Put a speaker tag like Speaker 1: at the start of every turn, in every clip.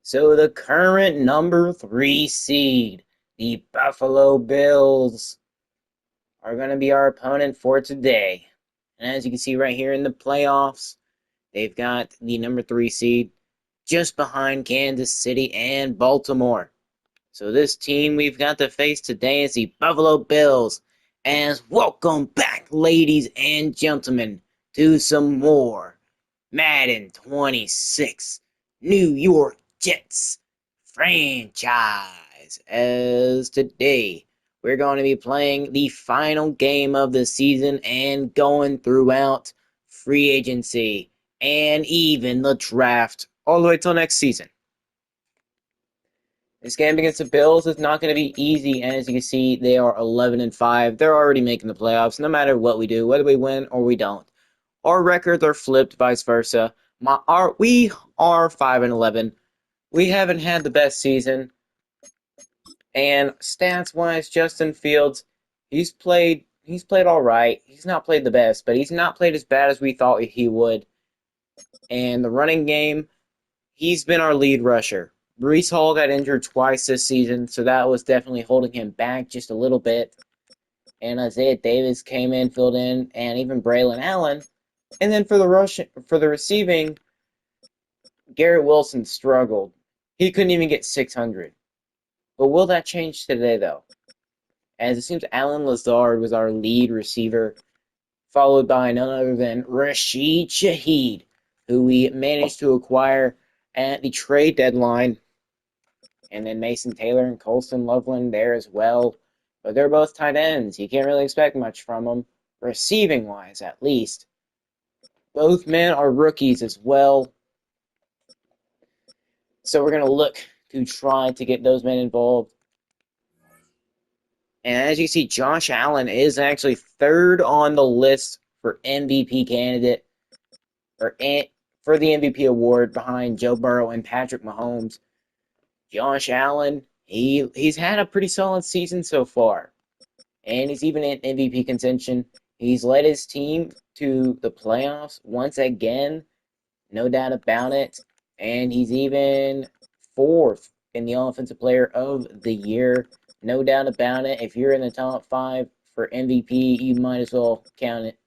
Speaker 1: So the current number 3 seed, the Buffalo Bills, are going to be our opponent for today. And as you can see right here in the playoffs, they've got the number 3 seed just behind Kansas City and Baltimore. So this team we've got to face today is the Buffalo Bills. And welcome back, ladies and gentlemen, to some more Madden 26 New York Jets franchise. As today we're going to be playing the final game of the season and going throughout free agency and even the draft all the way till next season. This game against the Bills is not going to be easy, and as you can see, they are 11-5. They're already making the playoffs, no matter what we do, whether we win or we don't. Our records are flipped, vice versa. We are 5-11. We haven't had the best season, and stats-wise, Justin Fields, he's played all right. He's not played the best, but he's not played as bad as we thought he would. And the running game, he's been our lead rusher. Breece Hall got injured twice this season, so that was definitely holding him back just a little bit. And Isaiah Davis came in, filled in, and even Braylon Allen. And then for the receiving, Garrett Wilson struggled. He couldn't even get 600. But will that change today, though? As it seems Alan Lazard was our lead receiver, followed by none other than Rashid Shaheed, who we managed to acquire at the trade deadline. And then Mason Taylor and Colston Loveland there as well. But they're both tight ends. You can't really expect much from them, receiving-wise at least. Both men are rookies as well. So we're going to look to try to get those men involved. And as you see, Josh Allen is actually third on the list for MVP candidate, or for the MVP award behind Joe Burrow and Patrick Mahomes. Josh Allen, he's had a pretty solid season so far. And he's even in MVP contention. He's led his team to the playoffs once again. No doubt about it. And he's even fourth in the Offensive Player of the Year. No doubt about it. If you're in the top 5 for MVP, you might as well count it.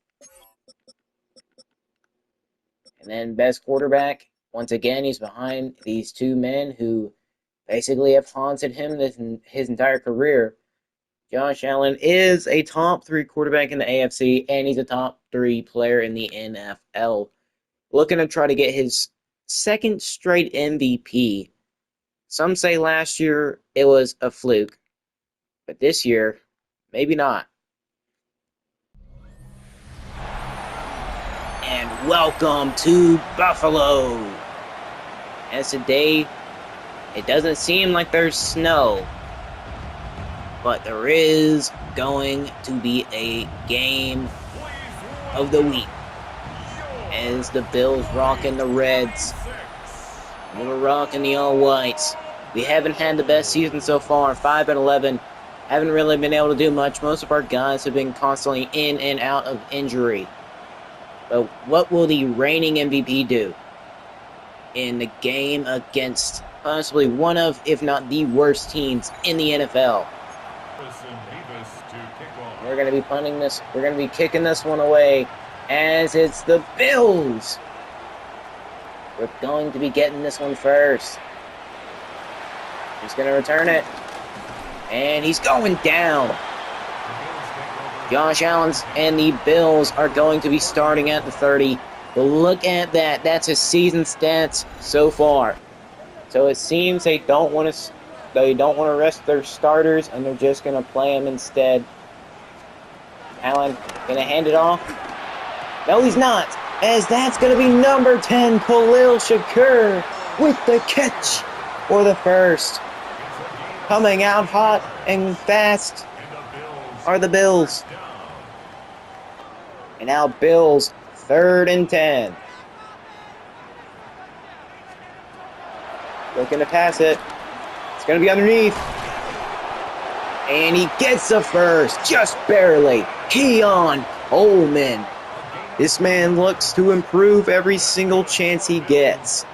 Speaker 1: And then best quarterback, once again, he's behind these two men who basically have haunted him his entire career. Josh Allen is a top 3 quarterback in the AFC, and he's a top 3 player in the NFL. Looking to try to get his second straight MVP. Some say last year it was a fluke, but this year, maybe not. And welcome to Buffalo. As today, it doesn't seem like there's snow, but there is going to be a game of the week as the Bills rocking the Reds. We're rocking the all-whites. We haven't had the best season so far, 5-11. Haven't really been able to do much. Most of our guys have been constantly in and out of injury. But what will the reigning MVP do in the game against possibly one of, if not the worst teams in the NFL? We're going to be punting this. We're going to be kicking this one away as it's the Bills. We're going to be getting this one first. He's going to return it. And he's going down. Josh Allen and the Bills are going to be starting at the 30. But look at that. That's his season stats so far. So it seems they don't want to rest their starters, and they're just going to play them instead. Allen going to hand it off. No, he's not, as that's going to be number 10, Khalil Shakur, with the catch for the first. Coming out hot and fast are the Bills. And now Bills 3rd and 10. Looking to pass it. It's going to be underneath. And he gets the first, just barely. Keon Coleman. This man looks to improve every single chance he gets.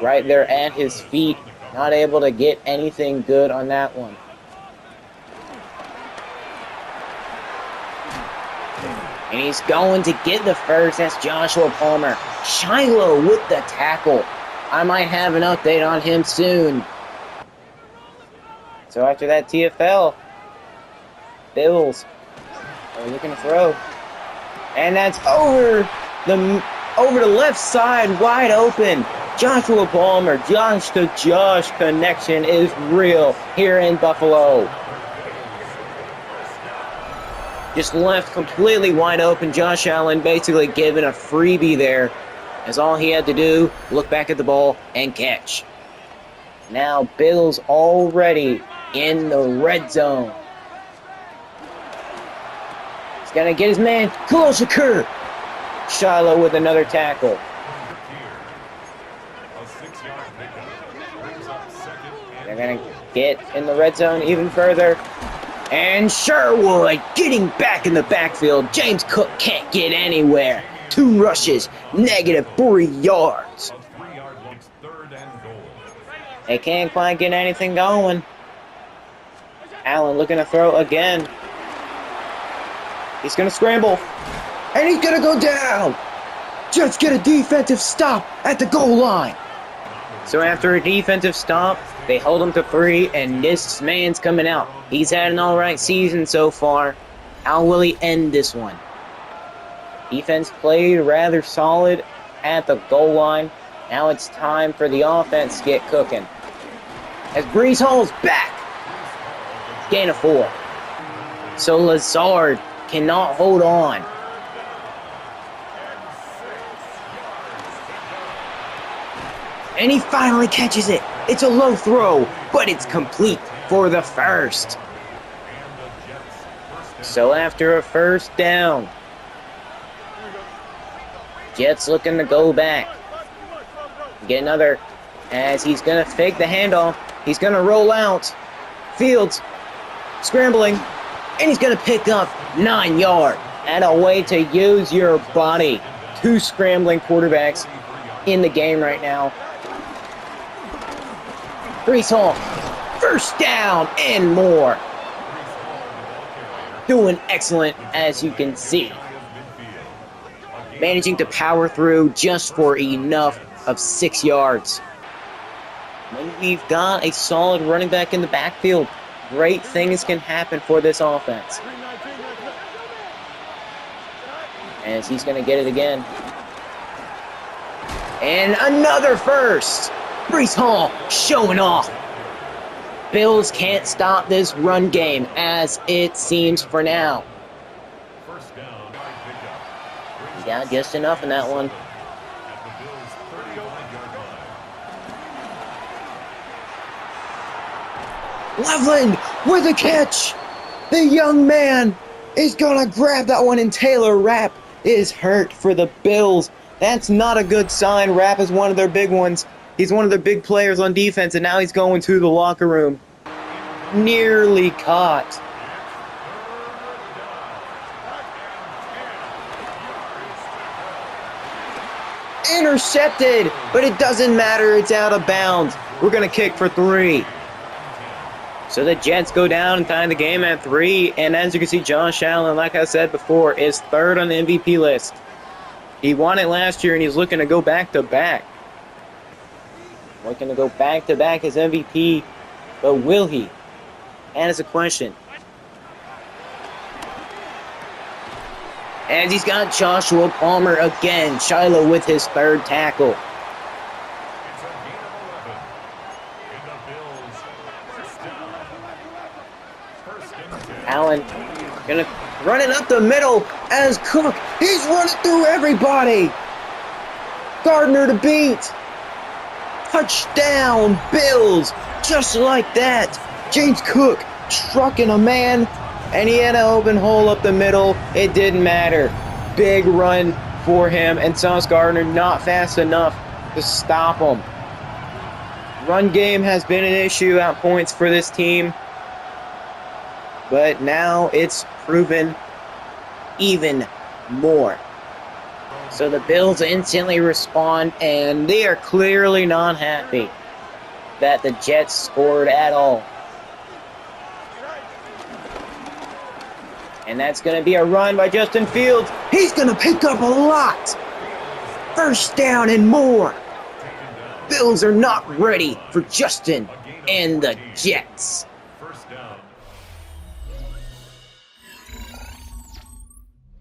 Speaker 1: right there at his feet. Not able to get anything good on that one. And he's going to get the first. That's Joshua Palmer. Shiloh with the tackle. I might have an update on him soon. So after that TFL, Bills are looking to throw. And that's over the left side, wide open. Joshua Palmer, Josh to Josh connection is real here in Buffalo. Just left completely wide open. Josh Allen basically given a freebie there, as all he had to do, look back at the ball and catch. Now Bills already in the red zone. He's gonna get his man, Khalil Shakur. Shiloh with another tackle. They're going to get in the red zone even further. And Sherwood getting back in the backfield. James Cook can't get anywhere. 2 rushes, -3 yards. They can't quite get anything going. Allen looking to throw again. He's going to scramble. And he's going to go down. Just get a defensive stop at the goal line. So after a defensive stop, they hold him to 3, and this man's coming out. He's had an alright season so far. How will he end this one? Defense played rather solid at the goal line. Now it's time for the offense to get cooking. As Breece Hall's back. Gain of 4. So Lazard cannot hold on. And he finally catches it. It's a low throw, but it's complete for the first. So after a first down, Jets looking to go back. Get another, as he's going to fake the handoff. He's going to roll out. Fields scrambling, and he's going to pick up 9 yards. And a way to use your body. 2 scrambling quarterbacks in the game right now. Breece Hall, first down and more. Doing excellent, as you can see. Managing to power through just for enough of 6 yards. When we've got a solid running back in the backfield, great things can happen for this offense. As he's going to get it again. And another first. Breece Hall showing off. Bills can't stop this run game as it seems for now. He got just enough in that one. Loveland with a catch. The young man is going to grab that one, and Taylor Rapp is hurt for the Bills. That's not a good sign. Rapp is one of their big ones. He's one of the big players on defense, and now he's going to the locker room. Nearly caught. Intercepted, but it doesn't matter. It's out of bounds. We're going to kick for 3. So the Jets go down and tie the game at 3, and as you can see, Josh Allen, like I said before, is 3rd on the MVP list. He won it last year, and he's looking to go back-to-back. Looking to go back-to-back as MVP, but will he? That is a question. And he's got Joshua Palmer again. Shiloh with his 3rd tackle. Allen gonna run it up the middle as Cook. He's running through everybody. Gardner to beat. Touchdown, Bills. Just like that. James Cook trucking a man, and he had an open hole up the middle. It didn't matter. Big run for him, and Sauce Gardner not fast enough to stop him. Run game has been an issue at points for this team, but now it's proven even more. So the Bills instantly respond, and they are clearly not happy that the Jets scored at all. And that's going to be a run by Justin Fields. He's going to pick up a lot. First down and more. Bills are not ready for Justin and the Jets.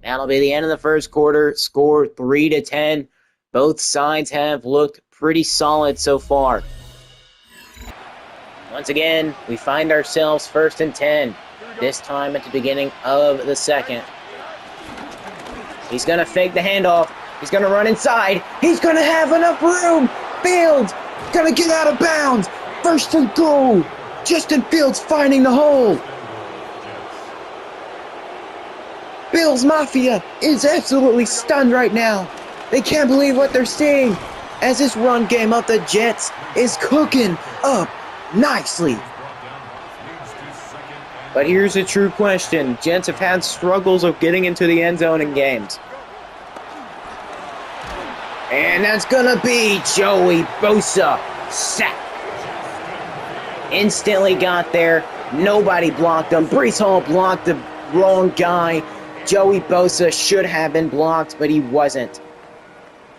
Speaker 1: That'll be the end of the first quarter. Score 3-10. Both sides have looked pretty solid so far. Once again, we find ourselves 1st and 10. This time at the beginning of the second. He's going to fake the handoff. He's going to run inside. He's going to have enough room. Fields going to get out of bounds. 1st and goal. Justin Fields finding the hole. Bills Mafia is absolutely stunned right now. They can't believe what they're seeing as this run game of the Jets is cooking up nicely. But here's a true question. Jets have had struggles of getting into the end zone in games. And that's going to be Joey Bosa. Sack. Instantly got there. Nobody blocked him. Breece Hall blocked the wrong guy. Joey Bosa should have been blocked, but he wasn't.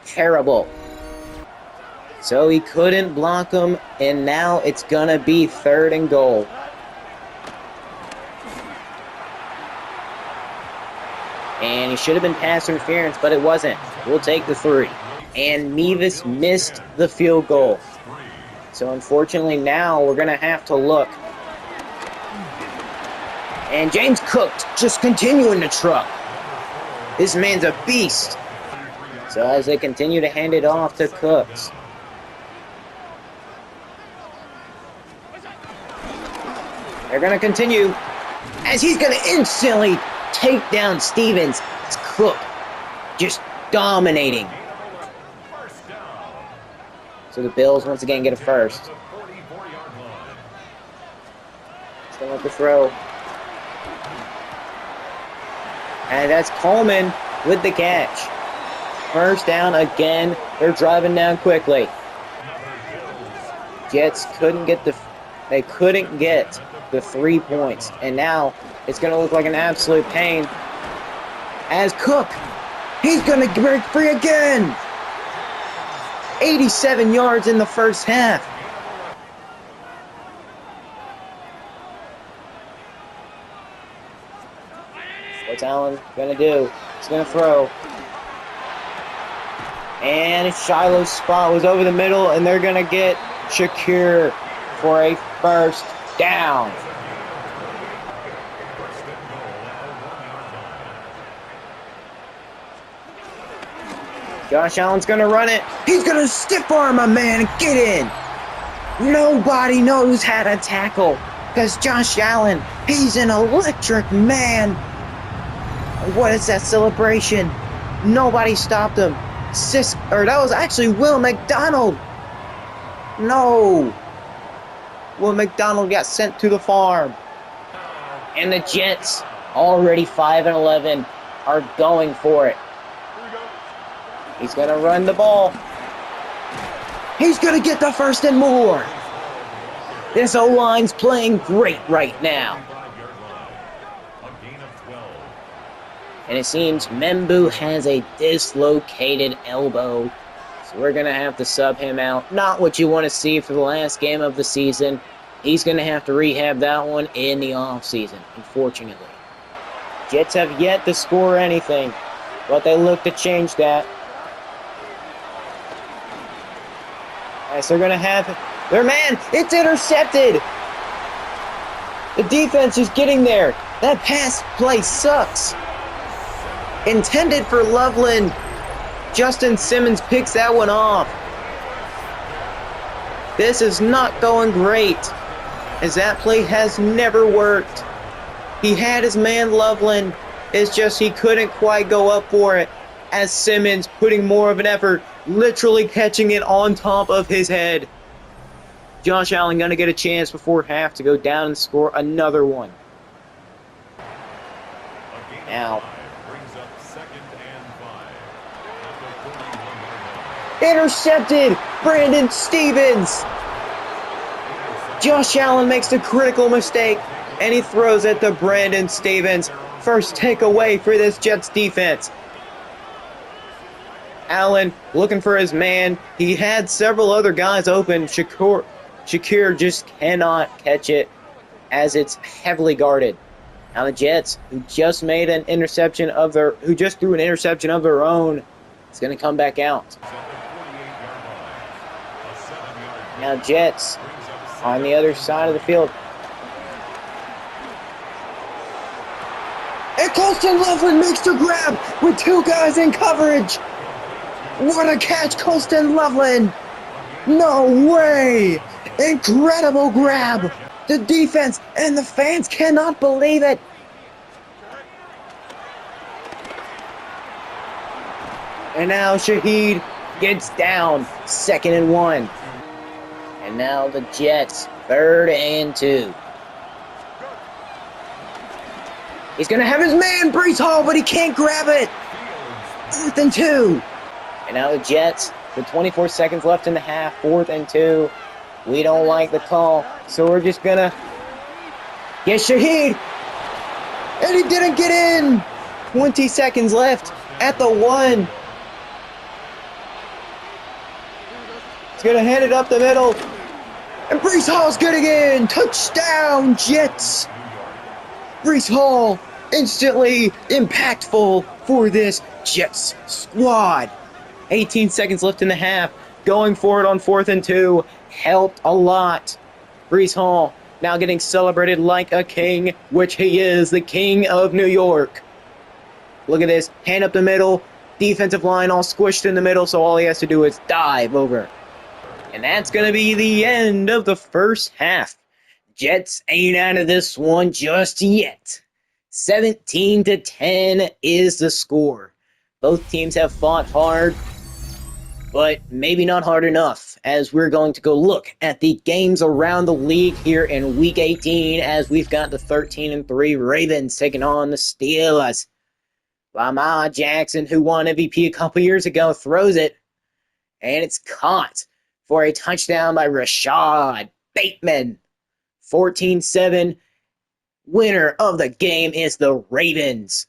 Speaker 1: Terrible. So he couldn't block him, and now it's going to be 3rd and goal. And he should have been pass interference, but it wasn't. We'll take the 3. And Mevis missed the field goal. So unfortunately now we're going to have to look. And James Cook just continuing to truck. This man's a beast. So as they continue to hand it off to Cooks. They're going to continue as he's going to instantly take down Stevens. It's Cook just dominating. So the Bills once again get a first. It's going to let the throw. And that's Coleman with the catch. First down again. They're driving down quickly. Jets couldn't get the 3 points. And now it's going to look like an absolute pain. As Cook, he's going to break free again. 87 yards in the first half. What's Allen going to do? He's going to throw. And Shiloh's spot was over the middle, and they're going to get Shakir for a first down. Josh Allen's going to run it. He's going to stiff arm a man and get in. Nobody knows how to tackle because Josh Allen, he's an electric man. What is that celebration? Nobody stopped him. That was actually Will McDonald. No. Will McDonald got sent to the farm. And the Jets, already 5-11, are going for it. He's going to run the ball. He's going to get the 1st and more. This O-line's playing great right now. And it seems Membu has a dislocated elbow. So we're going to have to sub him out. Not what you want to see for the last game of the season. He's going to have to rehab that one in the offseason, unfortunately. Jets have yet to score anything, but they look to change that. As they're going to have their man. It's intercepted. The defense is getting there. That pass play sucks. Intended for Loveland. Justin Simmons picks that one off. This is not going great, as that play has never worked. He had his man Loveland. It's just he couldn't quite go up for it, as Simmons putting more of an effort, literally catching it on top of his head. Josh Allen going to get a chance before half to go down and score another one. Now, Intercepted! Brandon Stevens! Josh Allen makes the critical mistake, and he throws it to Brandon Stevens. First takeaway for this Jets defense. Allen looking for his man. He had several other guys open. Shakir just cannot catch it as it's heavily guarded. Now the Jets, who just threw an interception of their own, is going to come back out. Now Jets on the other side of the field. And Colston Loveland makes the grab with two guys in coverage. What a catch, Colston Loveland! No way! Incredible grab! The defense and the fans cannot believe it! And now Shaheed gets down, 2nd and 1. And now the Jets, 3rd and 2. He's going to have his man, Breece Hall, but he can't grab it. 4th and 2. And now the Jets, with 24 seconds left in the half, 4th and 2. We don't like the call, so we're just going to get Shaheed. And he didn't get in. 20 seconds left at the 1. He's going to hand it up the middle. And Breece Hall's getting in. Touchdown, Jets. Breece Hall, instantly impactful for this Jets squad. 18 seconds left in the half. Going for it on 4th and 2. Helped a lot. Breece Hall now getting celebrated like a king, which he is, the king of New York. Look at this. Hand up the middle. Defensive line all squished in the middle, so all he has to do is dive over. And that's going to be the end of the first half. Jets ain't out of this one just yet. 17-10 is the score. Both teams have fought hard, but maybe not hard enough, as we're going to go look at the games around the league here in Week 18, as we've got the 13-3 Ravens taking on the Steelers. Lamar Jackson, who won MVP a couple years ago, throws it, and it's caught for a touchdown by Rashad Bateman. 14-7. Winner of the game is the Ravens.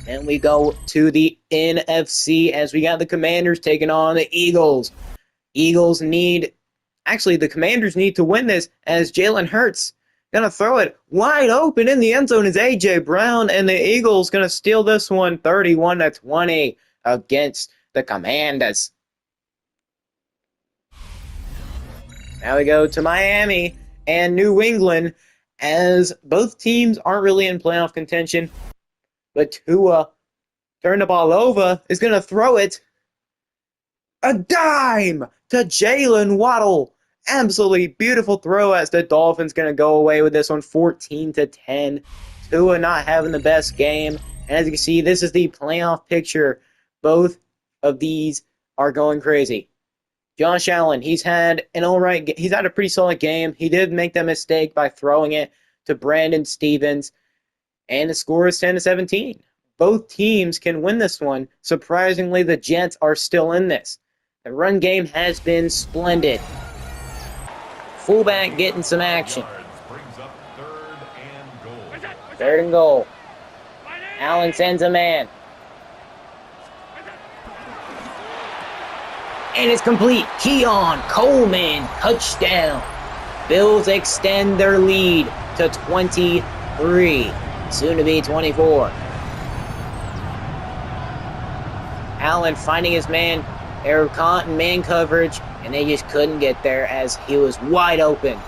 Speaker 1: Then we go to the NFC as we got the Commanders taking on the Eagles. The Commanders need to win this as Jalen Hurts gonna throw it wide open in the end zone as A.J. Brown, and the Eagles gonna steal this one 31-20 against the Commanders. Now we go to Miami and New England, as both teams aren't really in playoff contention. But Tua turned the ball over, is going to throw it. A dime to Jalen Waddle. Absolutely beautiful throw as the Dolphins going to go away with this one 14-10. Tua not having the best game. And as you can see, this is the playoff picture. Both of these are going crazy. Josh Allen, he's had a pretty solid game. He did make that mistake by throwing it to Brandon Stevens, and the score is 10-17. Both teams can win this one. Surprisingly, the Jets are still in this. The run game has been splendid. Fullback getting some action. 3rd and goal. Allen sends a man. And it's complete. Keon Coleman, touchdown. Bills extend their lead to 23, soon to be 24. Allen finding his man. They were caught in man coverage, and they just couldn't get there as he was wide open.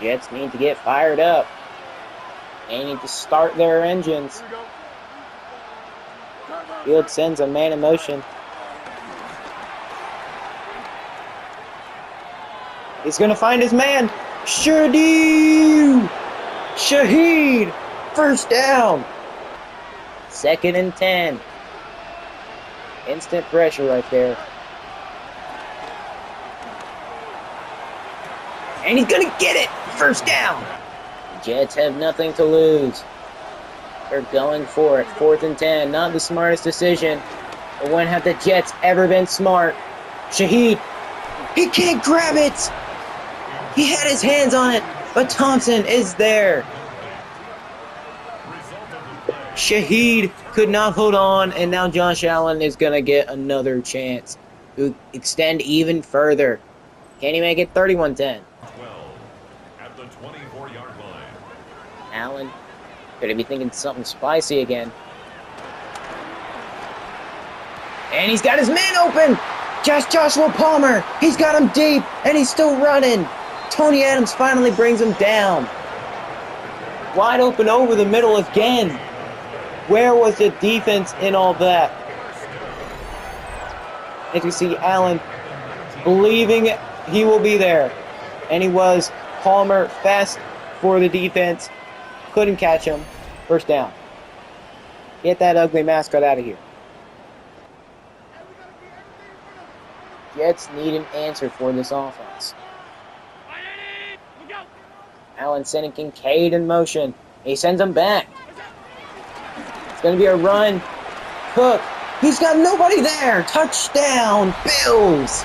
Speaker 1: Jets need to get fired up. They need to start their engines. Field sends a man in motion. He's going to find his man. Shaheed! 1st down. 2nd and 10. Instant pressure right there. And he's going to get it. 1st down. The Jets have nothing to lose. They're going for it. 4th and 10. Not the smartest decision. But when have the Jets ever been smart? Shaheed, he can't grab it! He had his hands on it, but Thompson is there. Shaheed could not hold on, and now Josh Allen is going to get another chance to extend even further. Can he make it 31-10?
Speaker 2: At the 24-yard line.
Speaker 1: Allen could be thinking something spicy again. And he's got his man open. Just Joshua Palmer. He's got him deep, and he's still running. Tony Adams finally brings him down. Wide open over the middle again. Where was the defense in all that? As you see, Allen believing he will be there. And he was. Palmer fast for the defense. Couldn't catch him. First down. Get that ugly mascot out of here. Jets need an answer for this offense. Allen sending Kincaid in motion. He sends him back. It's going to be a run. Cook. He's got nobody there. Touchdown, Bills.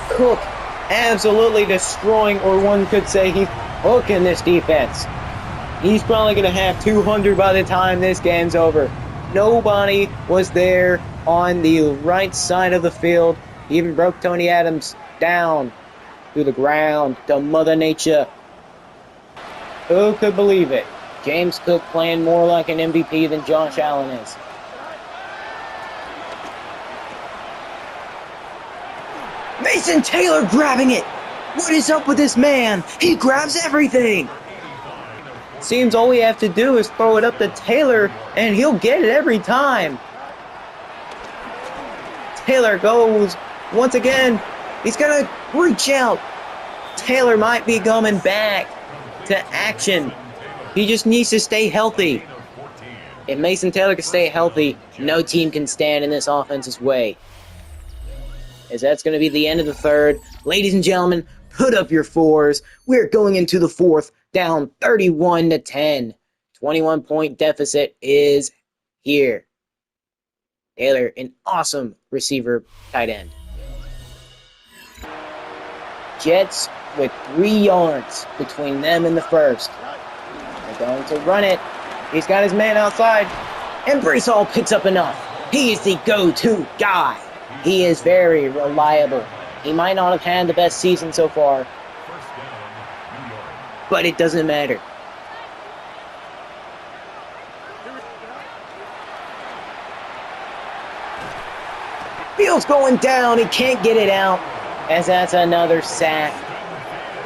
Speaker 1: Cook absolutely destroying, or one could say he's hooking this defense. He's probably going to have 200 by the time this game's over. Nobody was there on the right side of the field. He even broke Tony Adams down to the ground, to Mother Nature. Who could believe it? James Cook playing more like an MVP than Josh Allen is. Mason Taylor grabbing it. What is up with this man? He grabs everything. Seems all we have to do is throw it up to Taylor, and he'll get it every time. Taylor goes once again. He's going to reach out. Taylor might be coming back to action. He just needs to stay healthy. If Mason Taylor can stay healthy, no team can stand in this offense's way. As that's going to be the end of the third. Ladies and gentlemen, put up your fours. We're going into the fourth, down 31-10. 21-point deficit is here. Taylor, an awesome receiver, tight end. Jets with 3 yards between them and the first. They're going to run it. He's got his man outside. And Breece Hall picks up enough. He is the go-to guy. He is very reliable. He might not have had the best season so far, but it doesn't matter. Fields going down. He can't get it out, as that's another sack.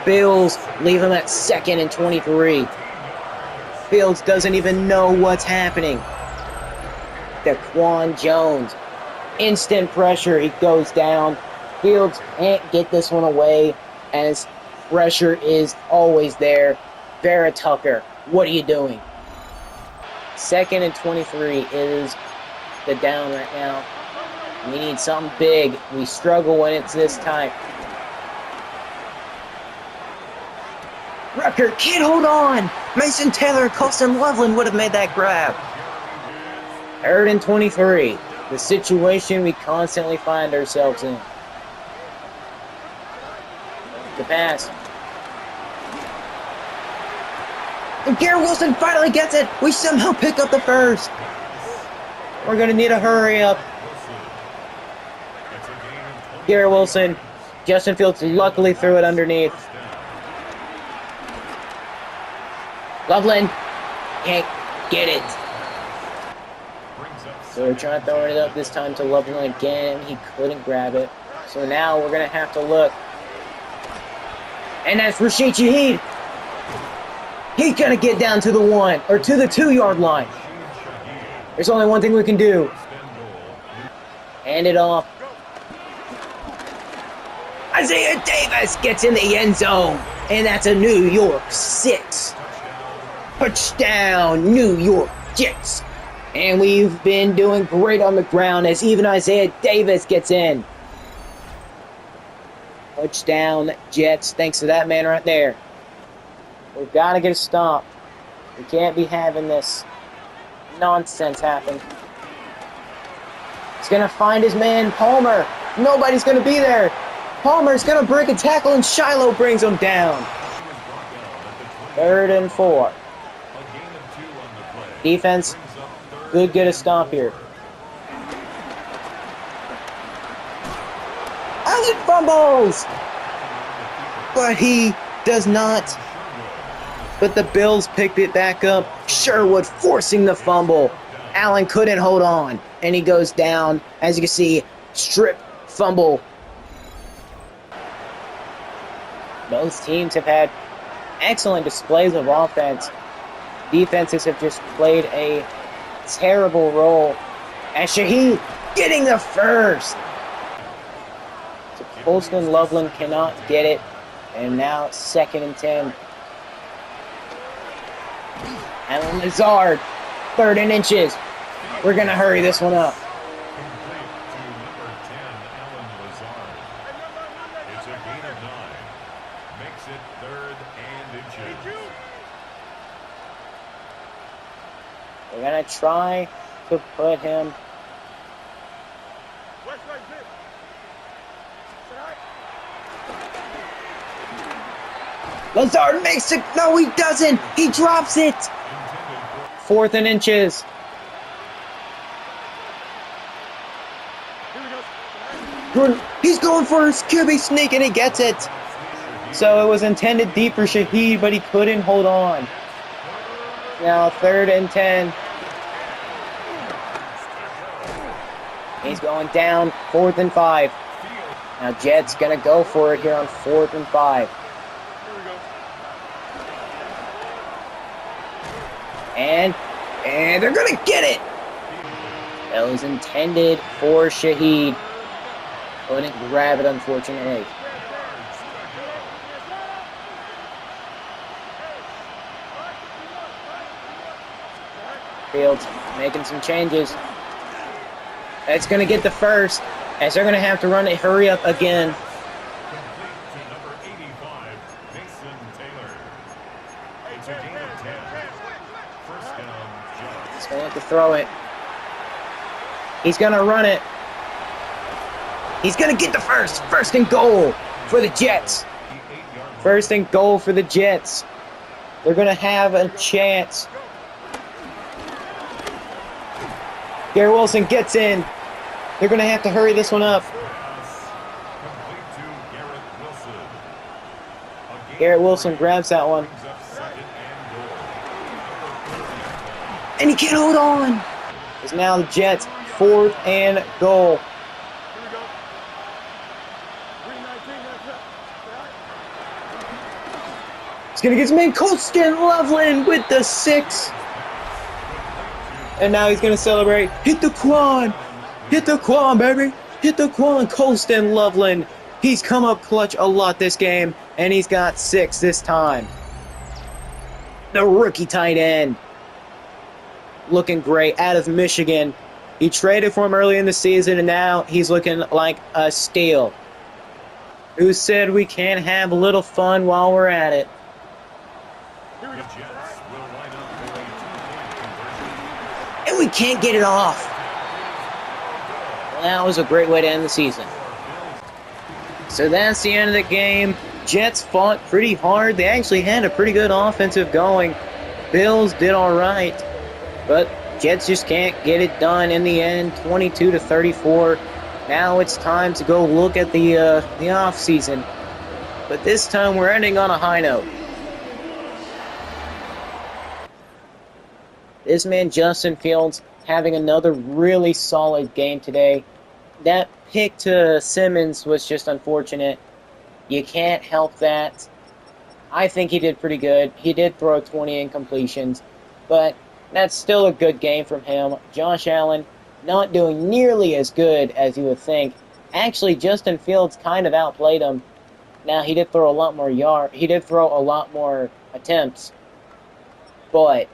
Speaker 1: Bills leave him at 2nd and 23. Fields doesn't even know what's happening. Daquan Jones. Instant pressure. He goes down. Fields can't get this one away, as pressure is always there. Vera Tucker, what are you doing? 2nd and 23 is the down right now. We need something big. We struggle when it's this tight. Rucker can't hold on. Mason Taylor, Colston Loveland would have made that grab. 3rd and 23. The situation we constantly find ourselves in. The pass. And Garrett Wilson finally gets it. We somehow pick up the first. We're going to need a hurry up. Garrett Wilson. Justin Fields luckily threw it underneath. Loveland can't get it. So we're trying to throw it up this time to Loveland again. He couldn't grab it. So now we're going to have to look. And that's Rashid Shaheed. He's going to get down to the 1 or to the 2-yard line. There's only one thing we can do. Hand it off. Isaiah Davis gets in the end zone. And that's a New York 6. Touchdown, New York Jets. And we've been doing great on the ground as even Isaiah Davis gets in. Touchdown, Jets, thanks to that man right there. We've got to get a stop. We can't be having this nonsense happen. He's going to find his man, Palmer. Nobody's going to be there. Palmer's going to break a tackle, and Shiloh brings him down. 3rd and 4. Defense, good get a stop here. Allen fumbles! But he does not. But the Bills picked it back up. Sherwood forcing the fumble. Allen couldn't hold on, and he goes down. As you can see, strip fumble. Both teams have had excellent displays of offense. Defenses have just played a terrible role. And Shaheed getting the first. So Colston Loveland cannot get it. And now 2nd and 10. Alan Lazard, 3rd and inches. We're going to hurry this one up.
Speaker 2: It's a gain of 9. Makes it 3rd and inches.
Speaker 1: We're going to try to put him. Lazard makes it. No, he doesn't. He drops it. 4th and inches. He's going for his QB sneak, and he gets it. So it was intended deep for Shaheed, but he couldn't hold on. Now 3rd and 10. He's going down. 4th and 5. Now Jets going to go for it here on 4th and 5. And they're going to get it. That was intended for Shaheed. Couldn't grab it, unfortunately. Fields making some changes. That's going to get the first, as they're going to have to run a hurry up again. He's going to have to throw it. He's going to run it. He's going to get the first. 1st and goal for the Jets. 1st and goal for the Jets. They're going to have a chance. Garrett Wilson gets in. They're going to have to hurry this one up. Garrett Wilson grabs that one. And he can't hold on. It's now the Jets' 4th and goal. He's going to get his man Colston Loveland with the 6. And now he's going to celebrate. Hit the Quan. Hit the Quan, baby. Hit the Quan. Colston Loveland. He's come up clutch a lot this game, and he's got 6 this time. The rookie tight end. Looking great out of Michigan. He traded for him early in the season, and now he's looking like a steal. Who said we can't have a little fun while we're at it? And we can't get it off. Well, that was a great way to end the season. So that's the end of the game. Jets fought pretty hard. They actually had a pretty good offensive going. Bills did all right. But Jets just can't get it done in the end, 22-34. Now it's time to go look at the offseason. But this time we're ending on a high note. This man, Justin Fields, having another really solid game today. That pick to Simmons was just unfortunate. You can't help that. I think he did pretty good. He did throw 20 incompletions, but that's still a good game from him. Josh Allen not doing nearly as good as you would think. Actually, Justin Fields kind of outplayed him. Now, he did throw a lot more He did throw a lot more attempts, but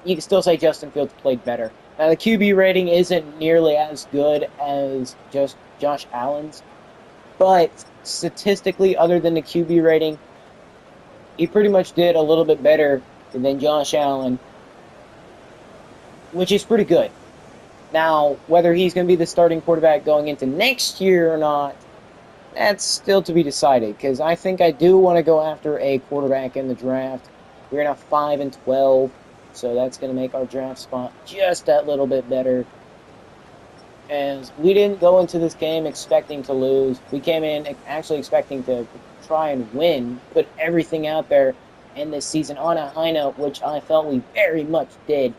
Speaker 1: you can still say Justin Fields played better. Now, the QB rating isn't nearly as good as just Josh Allen's, but statistically, other than the QB rating, he pretty much did a little bit better than Josh Allen, which is pretty good. Now, whether he's going to be the starting quarterback going into next year or not, that's still to be decided, because I think I do want to go after a quarterback in the draft. We're now 5-12, so that's going to make our draft spot just that little bit better. As we didn't go into this game expecting to lose. We came in actually expecting to try and win, put everything out there in this season on a high note, which I felt we very much did.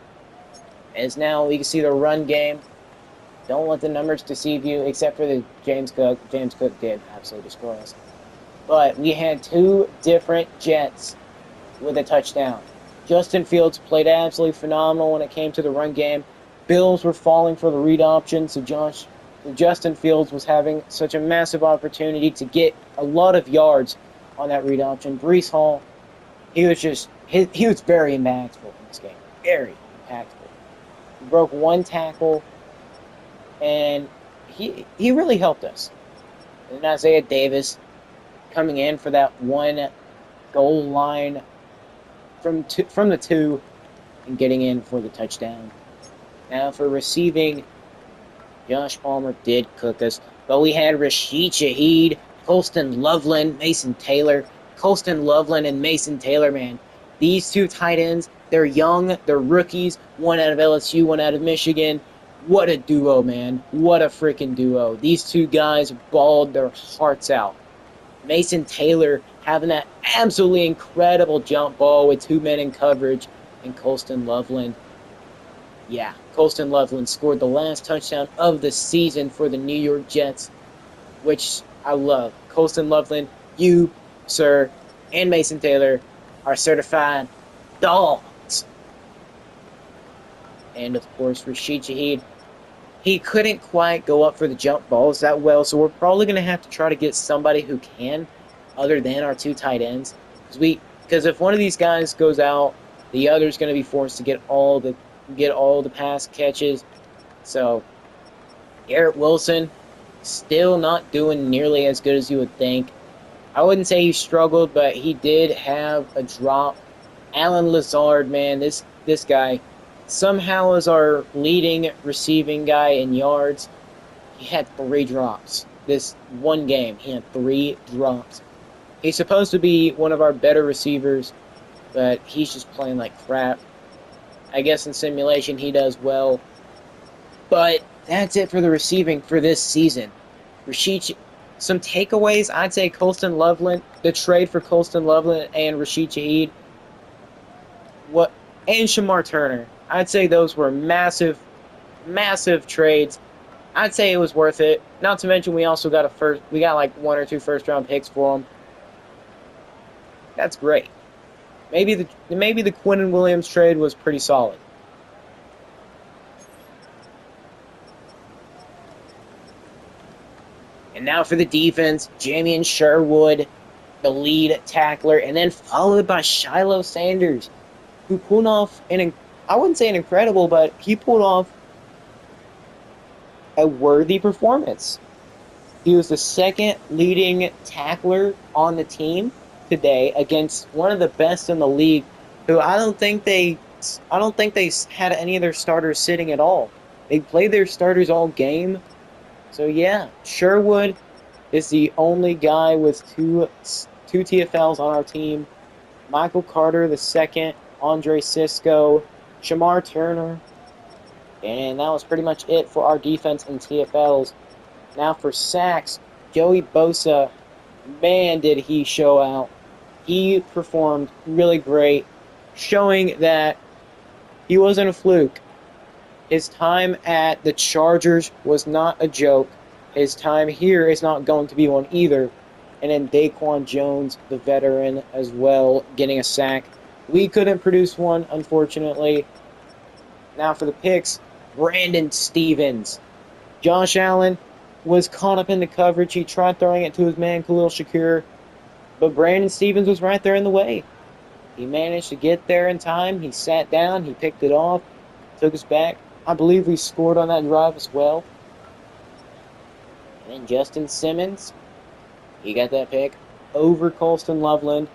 Speaker 1: As now we can see the run game. Don't let the numbers deceive you, except for the James Cook. James Cook did absolutely destroy us. But we had two different Jets with a touchdown. Justin Fields played absolutely phenomenal when it came to the run game. Bills were falling for the read option, so Justin Fields was having such a massive opportunity to get a lot of yards on that read option. Breece Hall, he was very impactful in this game. Very impactful. He broke one tackle, and he really helped us. And Isaiah Davis coming in for that one goal line from the 2 and getting in for the touchdown. Now for receiving, Josh Palmer did cook us, but we had Rashid Shaheed, Colston Loveland, Mason Taylor. Colston Loveland and Mason Taylor, man. These two tight ends, they're young, they're rookies, one out of LSU, one out of Michigan. What a duo, man. What a freaking duo. These two guys balled their hearts out. Mason Taylor having that absolutely incredible jump ball with 2 men in coverage, and Colston Loveland. Yeah, Colston Loveland scored the last touchdown of the season for the New York Jets, which I love. Colston Loveland, you, sir, and Mason Taylor are certified dogs. And, of course, Rashid Shaheed, he couldn't quite go up for the jump balls that well, so we're probably going to have to try to get somebody who can, other than our two tight ends. Because if one of these guys goes out, the other's going to be forced to get all the pass catches. So, Garrett Wilson, still not doing nearly as good as you would think. I wouldn't say he struggled, but he did have a drop. Alan Lazard, man, this guy somehow is our leading receiving guy in yards. He had 3 drops. This one game, he had 3 drops. He's supposed to be one of our better receivers, but he's just playing like crap. I guess in simulation he does well. But that's it for the receiving for this season. Some takeaways, I'd say Colston Loveland, the trade for Colston Loveland and Rashid Shaheed, and Shamar Turner. I'd say those were massive, massive trades. I'd say it was worth it. Not to mention we also got like 1 or 2 first-round picks for them. That's great. Maybe the Quinnen Williams trade was pretty solid. And now for the defense, Jamien Sherwood, the lead tackler, and then followed by Shiloh Sanders, who pulled off I wouldn't say an incredible, but he pulled off a worthy performance. He was the second leading tackler on the team today against one of the best in the league, who I don't think they had any of their starters sitting at all. They played their starters all game. So yeah, Sherwood is the only guy with two TFLs on our team. Michael Carter the second, Andre Sisco, Shamar Turner, and that was pretty much it for our defense and TFLs. Now for sacks, Joey Bosa, man did he show out. He performed really great, showing that he wasn't a fluke. His time at the Chargers was not a joke. His time here is not going to be one either. And then Daquan Jones, the veteran, as well, getting a sack. We couldn't produce one, unfortunately. Now for the picks, Brandon Stevens. Josh Allen was caught up in the coverage. He tried throwing it to his man, Khalil Shakir. But Brandon Stevens was right there in the way. He managed to get there in time. He sat down. He picked it off. Took us back. I believe we scored on that drive as well. And then Justin Simmons, he got that pick over Colston Loveland.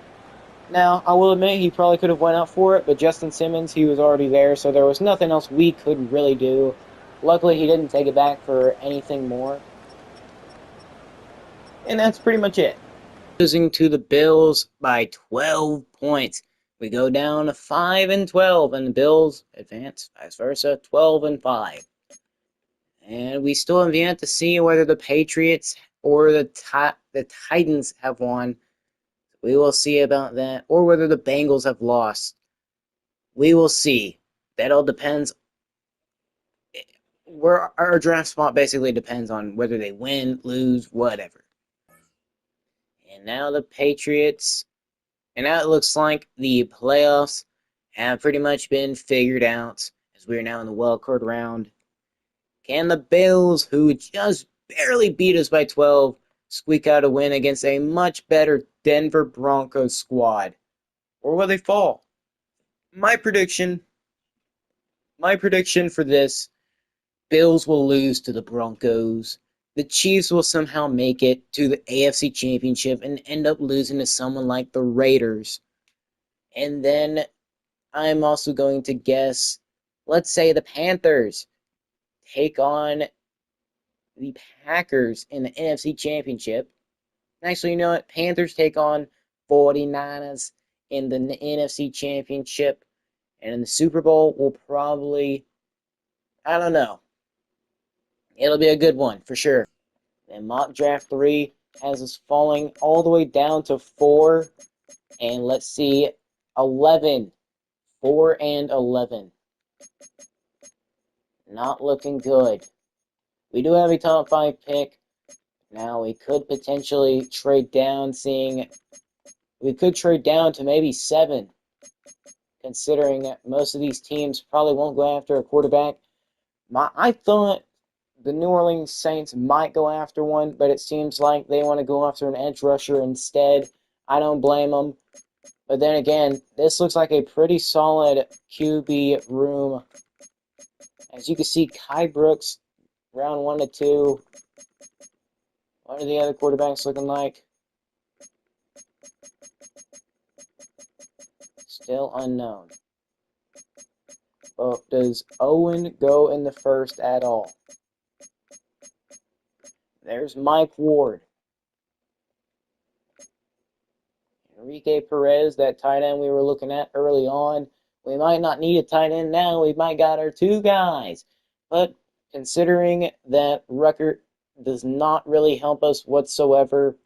Speaker 1: Now, I will admit he probably could have went out for it, but Justin Simmons, he was already there, so there was nothing else we could really do. Luckily, he didn't take it back for anything more. And that's pretty much it. Losing to the Bills by 12 points. We go down to 5 and 12, and the Bills advance, vice versa, 12 and 5. And we still have yet to see whether the Patriots or the Titans have won. We will see about that, or whether the Bengals have lost. We will see. That all depends. Where our draft spot basically depends on whether they win, lose, whatever. And now the Patriots, and now it looks like the playoffs have pretty much been figured out as we are now in the wild card round. Can the Bills, who just barely beat us by 12, squeak out a win against a much better Denver Broncos squad? Or will they fall? My prediction, my prediction for this, Bills will lose to the Broncos. The Chiefs will somehow make it to the AFC Championship and end up losing to someone like the Raiders. And then I'm also going to guess, let's say the Panthers take on the Packers in the NFC Championship. Actually, you know what? Panthers take on 49ers in the NFC Championship. And in the Super Bowl, we'll probably, I don't know. It'll be a good one for sure. And mock draft 3 has us falling all the way down to 4. And let's see, 11. 4 and 11. Not looking good. We do have a top 5 pick. Now we could potentially trade down, we could trade down to maybe 7, considering that most of these teams probably won't go after a quarterback. I thought the New Orleans Saints might go after one, but it seems like they want to go after an edge rusher instead. I don't blame them. But then again, this looks like a pretty solid QB room. As you can see, Kai Brooks, round 1 to 2. What are the other quarterbacks looking like? Still unknown. But does Owen go in the first at all? There's Mike Ward. Enrique Perez, that tight end we were looking at early on. We might not need a tight end now. We might got our 2 guys. But considering that record does not really help us whatsoever,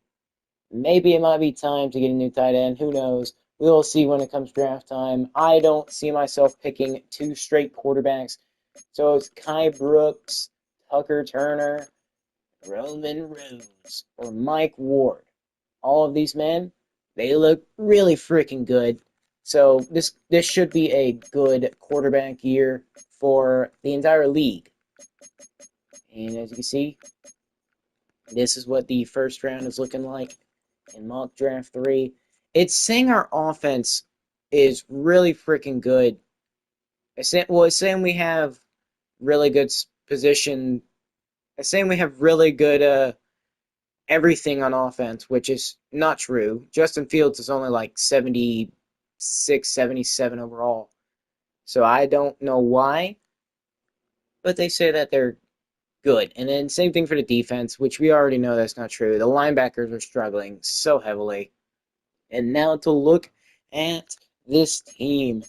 Speaker 1: maybe it might be time to get a new tight end. Who knows? We will see when it comes draft time. I don't see myself picking 2 straight quarterbacks. So it's Kai Brooks, Tucker Turner, Roman Rose, or Mike Ward. All of these men, they look really freaking good. So this should be a good quarterback year for the entire league. And as you can see, this is what the first round is looking like in mock draft 3. It's saying our offense is really freaking good. It's saying we have really good position. It's saying we have really good everything on offense, which is not true. Justin Fields is only like 76, 77 overall. So I don't know why, but they say that they're good. And then same thing for the defense, which we already know that's not true. The linebackers are struggling so heavily. And now to look at this team,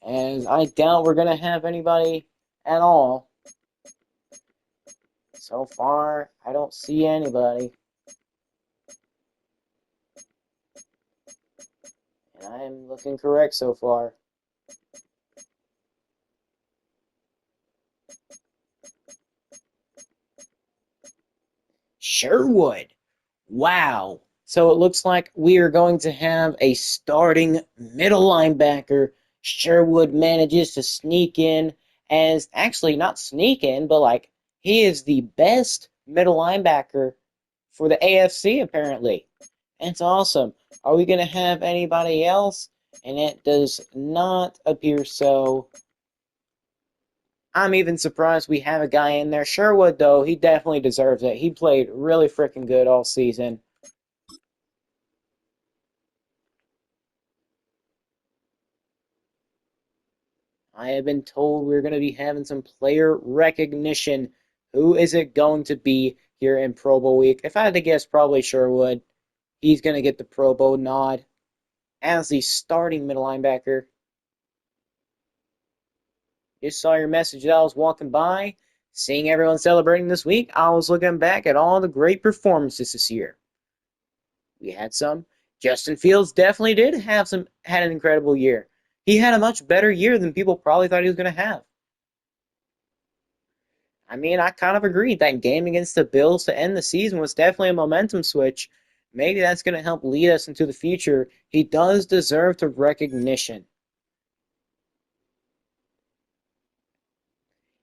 Speaker 1: as I doubt we're going to have anybody at all. So far, I don't see anybody. And I am looking correct so far. Sherwood. Wow. So it looks like we are going to have a starting middle linebacker. Sherwood manages to sneak in as actually not sneak in, but like he is the best middle linebacker for the AFC apparently. It's awesome. Are we going to have anybody else? And it does not appear so. I'm even surprised we have a guy in there. Sherwood, though, he definitely deserves it. He played really freaking good all season. I have been told we're going to be having some player recognition. Who is it going to be here in Pro Bowl week? If I had to guess, probably Sherwood. He's going to get the Pro Bowl nod as the starting middle linebacker. Just saw your message as I was walking by, seeing everyone celebrating this week. I was looking back at all the great performances this year. We had some. Justin Fields definitely had an incredible year. He had a much better year than people probably thought he was going to have. I mean, I kind of agreed that game against the Bills to end the season was definitely a momentum switch. Maybe that's going to help lead us into the future. He does deserve the recognition.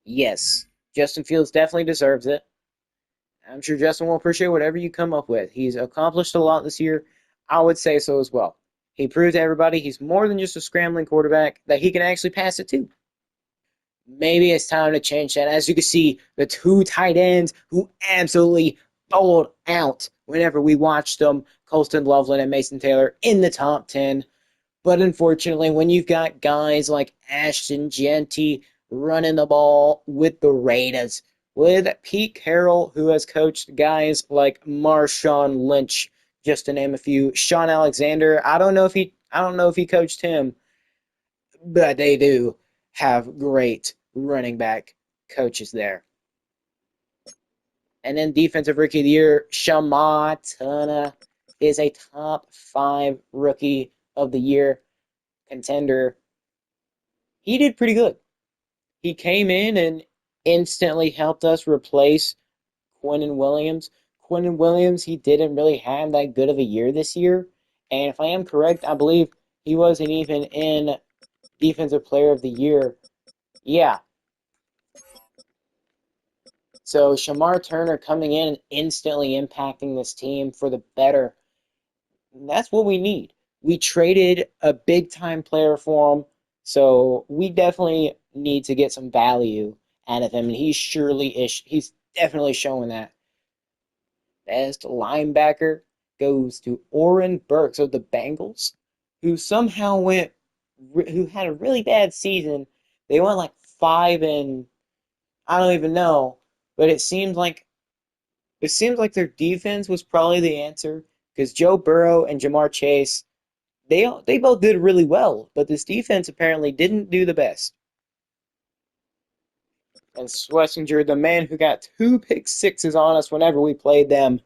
Speaker 1: Yes, Justin Fields definitely deserves it. I'm sure Justin will appreciate whatever you come up with. He's accomplished a lot this year. I would say so as well. He proved to everybody he's more than just a scrambling quarterback, that he can actually pass it too. Maybe it's time to change that. As you can see, the two tight ends who absolutely bowled out whenever we watched them, Colston Loveland and Mason Taylor, in the top 10. But unfortunately, when you've got guys like Ashton Jeanty running the ball with the Raiders, with Pete Carroll, who has coached guys like Marshawn Lynch, just to name a few, Sean Alexander, I don't know if he coached him, but they do have great running back coaches there. And then defensive rookie of the year, Shama Tuna is a top 5 rookie of the year contender. He did pretty good. He came in and instantly helped us replace Quinnen Williams. Quinnen Williams, he didn't really have that good of a year this year. And if I am correct, I believe he wasn't even in Defensive Player of the Year. Yeah. So Shamar Turner coming in and instantly impacting this team for the better. That's what we need. We traded a big time player for him, so we definitely need to get some value out of him, and he's definitely showing that. Best linebacker goes to Oren Burks of the Bengals, who who had a really bad season. They went like 5 and I don't even know, but it seems like their defense was probably the answer because Joe Burrow and Jamar Chase, they both did really well, but this defense apparently didn't do the best. And Schlesinger, the man who got 2 pick sixes on us whenever we played them,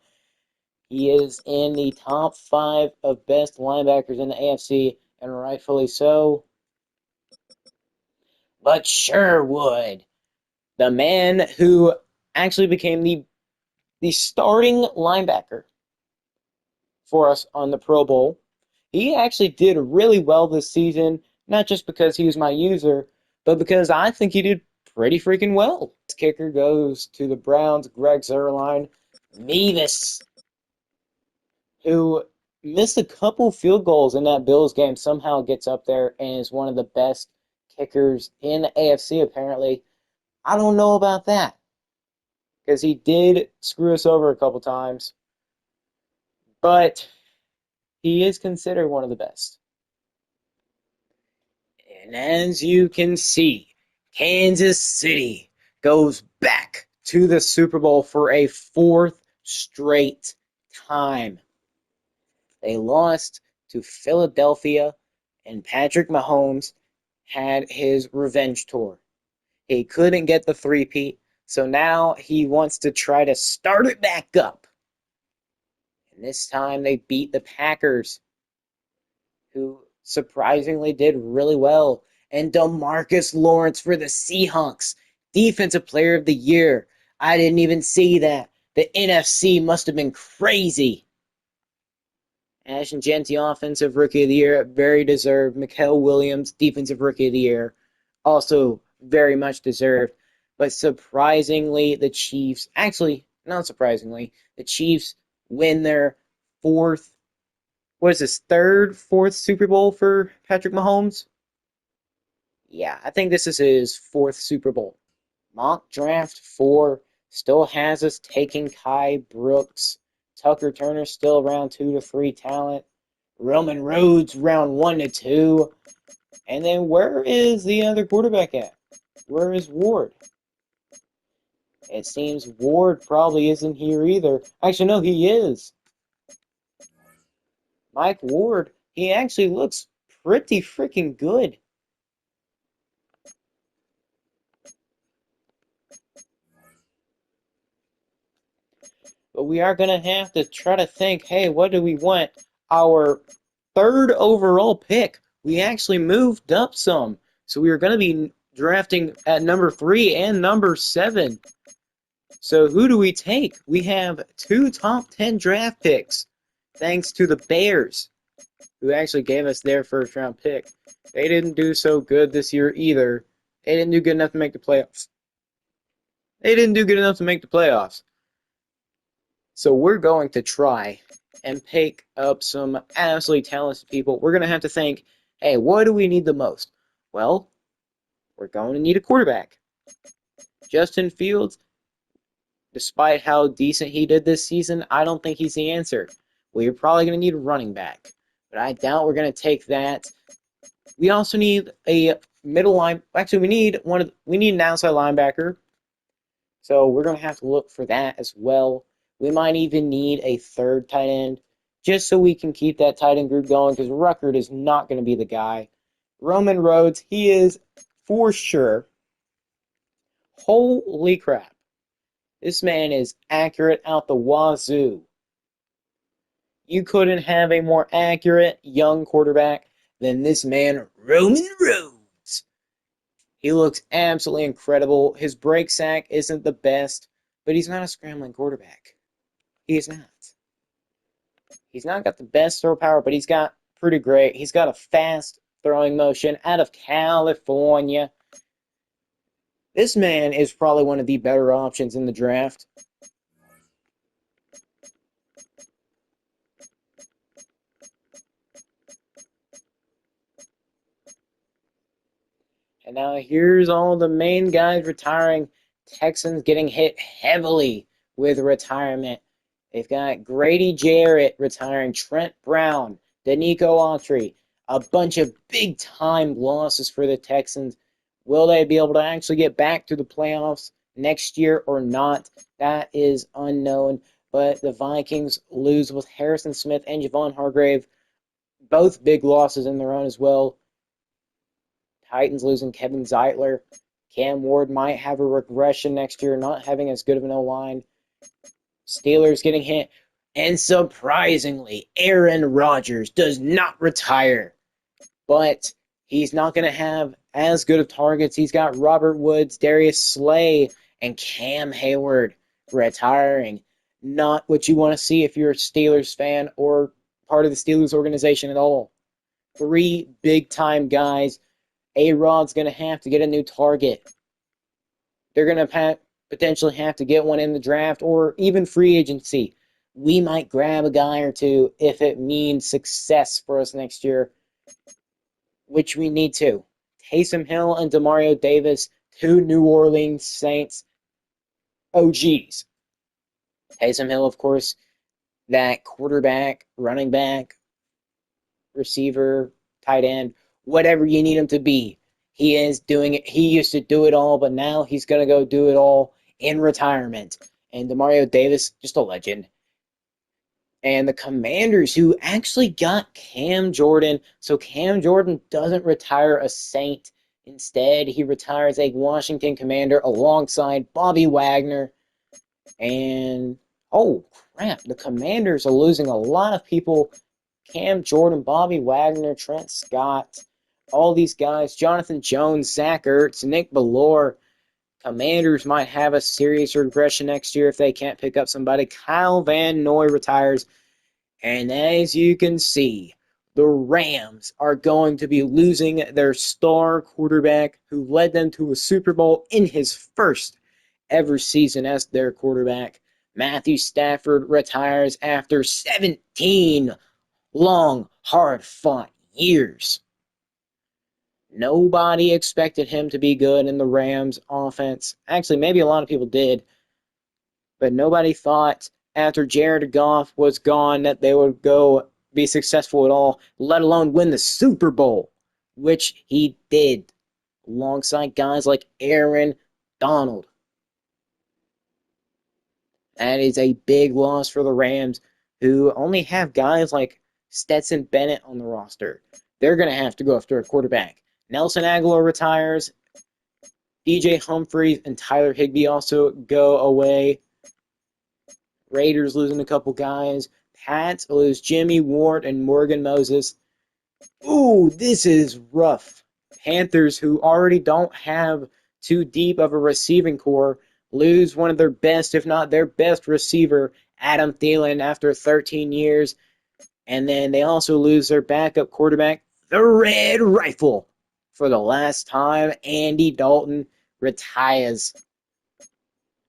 Speaker 1: he is in the top 5 of best linebackers in the AFC, and rightfully so. But Sherwood, the man who actually became the starting linebacker for us on the Pro Bowl. He actually did really well this season, not just because he was my user, but because I think he did pretty freaking well. This kicker goes to the Browns, Greg Zuerlein. Mevis, who missed a couple field goals in that Bills game, somehow gets up there and is one of the best kickers in the AFC, apparently. I don't know about that, because he did screw us over a couple times, but he is considered one of the best. And as you can see, Kansas City goes back to the Super Bowl for a 4th straight time. They lost to Philadelphia, and Patrick Mahomes had his revenge tour. He couldn't get the three-peat, so now he wants to try to start it back up. And this time they beat the Packers, who surprisingly did really well. And DeMarcus Lawrence for the Seahawks, Defensive Player of the Year. I didn't even see that. The NFC must have been crazy. Ashton Jeanty, Offensive Rookie of the Year, very deserved. Mikael Williams, Defensive Rookie of the Year, also very much deserved. But surprisingly, the Chiefs, actually, not surprisingly, the Chiefs win their fourth, what is this, fourth Super Bowl for Patrick Mahomes? Yeah, I think this is his 4th Super Bowl. Mock Draft 4 still has us taking Kai Brooks. Tucker Turner still round 2 to 3 talent. Roman Rhodes round 1 to 2. And then where is the other quarterback at? Where is Ward? It seems Ward probably isn't here either. Actually, no, he is. Mike Ward, he actually looks pretty freaking good. But we are going to have to try to think, hey, what do we want? Our third overall pick, we actually moved up some. So we are going to be drafting at number 3 and number 7. So who do we take? We have 2 top 10 draft picks, thanks to the Bears, who actually gave us their first round pick. They didn't do so good this year either. They didn't do good enough to make the playoffs. So we're going to try and pick up some absolutely talented people. We're going to have to think, hey, what do we need the most? Well, we're going to need a quarterback. Justin Fields, despite how decent he did this season, I don't think he's the answer. We're probably going to need a running back, but I doubt we're going to take that. We also need a middle line. Actually, we need an outside linebacker. So we're going to have to look for that as well. We might even need a third tight end just so we can keep that tight end group going because Ruckert is not going to be the guy. Roman Rhodes, he is for sure. Holy crap. This man is accurate out the wazoo. You couldn't have a more accurate young quarterback than this man, Roman Rhodes. He looks absolutely incredible. His break sack isn't the best, but he's not a scrambling quarterback. He is not. He's not got the best throw power, but he's got pretty great. He's got a fast throwing motion out of California. This man is probably one of the better options in the draft. And now here's all the main guys retiring. Texans getting hit heavily with retirement. They've got Grady Jarrett retiring, Trent Brown, Danico Autry, a bunch of big-time losses for the Texans. Will they be able to actually get back to the playoffs next year or not? That is unknown. But the Vikings lose with Harrison Smith and Javon Hargrave, both big losses in their own as well. Titans losing Kevin Zeitler. Cam Ward might have a regression next year, not having as good of an O-line. Steelers getting hit. And surprisingly, Aaron Rodgers does not retire. But he's not going to have as good of targets. He's got Robert Woods, Darius Slay, and Cam Hayward retiring. Not what you want to see if you're a Steelers fan or part of the Steelers organization at all. 3 big-time guys. A-Rod's going to have to get a new target. They're going to potentially have to get one in the draft or even free agency. We might grab a guy or two if it means success for us next year, which we need to. Taysom Hill and Demario Davis, 2 New Orleans Saints OGs. Taysom Hill, of course, that quarterback, running back, receiver, tight end, whatever you need him to be. He is doing it. He used to do it all, but now he's going to go do it all in retirement. And Demario Davis, just a legend. And the Commanders, who actually got Cam Jordan. So Cam Jordan doesn't retire a Saint. Instead, he retires a Washington Commander alongside Bobby Wagner. And, oh, crap, the Commanders are losing a lot of people. Cam Jordan, Bobby Wagner, Trent Scott, all these guys, Jonathan Jones, Zach Ertz, Nick Bellore. Commanders might have a serious regression next year if they can't pick up somebody. Kyle Van Noy retires. And as you can see, the Rams are going to be losing their star quarterback who led them to a Super Bowl in his first ever season as their quarterback. Matthew Stafford retires after 17 long, hard-fought years. Nobody expected him to be good in the Rams offense. Actually, maybe a lot of people did. But nobody thought after Jared Goff was gone that they would go be successful at all, let alone win the Super Bowl. which he did alongside guys like Aaron Donald. That is a big loss for the Rams, who only have guys like Stetson Bennett on the roster. They're going to have to go after a quarterback. Nelson Aguilar retires. DJ Humphries and Tyler Higbee also go away. Raiders losing a couple guys. Pats lose Jimmy Ward and Morgan Moses. Ooh, this is rough. Panthers, who already don't have too deep of a receiving core, lose one of their best, if not their best receiver, Adam Thielen, after 13 years. And then they also lose their backup quarterback, the Red Rifle. For the last time, Andy Dalton retires.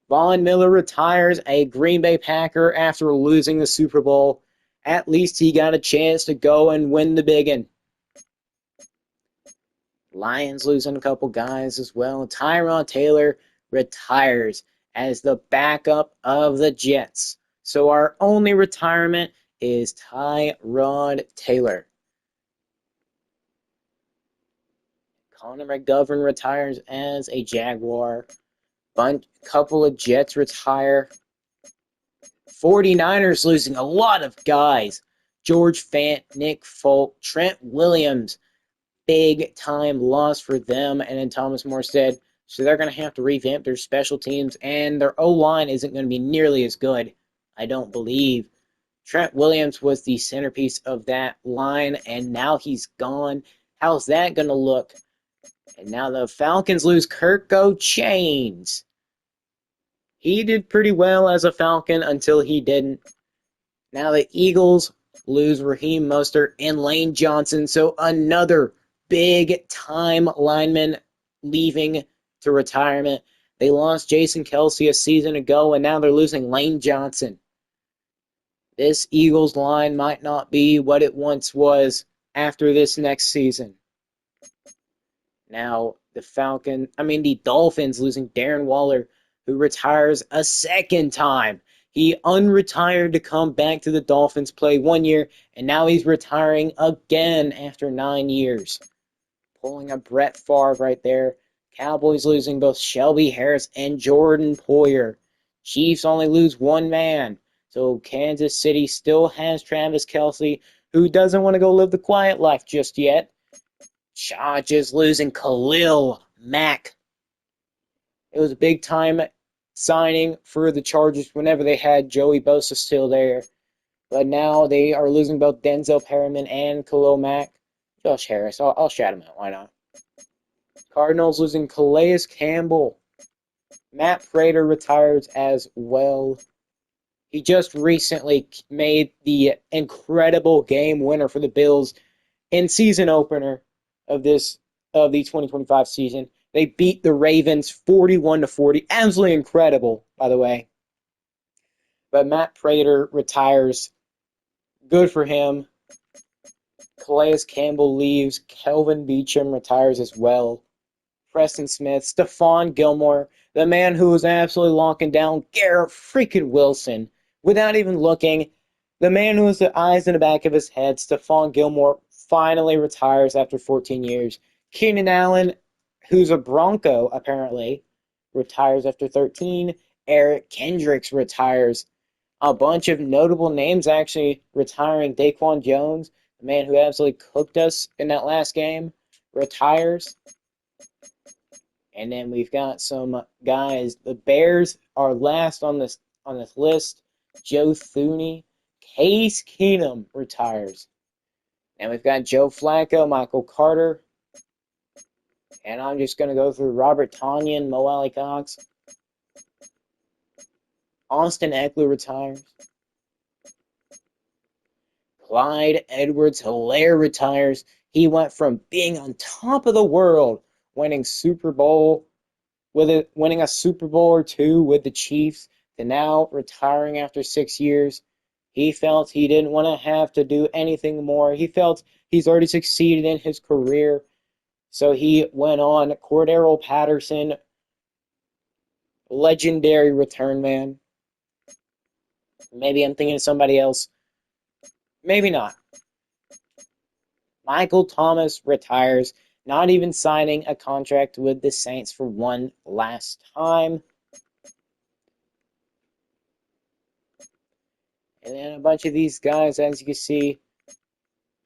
Speaker 1: Von Miller retires, a Green Bay Packer, after losing the Super Bowl. At least he got a chance to go and win the big one. Lions losing a couple guys as well. Tyrod Taylor retires as the backup of the Jets. So our only retirement is Tyrod Taylor. Connor McGovern retires as a Jaguar. Couple of Jets retire. 49ers losing a lot of guys. George Fant, Nick Folk, Trent Williams. Big time loss for them, and then Thomas Morstead. So they're going to have to revamp their special teams, and their O-line isn't going to be nearly as good, I don't believe. Trent Williams was the centerpiece of that line, and now he's gone. How's that going to look? And now the Falcons lose Kirko Chains. He did pretty well as a Falcon until he didn't. Now the Eagles lose Raheem Mostert and Lane Johnson, so another big-time lineman leaving to retirement. They lost Jason Kelce a season ago, and now they're losing Lane Johnson. This Eagles line might not be what it once was after this next season. Now, the Dolphins losing Darren Waller, who retires a second time. He unretired to come back to the Dolphins, play 1 year, and now he's retiring again after 9 years. Pulling a Brett Favre right there. Cowboys losing both Shelby Harris and Jordan Poyer. Chiefs only lose one man. So Kansas City still has Travis Kelce, who doesn't want to go live the quiet life just yet. Chargers losing Khalil Mack. It was a big time signing for the Chargers whenever they had Joey Bosa still there. But now they are losing both Denzel Perryman and Khalil Mack. Josh Harris, I'll shout him out, why not? Cardinals losing Calais Campbell. Matt Prater retires as well. He just recently made the incredible game winner for the Bills in season opener of the 2025 season. They beat the Ravens 41-40. Absolutely incredible, by the way. But Matt Prater retires. Good for him. Calais Campbell leaves. Kelvin Beachum retires as well. Preston Smith, Stephon Gilmore, the man who was absolutely locking down Garrett freaking Wilson without even looking. The man who has the eyes in the back of his head, Stephon Gilmore, finally retires after 14 years. Keenan Allen, who's a Bronco apparently, retires after 13. Eric Kendricks retires. A bunch of notable names actually retiring. Daquan Jones, the man who absolutely cooked us in that last game, retires. And then we've got some guys. The Bears are last on this list. Joe Thuney. Case Keenum retires. And we've got Joe Flacco, Michael Carter. And I'm just going to go through Robert Tonyan, Mo Alley Cox. Austin Eckler retires. Clyde Edwards-Helaire retires. He went from being on top of the world, winning a Super Bowl or two with the Chiefs, to now retiring after 6 years. He felt he didn't want to have to do anything more. He felt he's already succeeded in his career. So he went on. Cordero Patterson, legendary return man. Maybe I'm thinking of somebody else. Maybe not. Michael Thomas retires, not even signing a contract with the Saints for one last time. And then a bunch of these guys, as you can see,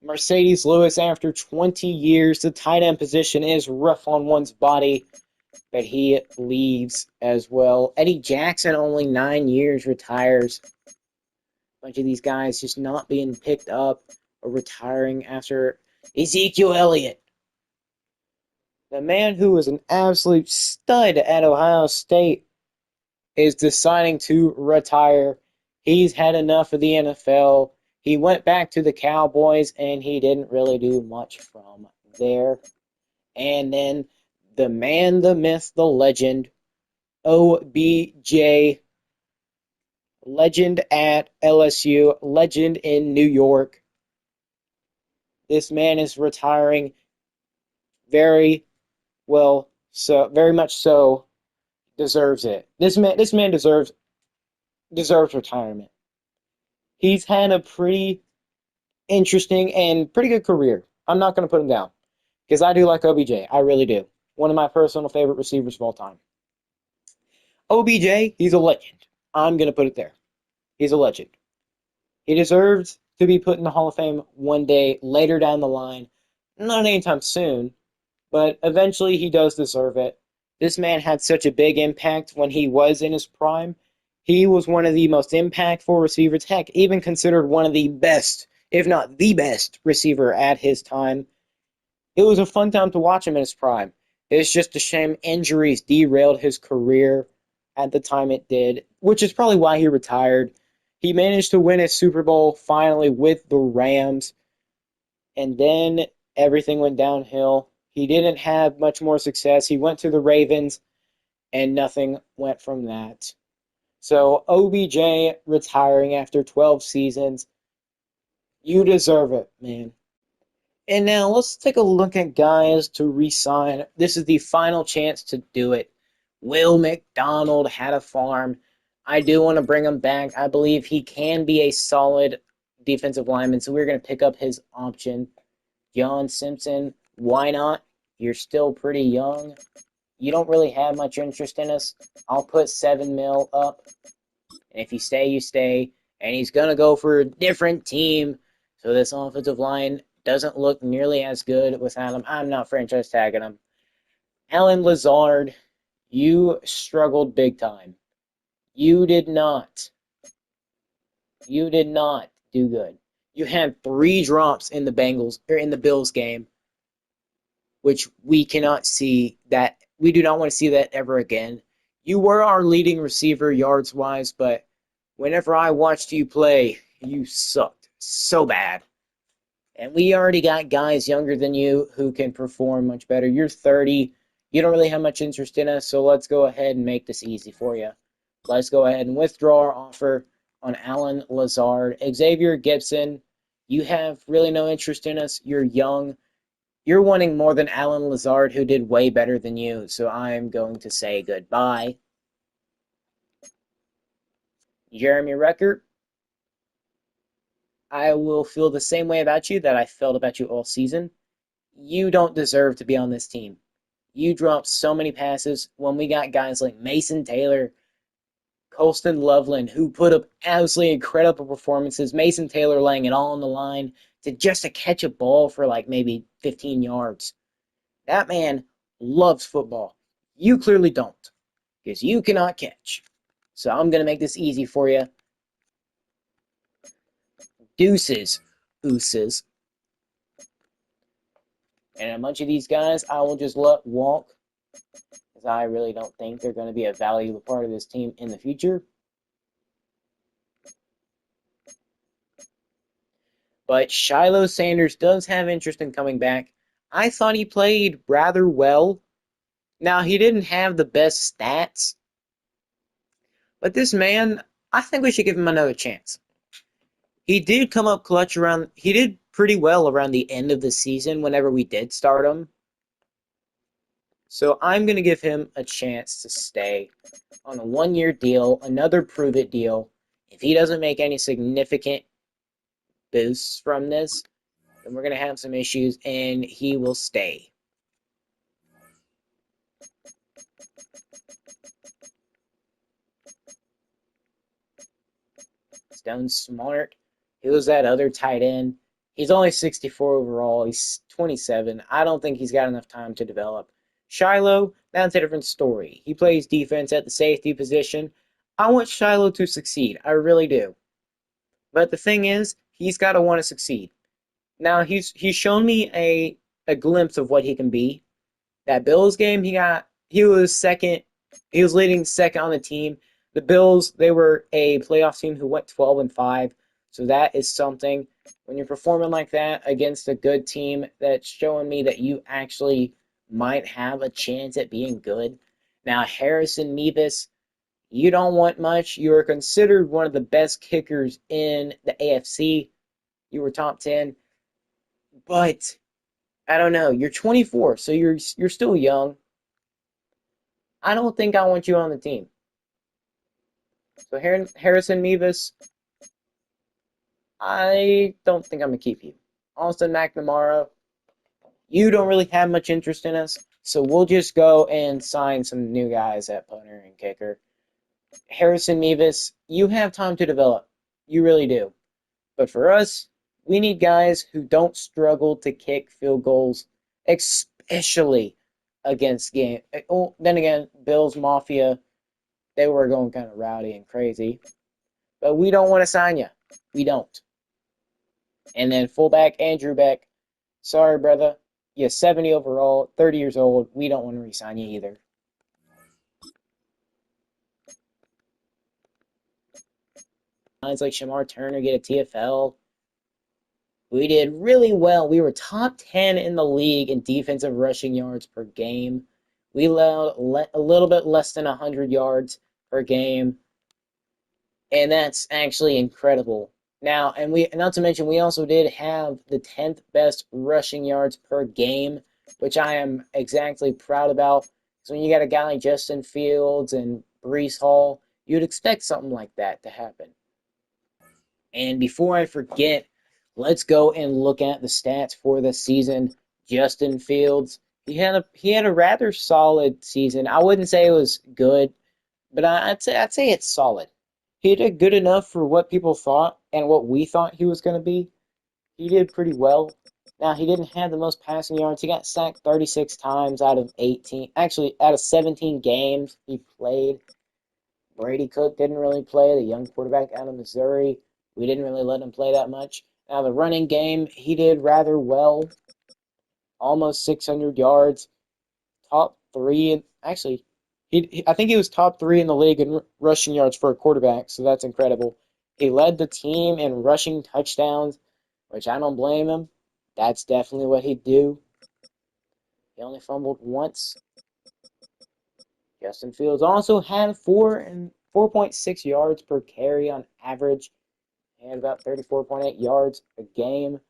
Speaker 1: Mercedes Lewis, after 20 years, the tight end position is rough on one's body, but he leaves as well. Eddie Jackson, only 9 years, retires. A bunch of these guys just not being picked up or retiring after. Ezekiel Elliott, the man who was an absolute stud at Ohio State, is deciding to retire. He's had enough of the NFL. He went back to the Cowboys, and he didn't really do much from there. And then the man, the myth, the legend, OBJ, legend at LSU, legend in New York. This man is retiring very well, so very much so deserves it. This man deserves retirement. He's had a pretty interesting and pretty good career. I'm not going to put him down because I do like OBJ. I really do. One of my personal favorite receivers of all time. OBJ, he's a legend. I'm going to put it there. He's a legend. He deserves to be put in the Hall of Fame one day later down the line. Not anytime soon, but eventually he does deserve it. This man had such a big impact when he was in his prime. He was one of the most impactful receivers, heck, even considered one of the best, if not the best, receiver at his time. It was a fun time to watch him in his prime. It's just a shame injuries derailed his career at the time it did, which is probably why he retired. He managed to win a Super Bowl finally with the Rams, and then everything went downhill. He didn't have much more success. He went to the Ravens, and nothing went from that. So OBJ retiring after 12 seasons, you deserve it, man. And now let's take a look at guys to re-sign. This is the final chance to do it. Will McDonald had a farm. I do want to bring him back. I believe he can be a solid defensive lineman, so we're going to pick up his option. John Simpson, why not? You're still pretty young. You don't really have much interest in us. I'll put 7 mil up. And if you stay, you stay. And he's going to go for a different team. So this offensive line doesn't look nearly as good without him. I'm not franchise tagging him. Allen Lazard, you struggled big time. You did not. You did not do good. You had 3 drops in the Bills game, which we cannot see that. We do not want to see that ever again. You were our leading receiver yards wise, but whenever I watched you play, you sucked so bad. And we already got guys younger than you who can perform much better. You're 30. You don't really have much interest in us, so let's go ahead and make this easy for you. Let's go ahead and withdraw our offer on Allen Lazard. Xavier Gibson, you have really no interest in us. You're young. You're wanting more than Allen Lazard, who did way better than you, so I'm going to say goodbye. Jeremy Recker, I will feel the same way about you that I felt about you all season. You don't deserve to be on this team. You dropped so many passes when we got guys like Mason Taylor, Colston Loveland, who put up absolutely incredible performances. Mason Taylor laying it all on the line to catch a ball for like maybe 15 yards. That man loves football. You clearly don't, because you cannot catch. So I'm going to make this easy for you. Deuces, ooses. And a bunch of these guys I will just let walk, because I really don't think they're going to be a valuable part of this team in the future. But Shiloh Sanders does have interest in coming back. I thought he played rather well. Now, he didn't have the best stats, but this man, I think we should give him another chance. He did come up clutch he did pretty well around the end of the season whenever we did start him. So I'm going to give him a chance to stay on a 1-year deal, another prove-it deal. If he doesn't make any significant boosts from this, then we're going to have some issues, and he will stay. He's done smart. He was that other tight end. He's only 64 overall. He's 27. I don't think he's got enough time to develop. Shiloh, that's a different story. He plays defense at the safety position. I want Shiloh to succeed. I really do. But the thing is, he's got to want to succeed. Now he's shown me a glimpse of what he can be. That Bills game, he was second. He was leading second on the team. The Bills, they were a playoff team who went 12-5. So that is something. When you're performing like that against a good team, that's showing me that you actually might have a chance at being good. Now Harrison Mevis, you don't want much. You are considered one of the best kickers in the AFC. You were top 10, but I don't know. You're 24, so you're still young. I don't think I want you on the team. So Harrison Mevis, I don't think I'm gonna keep you. Austin McNamara, you don't really have much interest in us, so we'll just go and sign some new guys at punter and kicker. Harrison Mevis, you have time to develop. You really do. But for us, we need guys who don't struggle to kick field goals, especially against game. Oh, then again, Bills Mafia, they were going kind of rowdy and crazy. But we don't want to sign you. We don't. And then fullback Andrew Beck, sorry, brother. You're 70 overall, 30 years old. We don't want to re-sign you either. Guys like Shamar Turner get a TFL. We did really well. We were top 10 in the league in defensive rushing yards per game. We allowed a little bit less than 100 yards per game. And that's actually incredible. Now, and not to mention, we also did have the 10th best rushing yards per game, which I am exactly proud about. So when you got a guy like Justin Fields and Breece Hall, you'd expect something like that to happen. And before I forget, let's go and look at the stats for the season. Justin Fields, he had a rather solid season. I wouldn't say it was good, but I'd say it's solid. He did good enough for what people thought and what we thought he was going to be. He did pretty well. Now, he didn't have the most passing yards. He got sacked 36 times out of 18. Actually, out of 17 games he played. Brady Cook didn't really play, the young quarterback out of Missouri. We didn't really let him play that much. Now, the running game, he did rather well. Almost 600 yards. Top three. Actually, I think he was top three in the league in rushing yards for a quarterback, so that's incredible. He led the team in rushing touchdowns, which I don't blame him. That's definitely what he'd do. He only fumbled once. Justin Fields also had 4.6 yards per carry on average. He had about 34.8 yards a game.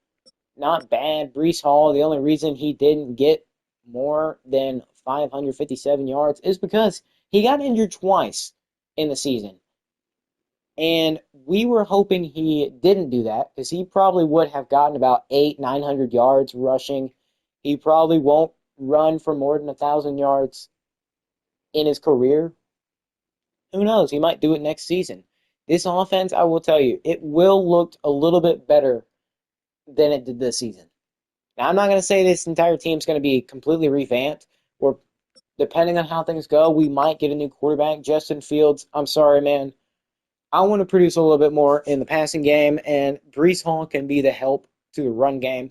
Speaker 1: Not bad. Breece Hall, the only reason he didn't get more than 557 yards is because he got injured twice in the season. And we were hoping he didn't do that because he probably would have gotten about 900 yards rushing. He probably won't run for more than 1,000 yards in his career. Who knows? He might do it next season. This offense, I will tell you, it will look a little bit better than it did this season. Now, I'm not going to say this entire team's going to be completely revamped, or depending on how things go, we might get a new quarterback. Justin Fields, I'm sorry, man. I want to produce a little bit more in the passing game, and Breece Hall can be the help to the run game.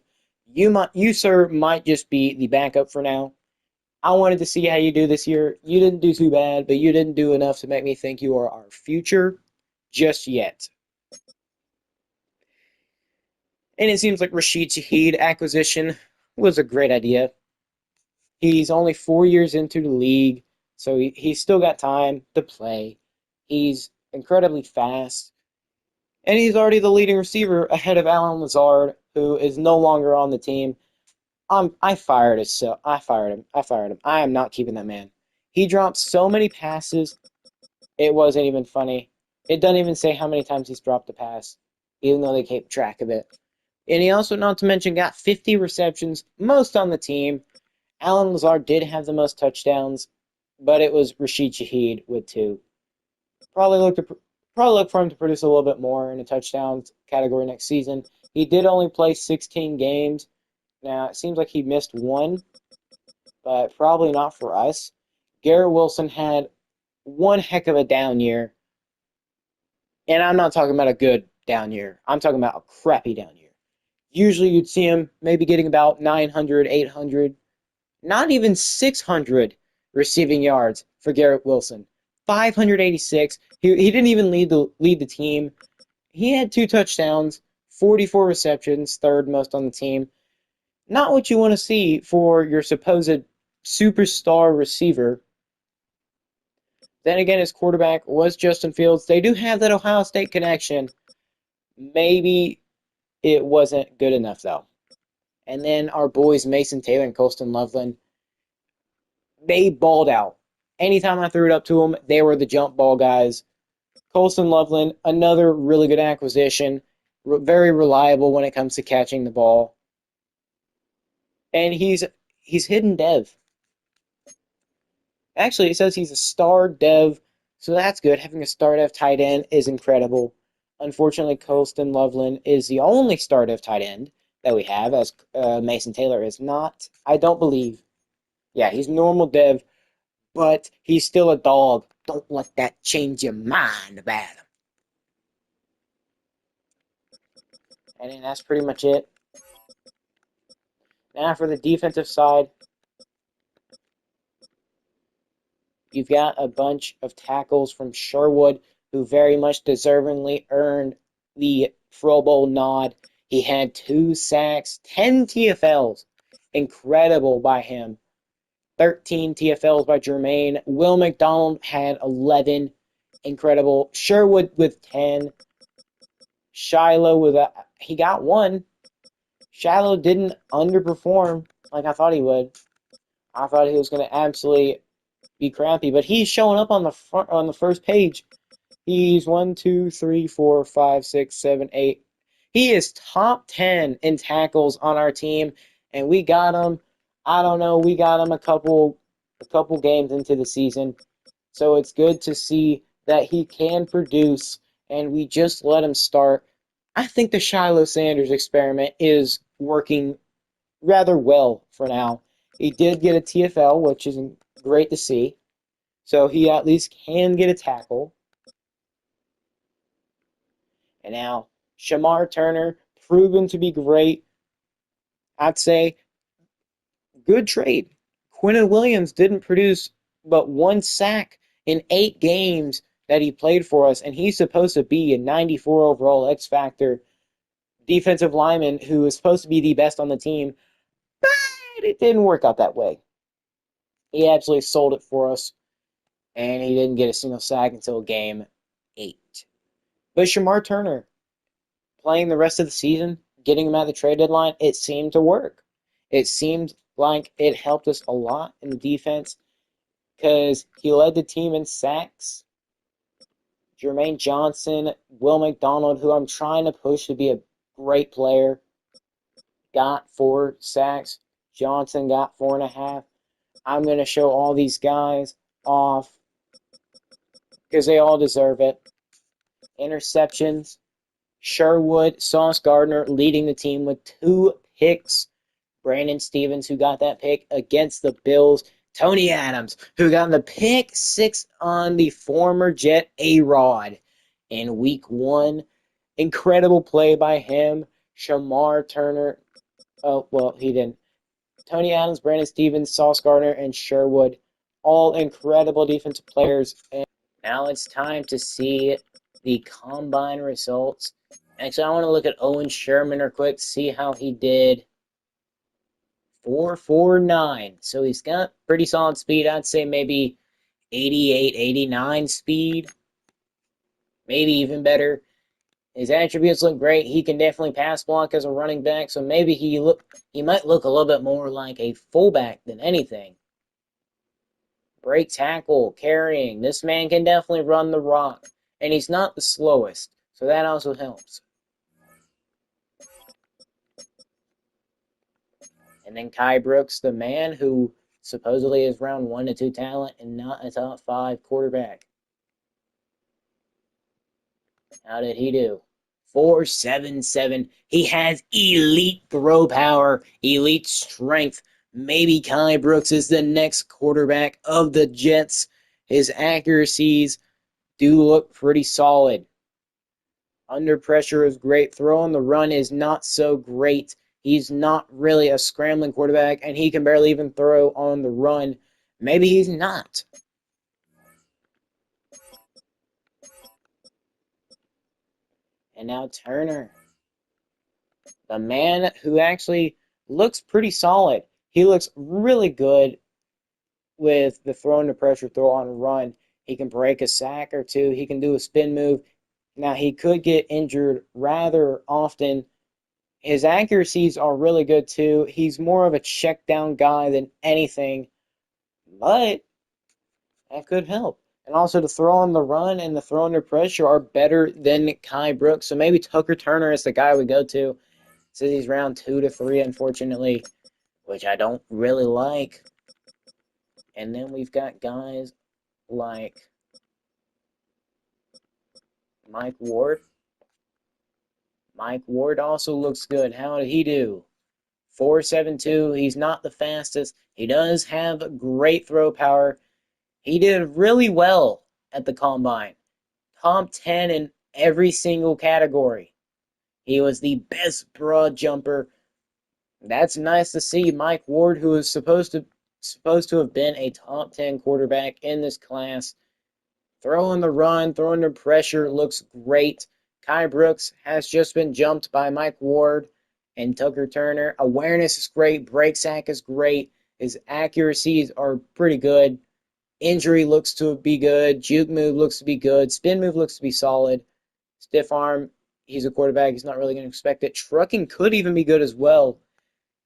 Speaker 1: You, sir, might just be the backup for now. I wanted to see how you do this year. You didn't do too bad, but you didn't do enough to make me think you are our future just yet. And it seems like Rashid Shaheed acquisition was a great idea. He's only 4 years into the league, so he's still got time to play. He's incredibly fast, and he's already the leading receiver ahead of Alan Lazard, who is no longer on the team. I fired I fired him. I am not keeping that man. He dropped so many passes, it wasn't even funny. It doesn't even say how many times he's dropped a pass, even though they keep track of it. And he also, not to mention, got 50 receptions, most on the team. Alan Lazard did have the most touchdowns, but it was Rashid Shaheed with 2. Probably look for him to produce a little bit more in the touchdowns category next season. He did only play 16 games. Now, it seems like he missed 1, but probably not for us. Garrett Wilson had one heck of a down year. And I'm not talking about a good down year. I'm talking about a crappy down year. Usually you'd see him maybe getting about 900, 800, not even 600 receiving yards for Garrett Wilson. 586. He didn't even lead the team. He had 2 touchdowns, 44 receptions, third most on the team. Not what you want to see for your supposed superstar receiver. Then again, his quarterback was Justin Fields. They do have that Ohio State connection. Maybe it wasn't good enough, though. And then our boys, Mason Taylor and Colston Loveland, they balled out. Anytime I threw it up to them, they were the jump ball guys. Colston Loveland, another really good acquisition. Very reliable when it comes to catching the ball. And he's hidden dev. Actually, it says he's a star dev, so that's good. Having a star dev tight end is incredible. Unfortunately, Colston Loveland is the only star dev tight end that we have, as Mason Taylor is not. I don't believe. Yeah, he's normal dev, but he's still a dog. Don't let that change your mind about him. And then that's pretty much it. Now for the defensive side, you've got a bunch of tackles from Sherwood who very much deservingly earned the Pro Bowl nod. He had 2 sacks, 10 TFLs. Incredible by him. 13 TFLs by Jermaine. Will McDonald had 11. Incredible. Sherwood with 10. Shiloh he got 1. Shiloh didn't underperform like I thought he would. I thought he was going to absolutely be crappy, but he's showing up on the first page. He's 1, 2, 3, 4, 5, 6, 7, 8. He is top 10 in tackles on our team, and we got him. I don't know. We got him a couple games into the season, so it's good to see that he can produce, and we just let him start. I think the Shiloh Sanders experiment is working rather well for now. He did get a TFL, which is great to see. So he at least can get a tackle. And now, Shamar Turner, proven to be great. I'd say good trade. Quinnen Williams didn't produce but 1 sack in 8 games that he played for us, and he's supposed to be a 94 overall X Factor defensive lineman who is supposed to be the best on the team, but it didn't work out that way. He absolutely sold it for us, and he didn't get a single sack until game 8. But Shamar Turner, playing the rest of the season, getting him at the trade deadline, it seemed to work. It seemed like it helped us a lot in the defense because he led the team in sacks. Jermaine Johnson, Will McDonald, who I'm trying to push to be a great player, got 4 sacks. Johnson got 4.5. I'm going to show all these guys off because they all deserve it. Interceptions. Sherwood, Sauce Gardner leading the team with 2 picks. Brandon Stevens, who got that pick against the Bills. Tony Adams, who got the pick 6 on the former Jet A-Rod in week 1. Incredible play by him. Shamar Turner. Oh, well, he didn't. Tony Adams, Brandon Stevens, Sauce Gardner, and Sherwood. All incredible defensive players. And now it's time to see the combine results. Actually, I want to look at Owen Sherman real quick, see how he did. 4.49. So he's got pretty solid speed. I'd say maybe 88, 89 speed. Maybe even better. His attributes look great. He can definitely pass block as a running back, so maybe he might look a little bit more like a fullback than anything. Break tackle, carrying. This man can definitely run the rock. And he's not the slowest, so that also helps. And then Kai Brooks, the man who supposedly is round 1 to 2 talent and not a top 5 quarterback. How did he do? 4.77. He has elite throw power, elite strength. Maybe Kai Brooks is the next quarterback of the Jets. His accuracies do look pretty solid. Under pressure is great. Throw on the run is not so great. He's not really a scrambling quarterback, and he can barely even throw on the run. Maybe he's not. And now Turner, the man who actually looks pretty solid. He looks really good with the throw under pressure, throw on run. He can break a sack or two. He can do a spin move. Now, he could get injured rather often. His accuracies are really good too. He's more of a check down guy than anything, but that could help. And also, the throw on the run and the throw under pressure are better than Kai Brooks. So maybe Tucker Turner is the guy we go to. Says he's round 2 to 3, unfortunately, which I don't really like. And then we've got guys like Mike Ward. Mike Ward also looks good. How did he do? 4.72. He's not the fastest. He does have great throw power. He did really well at the combine. Top 10 in every single category. He was the best broad jumper. That's nice to see. Mike Ward, who is supposed to have been a top 10 quarterback in this class, throwing the run, throwing the pressure, looks great. Kai Brooks has just been jumped by Mike Ward and Tucker Turner. Awareness is great. Break sack is great. His accuracies are pretty good. Injury looks to be good. Juke move looks to be good. Spin move looks to be solid. Stiff arm, he's a quarterback. He's not really going to expect it. Trucking could even be good as well.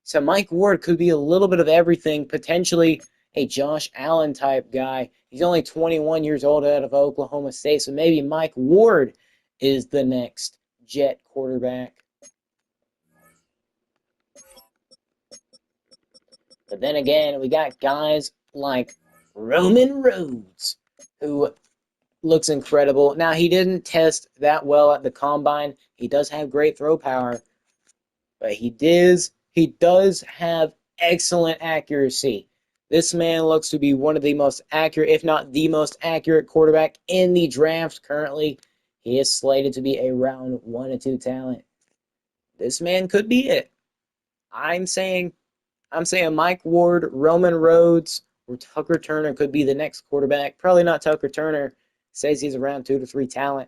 Speaker 1: So Mike Ward could be a little bit of everything, potentially a Josh Allen type guy. He's only 21 years old out of Oklahoma State, so maybe Mike Ward is the next Jet quarterback. But then again, we got guys like Roman Rhodes, who looks incredible. Now, he didn't test that well at the combine. He does have great throw power, but he does have excellent accuracy. This man looks to be one of the most accurate, if not the most accurate quarterback in the draft currently. He is slated to be a round 1 to 2 talent. This man could be it. I'm saying Mike Ward, Roman Rhodes, or Tucker Turner could be the next quarterback. Probably not Tucker Turner. Says he's a round 2 to 3 talent.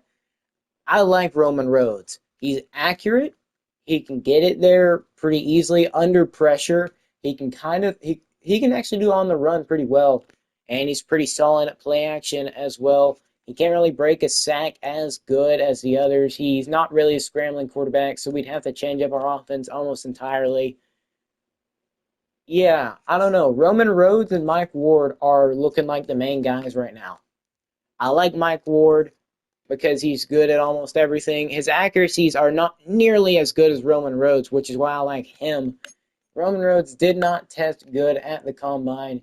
Speaker 1: I like Roman Rhodes. He's accurate. He can get it there pretty easily under pressure. He can he can actually do on the run pretty well, and he's pretty solid at play action as well. He can't really break a sack as good as the others. He's not really a scrambling quarterback, so we'd have to change up our offense almost entirely. Yeah, I don't know. Roman Rhodes and Mike Ward are looking like the main guys right now. I like Mike Ward because he's good at almost everything. His accuracies are not nearly as good as Roman Rhodes, which is why I like him. Roman Rhodes did not test good at the combine.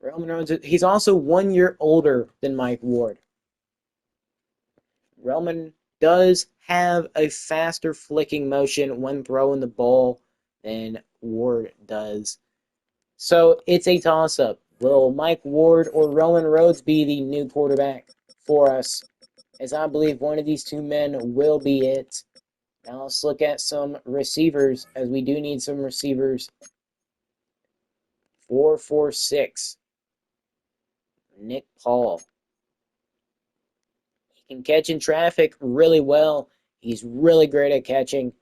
Speaker 1: Roman Rhodes, he's also 1 year older than Mike Ward. Roman does have a faster flicking motion when throwing the ball than Ward does. So it's a toss-up. Will Mike Ward or Roman Rhodes be the new quarterback for us? As I believe one of these two men will be it. Now let's look at some receivers, as we do need some receivers. 4.46. Nick Paul. He can catch in traffic really well. He's really great at catching.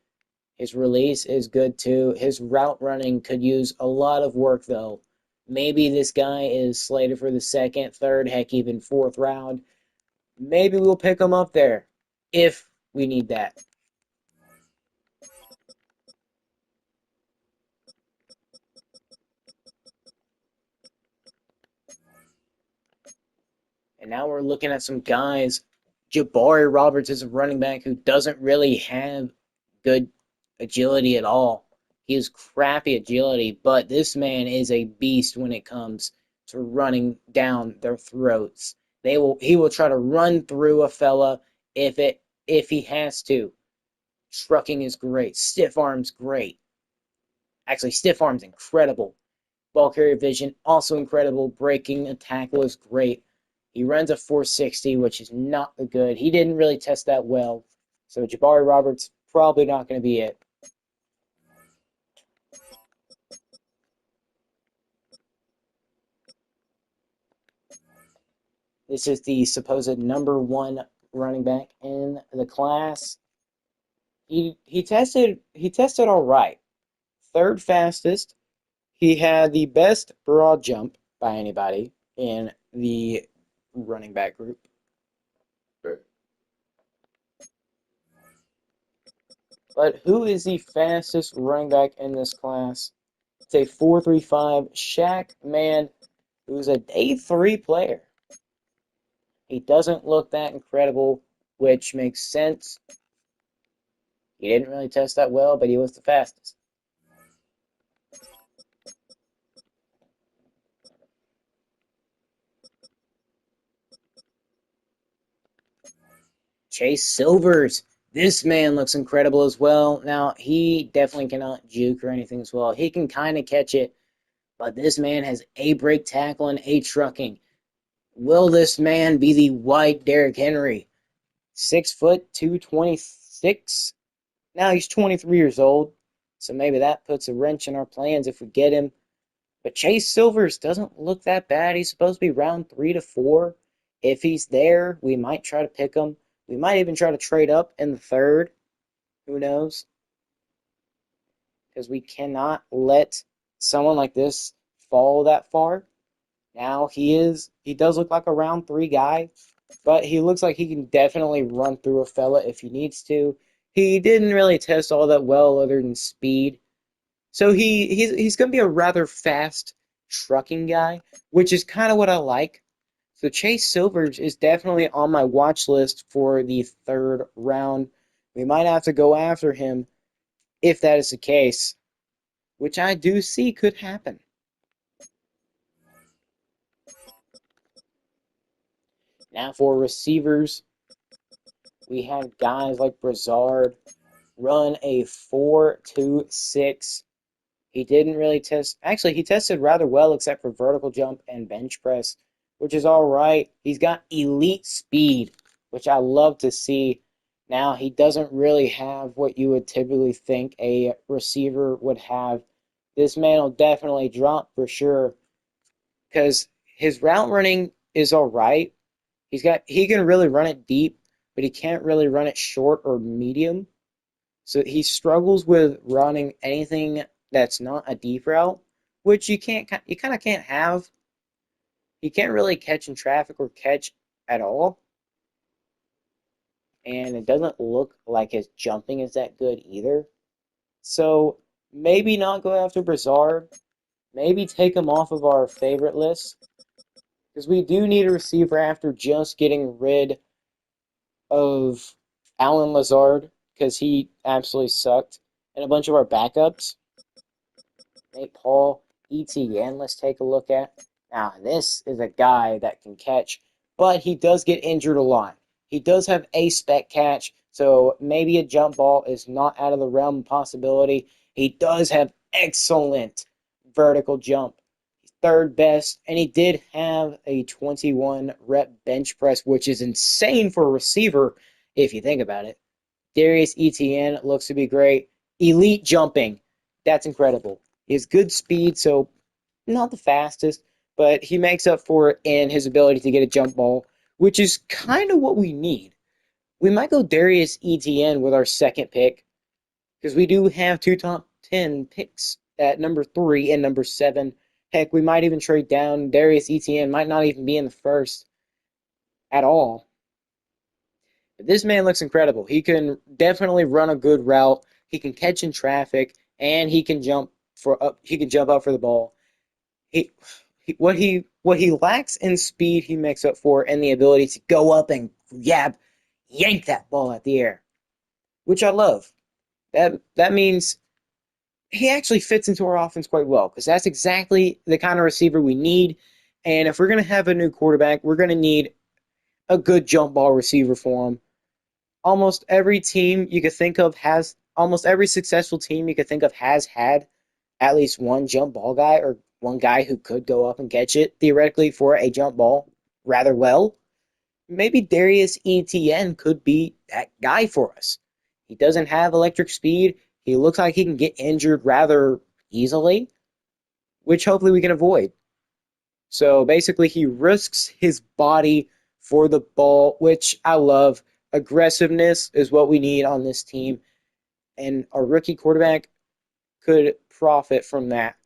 Speaker 1: His release is good too. His route running could use a lot of work though. Maybe this guy is slated for the second, third, heck, even fourth round. Maybe we'll pick him up there if we need that. And now we're looking at some guys. Jabari Roberts is a running back who doesn't really have good agility at all. He has crappy agility, but this man is a beast when it comes to running down their throats. He will try to run through a fella if he has to. Trucking is great. Stiff arm's great. Actually, stiff arm's incredible. Ball carrier vision also incredible. Breaking and tackle is great. He runs a 460, which is not good. He didn't really test that well. So Jabari Roberts probably not going to be it. This is the supposed number one running back in the class. He tested all right. Third fastest. He had the best broad jump by anybody in the running back group. But who is the fastest running back in this class? It's a 4.35 Shaq Man, who's a day 3 player. He doesn't look that incredible, which makes sense. He didn't really test that well, but he was the fastest. Chase Silvers. This man looks incredible as well. Now, he definitely cannot juke or anything as well. He can kind of catch it, but this man has a break tackle and a trucking. Will this man be the white Derrick Henry? 6', 226. Now he's 23 years old, so maybe that puts a wrench in our plans if we get him. But Chase Silvers doesn't look that bad. He's supposed to be round 3 to 4. If he's there, we might try to pick him. We might even try to trade up in the third. Who knows? Because we cannot let someone like this fall that far. Now he does look like a round 3 guy, but he looks like he can definitely run through a fella if he needs to. He didn't really test all that well other than speed. So he's going to be a rather fast trucking guy, which is kind of what I like. So Chase Silvers is definitely on my watch list for the third round. We might have to go after him if that is the case, which I do see could happen. Now for receivers, we have guys like Brazard run a 4.26. He didn't really test. Actually, he tested rather well except for vertical jump and bench press, which is all right. He's got elite speed, which I love to see. Now, he doesn't really have what you would typically think a receiver would have. This man will definitely drop for sure because his route running is all right. He can really run it deep, but he can't really run it short or medium. So he struggles with running anything that's not a deep route, which you kind of can't have. He can't really catch in traffic or catch at all, and it doesn't look like his jumping is that good either. So maybe not go after Brazard. Maybe take him off of our favorite list because we do need a receiver after just getting rid of Alan Lazard because he absolutely sucked, and a bunch of our backups. Nate Paul, ETN, let's take a look at. Now, this is a guy that can catch, but he does get injured a lot. He does have a spec catch, so maybe a jump ball is not out of the realm of possibility. He does have excellent vertical jump. He's third best, and he did have a 21 rep bench press, which is insane for a receiver if you think about it. Darius Etienne looks to be great. Elite jumping. That's incredible. He has good speed, so not the fastest, but he makes up for it in his ability to get a jump ball, which is kind of what we need. We might go Darius Etienne with our second pick because we do have two top 10 picks at number 3 and number 7. Heck, we might even trade down. Darius Etienne might not even be in the first at all. But this man looks incredible. He can definitely run a good route. He can catch in traffic, and he can jump up for the ball. He, what he lacks in speed, he makes up for in the ability to go up and yank that ball at the air, which I love. That means he actually fits into our offense quite well because that's exactly the kind of receiver we need. And if we're going to have a new quarterback, we're going to need a good jump ball receiver for him. Almost every team you could think of has, almost every successful team you could think of has had at least one jump ball guy or one guy who could go up and catch it theoretically for a jump ball rather well. Maybe Darius Etienne could be that guy for us. He doesn't have electric speed. He looks like he can get injured rather easily, which hopefully we can avoid. So basically, he risks his body for the ball, which I love. Aggressiveness is what we need on this team, and our rookie quarterback could profit from that.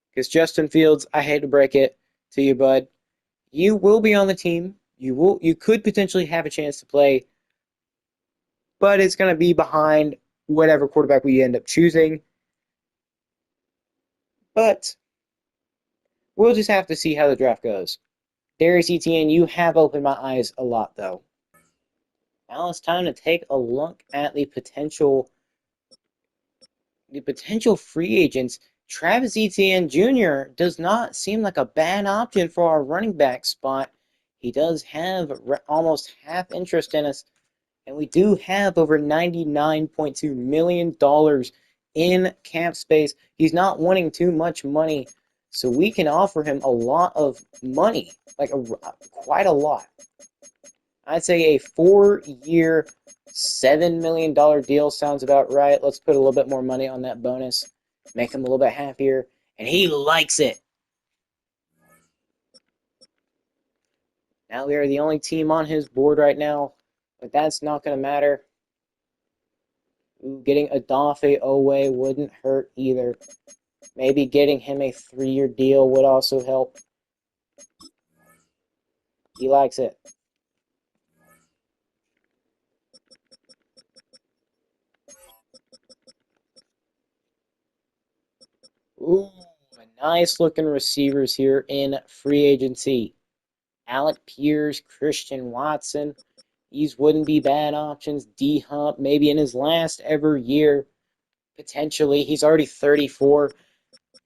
Speaker 1: Because Justin Fields, I hate to break it to you, bud, you will be on the team. You could potentially have a chance to play, but it's going to be behind whatever quarterback we end up choosing. But we'll just have to see how the draft goes. Darius Etienne, you have opened my eyes a lot, though. Now it's time to take a look at the potential free agents. Travis Etienne Jr. does not seem like a bad option for our running back spot. He does have almost half interest in us, and we do have over $99.2 million in cap space. He's not wanting too much money, so we can offer him a lot of money, like quite a lot. I'd say a 4-year, $7 million deal sounds about right. Let's put a little bit more money on that bonus, make him a little bit happier, and he likes it. Now we are the only team on his board right now, but that's not going to matter. Ooh, getting Adafe Owe wouldn't hurt either. Maybe getting him a 3-year deal would also help. He likes it. Ooh, nice looking receivers here in free agency. Alec Pierce, Christian Watson. These wouldn't be bad options. D Hump, maybe in his last ever year, potentially. He's already 34,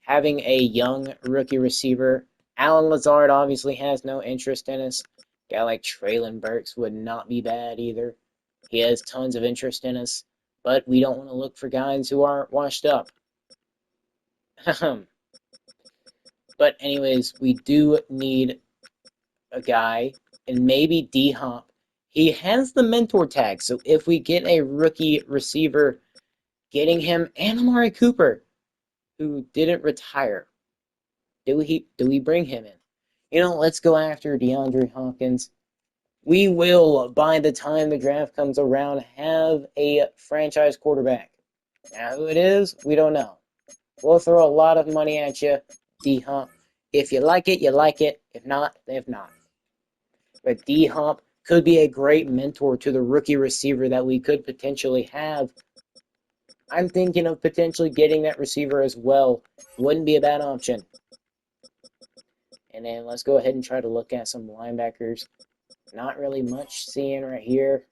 Speaker 1: having a young rookie receiver. Alan Lazard obviously has no interest in us. A guy like Traylon Burks would not be bad either. He has tons of interest in us, but we don't want to look for guys who aren't washed up. But anyways, we do need a guy, and maybe D Hump. He has the mentor tag, so if we get a rookie receiver, getting him and Amari Cooper, who didn't retire, do we bring him in? Let's go after DeAndre Hopkins. We will, by the time the draft comes around, have a franchise quarterback. Now, who it is, we don't know. We'll throw a lot of money at you, D Hump. If you like it, you like it. If not, if not. But D Hump could be a great mentor to the rookie receiver that we could potentially have. I'm thinking of potentially getting that receiver as well. Wouldn't be a bad option. And then let's go ahead and try to look at some linebackers. Not really much seeing right here.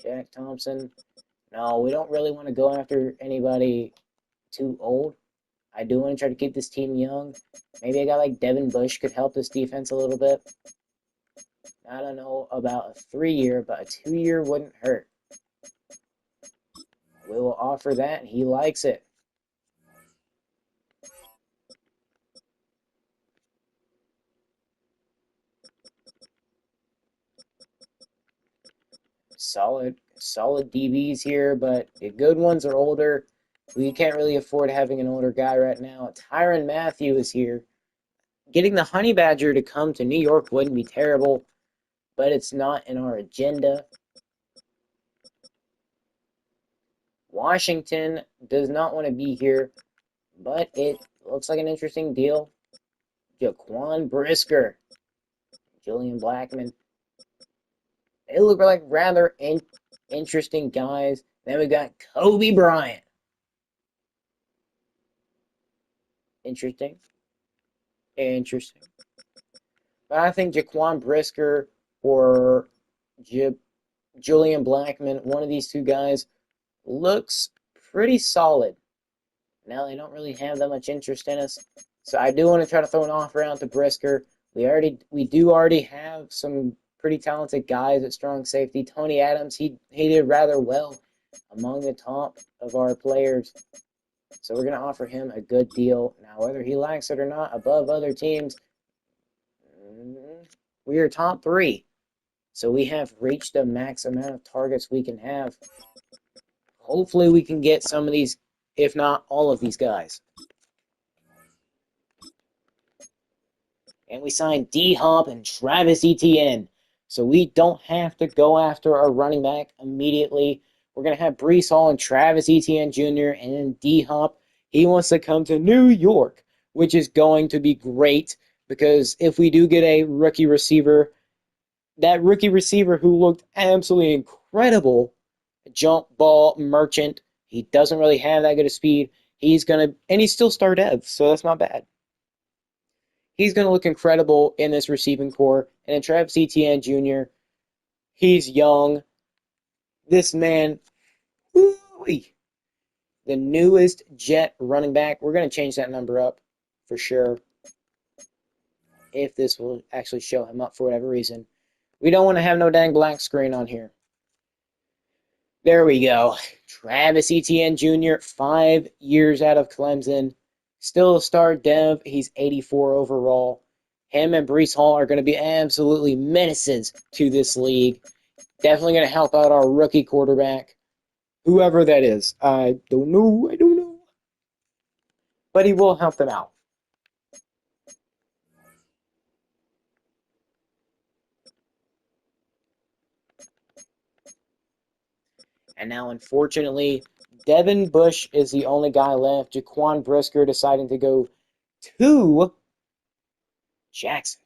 Speaker 1: Shaq Thompson. No, we don't really want to go after anybody too old. I do want to try to keep this team young. Maybe a guy like Devin Bush could help this defense a little bit. I don't know about a 3-year, but a 2-year wouldn't hurt. We will offer that, and he likes it. Solid DBs here, but the good ones are older. We can't really afford having an older guy right now. Tyrann Mathieu is here. Getting the Honey Badger to come to New York wouldn't be terrible, but it's not in our agenda. Washington does not want to be here, but it looks like an interesting deal. Jaquan Brisker, Julian Blackman. They look like rather interesting guys. Then we got Kobe Bryant. Interesting. Interesting. But I think Jaquan Brisker or Julian Blackman, one of these two guys, looks pretty solid. Now they don't really have that much interest in us. So I do want to try to throw an offer out to Brisker. We do already have some pretty talented guys at strong safety. Tony Adams, he did rather well among the top of our players. So we're going to offer him a good deal. Now, whether he likes it or not, above other teams, we are top 3. So we have reached the max amount of targets we can have. Hopefully we can get some of these, if not all of these guys. And we signed D-Hop and Travis Etienne. So we don't have to go after our running back immediately. We're going to have Breece Hall and Travis Etienne Jr. and then D-Hop. He wants to come to New York, which is going to be great because if we do get a rookie receiver, that rookie receiver who looked absolutely incredible, jump ball merchant, he doesn't really have that good of speed. And he's still star dev, so that's not bad. He's going to look incredible in this receiving core. And then Travis Etienne Jr., he's young. This man, woo-wee, the newest Jet running back. We're going to change that number up for sure if this will actually show him up for whatever reason. We don't want to have no dang black screen on here. There we go. Travis Etienne Jr., 5 years out of Clemson. Still a star dev. He's 84 overall. Him and Breece Hall are going to be absolutely menaces to this league. Definitely going to help out our rookie quarterback. Whoever that is. I don't know. But he will help them out. And now, unfortunately, Devin Bush is the only guy left. Jaquan Brisker deciding to go to Jacksonville.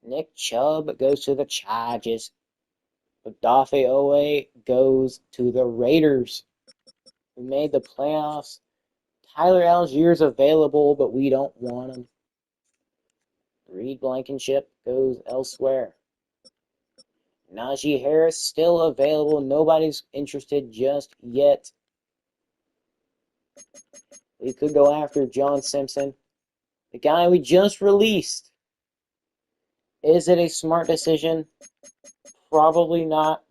Speaker 1: Nick Chubb goes to the Chargers. Odafe Owe goes to the Raiders. We made the playoffs. Tyler Algier's available, but we don't want him. Reed Blankenship goes elsewhere. Najee Harris still available. Nobody's interested just yet. We could go after John Simpson, the guy we just released. Is it a smart decision? Probably not.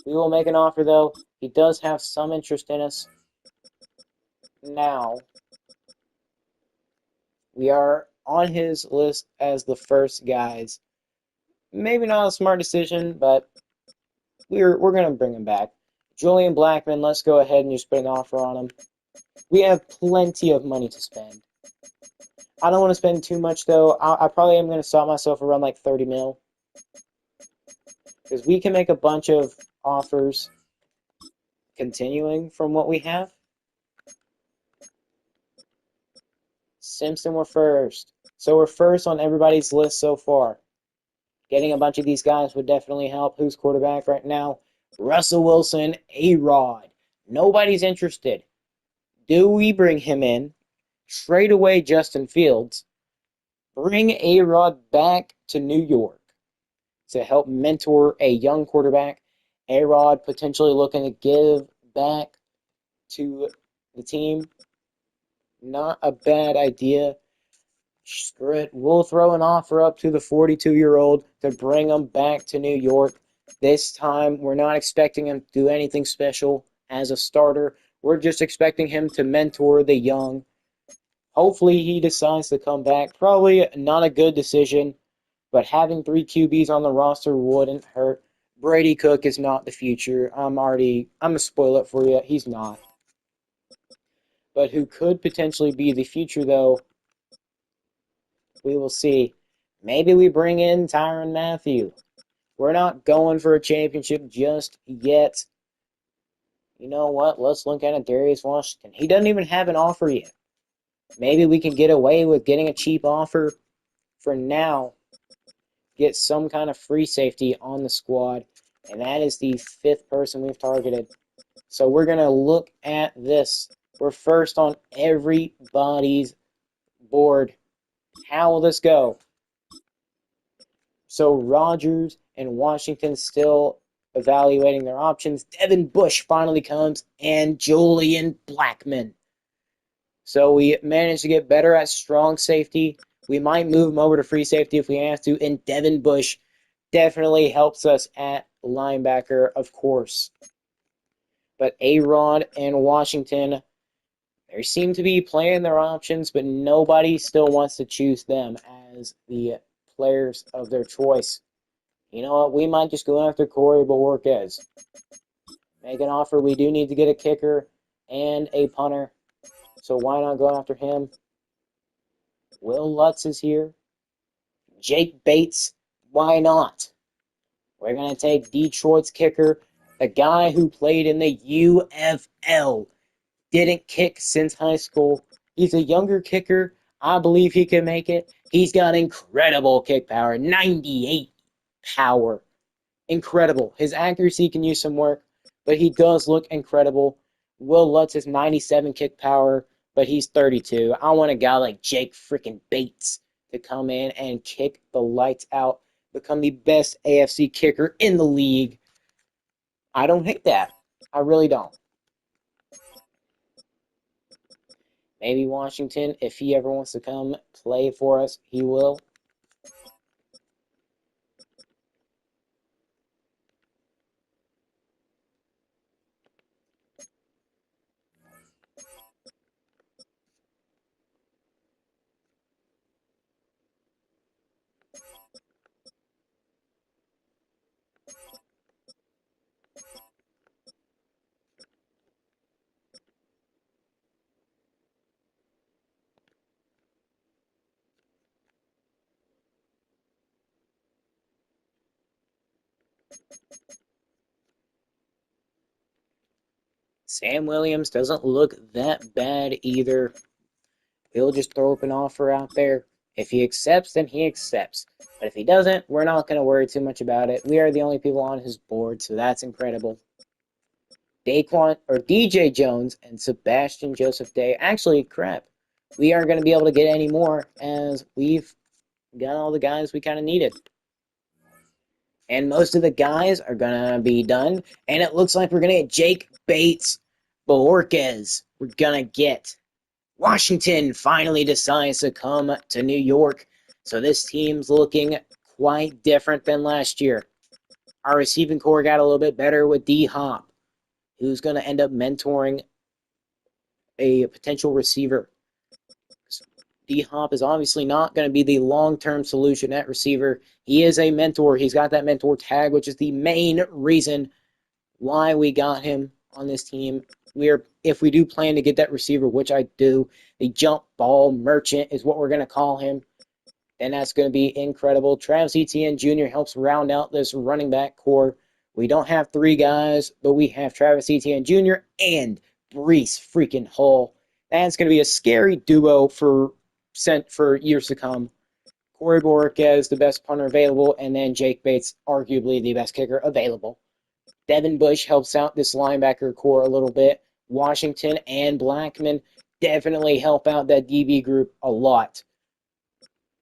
Speaker 1: We will make an offer, though. He does have some interest in us. Now, we are on his list as the first guys. Maybe not a smart decision, but we're going to bring him back. Julian Blackman, let's go ahead and just put an offer on him. We have plenty of money to spend. I don't want to spend too much, though. I probably am going to stop myself around like 30 mil. Because we can make a bunch of offers continuing from what we have. Simpson, we're first. So we're first on everybody's list so far. Getting a bunch of these guys would definitely help. Who's quarterback right now? Russell Wilson, A-Rod. Nobody's interested. Do we bring him in? Trade away Justin Fields. Bring A-Rod back to New York to help mentor a young quarterback. A-Rod potentially looking to give back to the team. Not a bad idea. Screw it. We'll throw an offer up to the 42-year-old to bring him back to New York. This time, we're not expecting him to do anything special as a starter. We're just expecting him to mentor the young. Hopefully, he decides to come back. Probably not a good decision, but having 3 QBs on the roster wouldn't hurt. Brady Cook is not the future. I'm going to spoil it for you. He's not. But who could potentially be the future, though, we will see. Maybe we bring in Tyrann Mathieu. We're not going for a championship just yet. You know what? Let's look at it. Darius Washington. He doesn't even have an offer yet. Maybe we can get away with getting a cheap offer for now. Get some kind of free safety on the squad. And that is the 5th person we've targeted. So we're going to look at this. We're first on everybody's board. How will this go? So Rodgers and Washington still evaluating their options. Devin Bush finally comes, and Julian Blackmon. So we managed to get better at strong safety. We might move him over to free safety if we have to, and Devin Bush definitely helps us at linebacker, of course. But A-Rod and Washington, they seem to be playing their options, but nobody still wants to choose them as the players of their choice. You know what? We might just go after Corey Borquez. Make an offer. We do need to get a kicker and a punter. So why not go after him? Will Lutz is here. Jake Bates. Why not? We're going to take Detroit's kicker, a guy who played in the UFL. Didn't kick since high school. He's a younger kicker. I believe he can make it. He's got incredible kick power, 98 power. Incredible. His accuracy can use some work, but he does look incredible. Will Lutz has 97 kick power, but he's 32. I want a guy like Jake freaking Bates to come in and kick the lights out, become the best AFC kicker in the league. I don't hate that. I really don't. Maybe Washington, if he ever wants to come play for us, he will. Sam Williams doesn't look that bad either. He'll just throw up an offer out there. If he accepts, then he accepts. But if he doesn't, we're not going to worry too much about it. We are the only people on his board, so that's incredible. DJ Jones and Sebastian Joseph Day. Actually, crap. We aren't going to be able to get any more as we've got all the guys we kind of needed. And most of the guys are going to be done. And it looks like we're going to get Jake Bates, Borquez. We're going to get Washington finally decides to come to New York. So this team's looking quite different than last year. Our receiving core got a little bit better with D-Hop, who's going to end up mentoring a potential receiver. D-Hop is obviously not going to be the long-term solution at receiver. He is a mentor. He's got that mentor tag, which is the main reason why we got him on this team. If we do plan to get that receiver, which I do, the jump ball merchant is what we're going to call him. And that's going to be incredible. Travis Etienne Jr. helps round out this running back core. We don't have three guys, but we have Travis Etienne Jr. and Breece freaking Hall. That's going to be a scary duo for years to come. Corey Borquez, the best punter available, and then Jake Bates, arguably the best kicker available. Devin Bush helps out this linebacker core a little bit. Washington and Blackmon definitely help out that DB group a lot.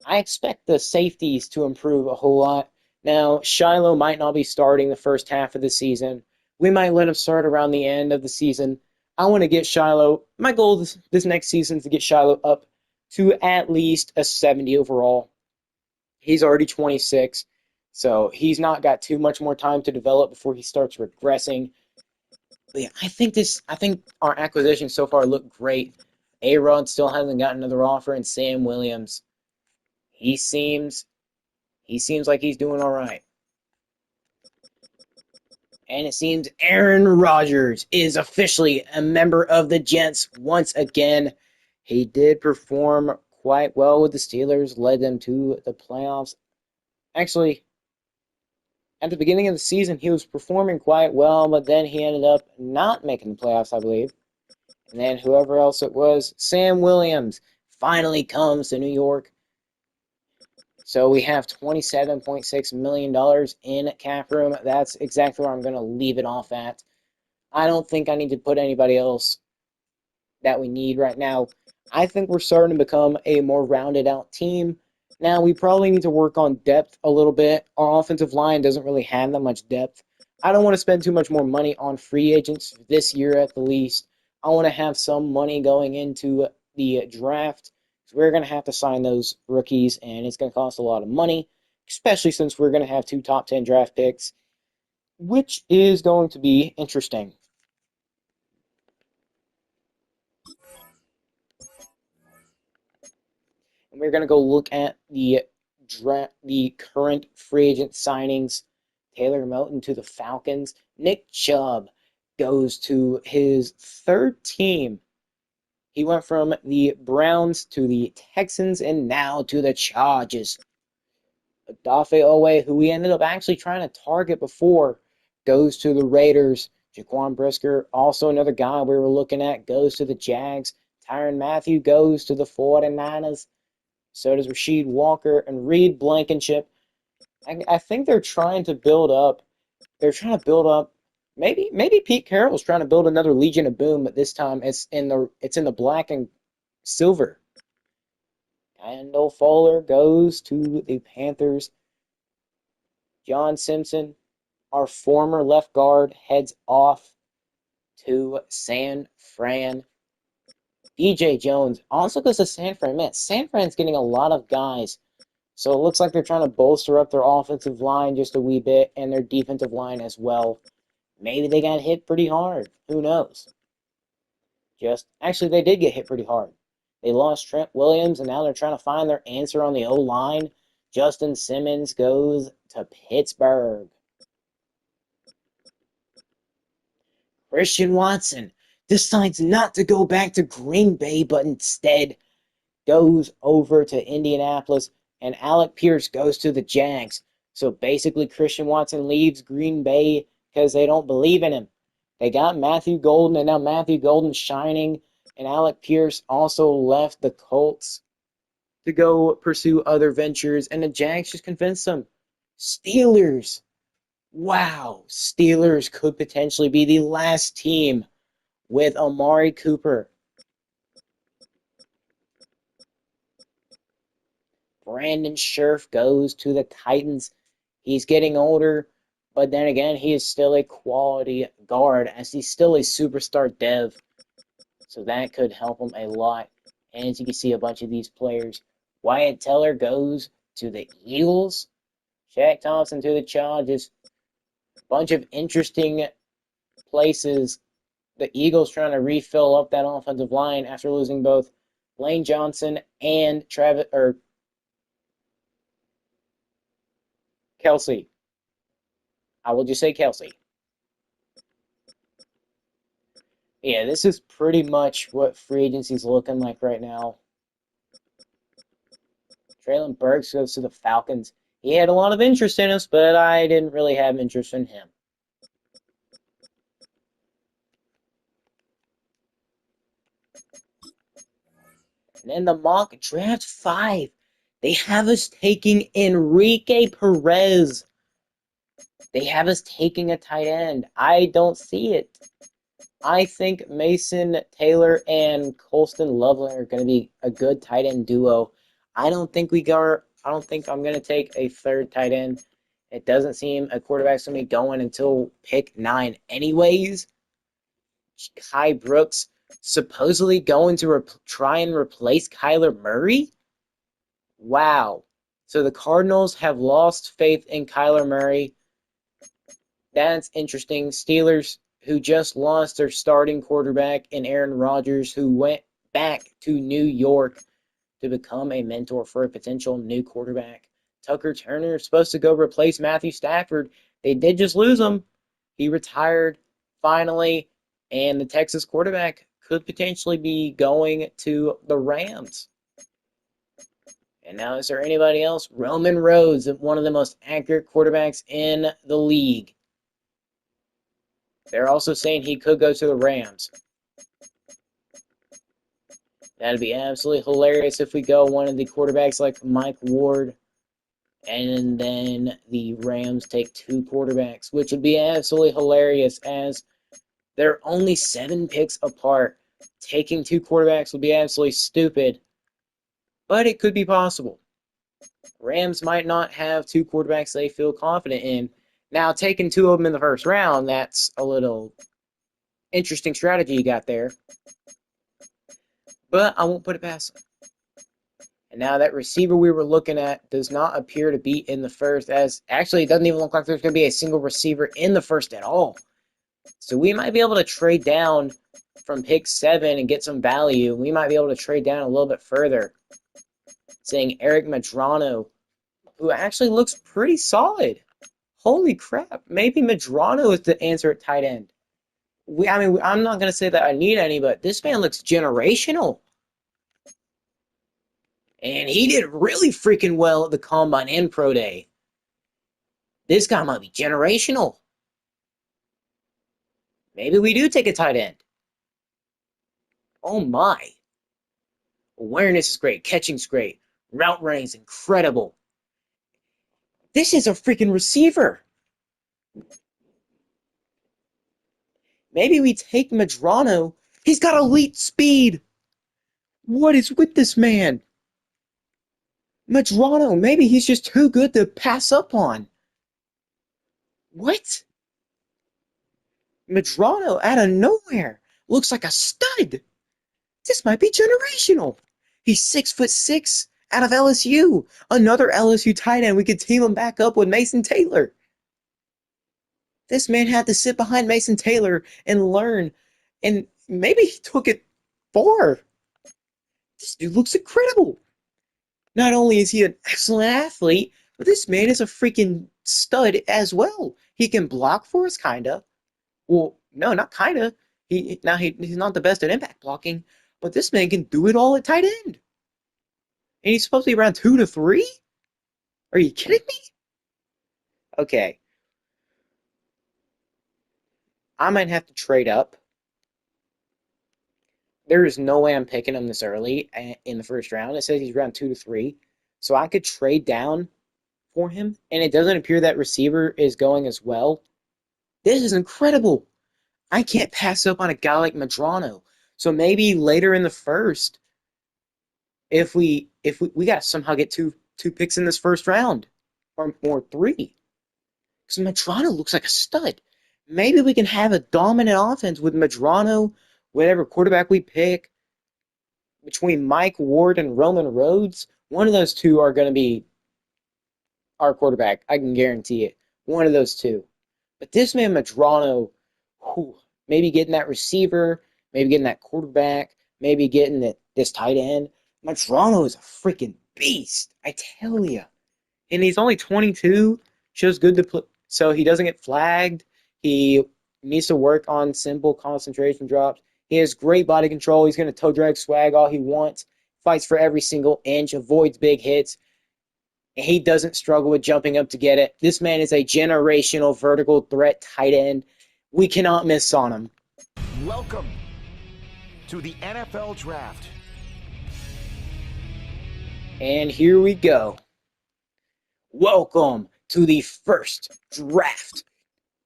Speaker 1: I expect the safeties to improve a whole lot. Now, Shiloh might not be starting the first half of the season. We might let him start around the end of the season. I want to get Shiloh. My goal this next season is to get Shiloh up to at least a 70 overall. He's already 26, so he's not got too much more time to develop before he starts regressing. But yeah, I think our acquisitions so far look great. A-Rod still hasn't gotten another offer, and Sam Williams, he seems like he's doing all right. And it seems Aaron Rodgers is officially a member of the Jets once again. He did perform quite well with the Steelers, led them to the playoffs. Actually, at the beginning of the season, he was performing quite well, but then he ended up not making the playoffs, I believe. And then whoever else it was, Sam Williams, finally comes to New York. So we have $27.6 million in cap room. That's exactly where I'm going to leave it off at. I don't think I need to put anybody else that we need right now. I think we're starting to become a more rounded out team. Now, we probably need to work on depth a little bit. Our offensive line doesn't really have that much depth. I don't want to spend too much more money on free agents this year at the least. I want to have some money going into the draft. So we're going to have to sign those rookies, and it's going to cost a lot of money, especially since we're going to have two top 10 draft picks, which is going to be interesting. And we're going to go look at the current free agent signings. Taylor Moton to the Falcons. Nick Chubb goes to his third team. He went from the Browns to the Texans and now to the Chargers. Odafe Owe, who we ended up actually trying to target before, goes to the Raiders. Jaquan Brisker, also another guy we were looking at, goes to the Jags. Tyrann Mathieu goes to the 49ers. So does Rasheed Walker and Reed Blankenship. I think they're trying to build up. They're trying to build up. Maybe Pete Carroll's trying to build another Legion of Boom, but this time it's in the black and silver. Kendall Fuller goes to the Panthers. John Simpson, our former left guard, heads off to San Fran. DJ Jones also goes to San Fran. Man, San Fran's getting a lot of guys. So it looks like they're trying to bolster up their offensive line just a wee bit and their defensive line as well. Maybe they got hit pretty hard. Who knows? Actually, they did get hit pretty hard. They lost Trent Williams, and now they're trying to find their answer on the O-line. Justin Simmons goes to Pittsburgh. Christian Watson decides not to go back to Green Bay, but instead goes over to Indianapolis, and Alec Pierce goes to the Jags. So basically, Christian Watson leaves Green Bay because they don't believe in him. They got Matthew Golden, and now Matthew Golden's shining, and Alec Pierce also left the Colts to go pursue other ventures, and the Jags just convinced them. Steelers. Wow. Steelers could potentially be the last team with Amari Cooper. Brandon Scherf goes to the Titans. He's getting older, but then again, he is still a quality guard as he's still a superstar dev. So that could help him a lot. And as you can see, a bunch of these players. Wyatt Teller goes to the Eagles. Shaq Thompson to the Chargers. Bunch of interesting places. The Eagles trying to refill up that offensive line after losing both Lane Johnson and Kelsey. I will just say Kelsey. Yeah, this is pretty much what free agency is looking like right now. Traylon Burks goes to the Falcons. He had a lot of interest in us, but I didn't really have interest in him. And then the mock draft 5. They have us taking Enrique Perez. They have us taking a tight end. I don't see it. I think Mason Taylor and Colston Loveland are going to be a good tight end duo. I don't think I'm going to take a third tight end. It doesn't seem a quarterback's going to be going until pick 9 anyways. Kai Brooks supposedly going to try and replace Kyler Murray? Wow. So the Cardinals have lost faith in Kyler Murray. That's interesting. Steelers, who just lost their starting quarterback in Aaron Rodgers, who went back to New York to become a mentor for a potential new quarterback. Tucker Turner is supposed to go replace Matthew Stafford. They did just lose him. He retired finally, and the Texas quarterback could potentially be going to the Rams. And now, is there anybody else? Roman Rhodes, one of the most accurate quarterbacks in the league. They're also saying he could go to the Rams. That'd be absolutely hilarious if we go one of the quarterbacks like Mike Ward, and then the Rams take 2 quarterbacks, which would be absolutely hilarious as they're only 7 picks apart. Taking 2 quarterbacks would be absolutely stupid, but it could be possible. Rams might not have 2 quarterbacks they feel confident in. Now, taking two of them in the first round, that's a little interesting strategy you got there. But I won't put it past them. And now that receiver we were looking at does not appear to be in the first, as actually it doesn't even look like there's going to be a single receiver in the first at all. So we might be able to trade down from pick 7 and get some value. We might be able to trade down a little bit further. Saying Eric Madrano, who actually looks pretty solid. Holy crap. Maybe Madrano is the answer at tight end. I'm not going to say that I need any, but this man looks generational. And he did really freaking well at the Combine and Pro Day. This guy might be generational. Maybe we do take a tight end. Oh my. Awareness is great. Catching's great. Route running's incredible. This is a freaking receiver. Maybe we take Madrano. He's got elite speed. What is with this man? Madrano, maybe he's just too good to pass up on. What? Madrano out of nowhere looks like a stud. This might be generational. He's 6'6" out of LSU. Another LSU tight end. We could team him back up with Mason Taylor. This man had to sit behind Mason Taylor and learn, and maybe he took it far. This dude looks incredible. Not only is he an excellent athlete, but this man is a freaking stud as well. He can block for us, kinda. Well, no, not kinda. He's not the best at impact blocking, but this man can do it all at tight end. And he's supposed to be around 2 to 3? Are you kidding me? Okay. I might have to trade up. There is no way I'm picking him this early in the first round. It says he's around 2 to 3. So I could trade down for him, and it doesn't appear that receiver is going as well. This is incredible. I can't pass up on a guy like Madrano. So maybe later in the first, if we got to somehow get two picks in this first round, or 3, because Madrano looks like a stud. Maybe we can have a dominant offense with Madrano, whatever quarterback we pick, between Mike Ward and Roman Rhodes. One of those two are going to be our quarterback. I can guarantee it. One of those two. But this man Madrano, maybe getting that receiver, maybe getting that quarterback, maybe getting this tight end. Madrano is a freaking beast, I tell you. And he's only 22, shows good to play, so he doesn't get flagged. He needs to work on simple concentration drops. He has great body control. He's going to toe drag swag all he wants. Fights for every single inch, avoids big hits. And he doesn't struggle with jumping up to get it. This man is a generational vertical threat tight end. We cannot miss on him.
Speaker 3: Welcome to the NFL Draft.
Speaker 1: And here we go. Welcome to the first draft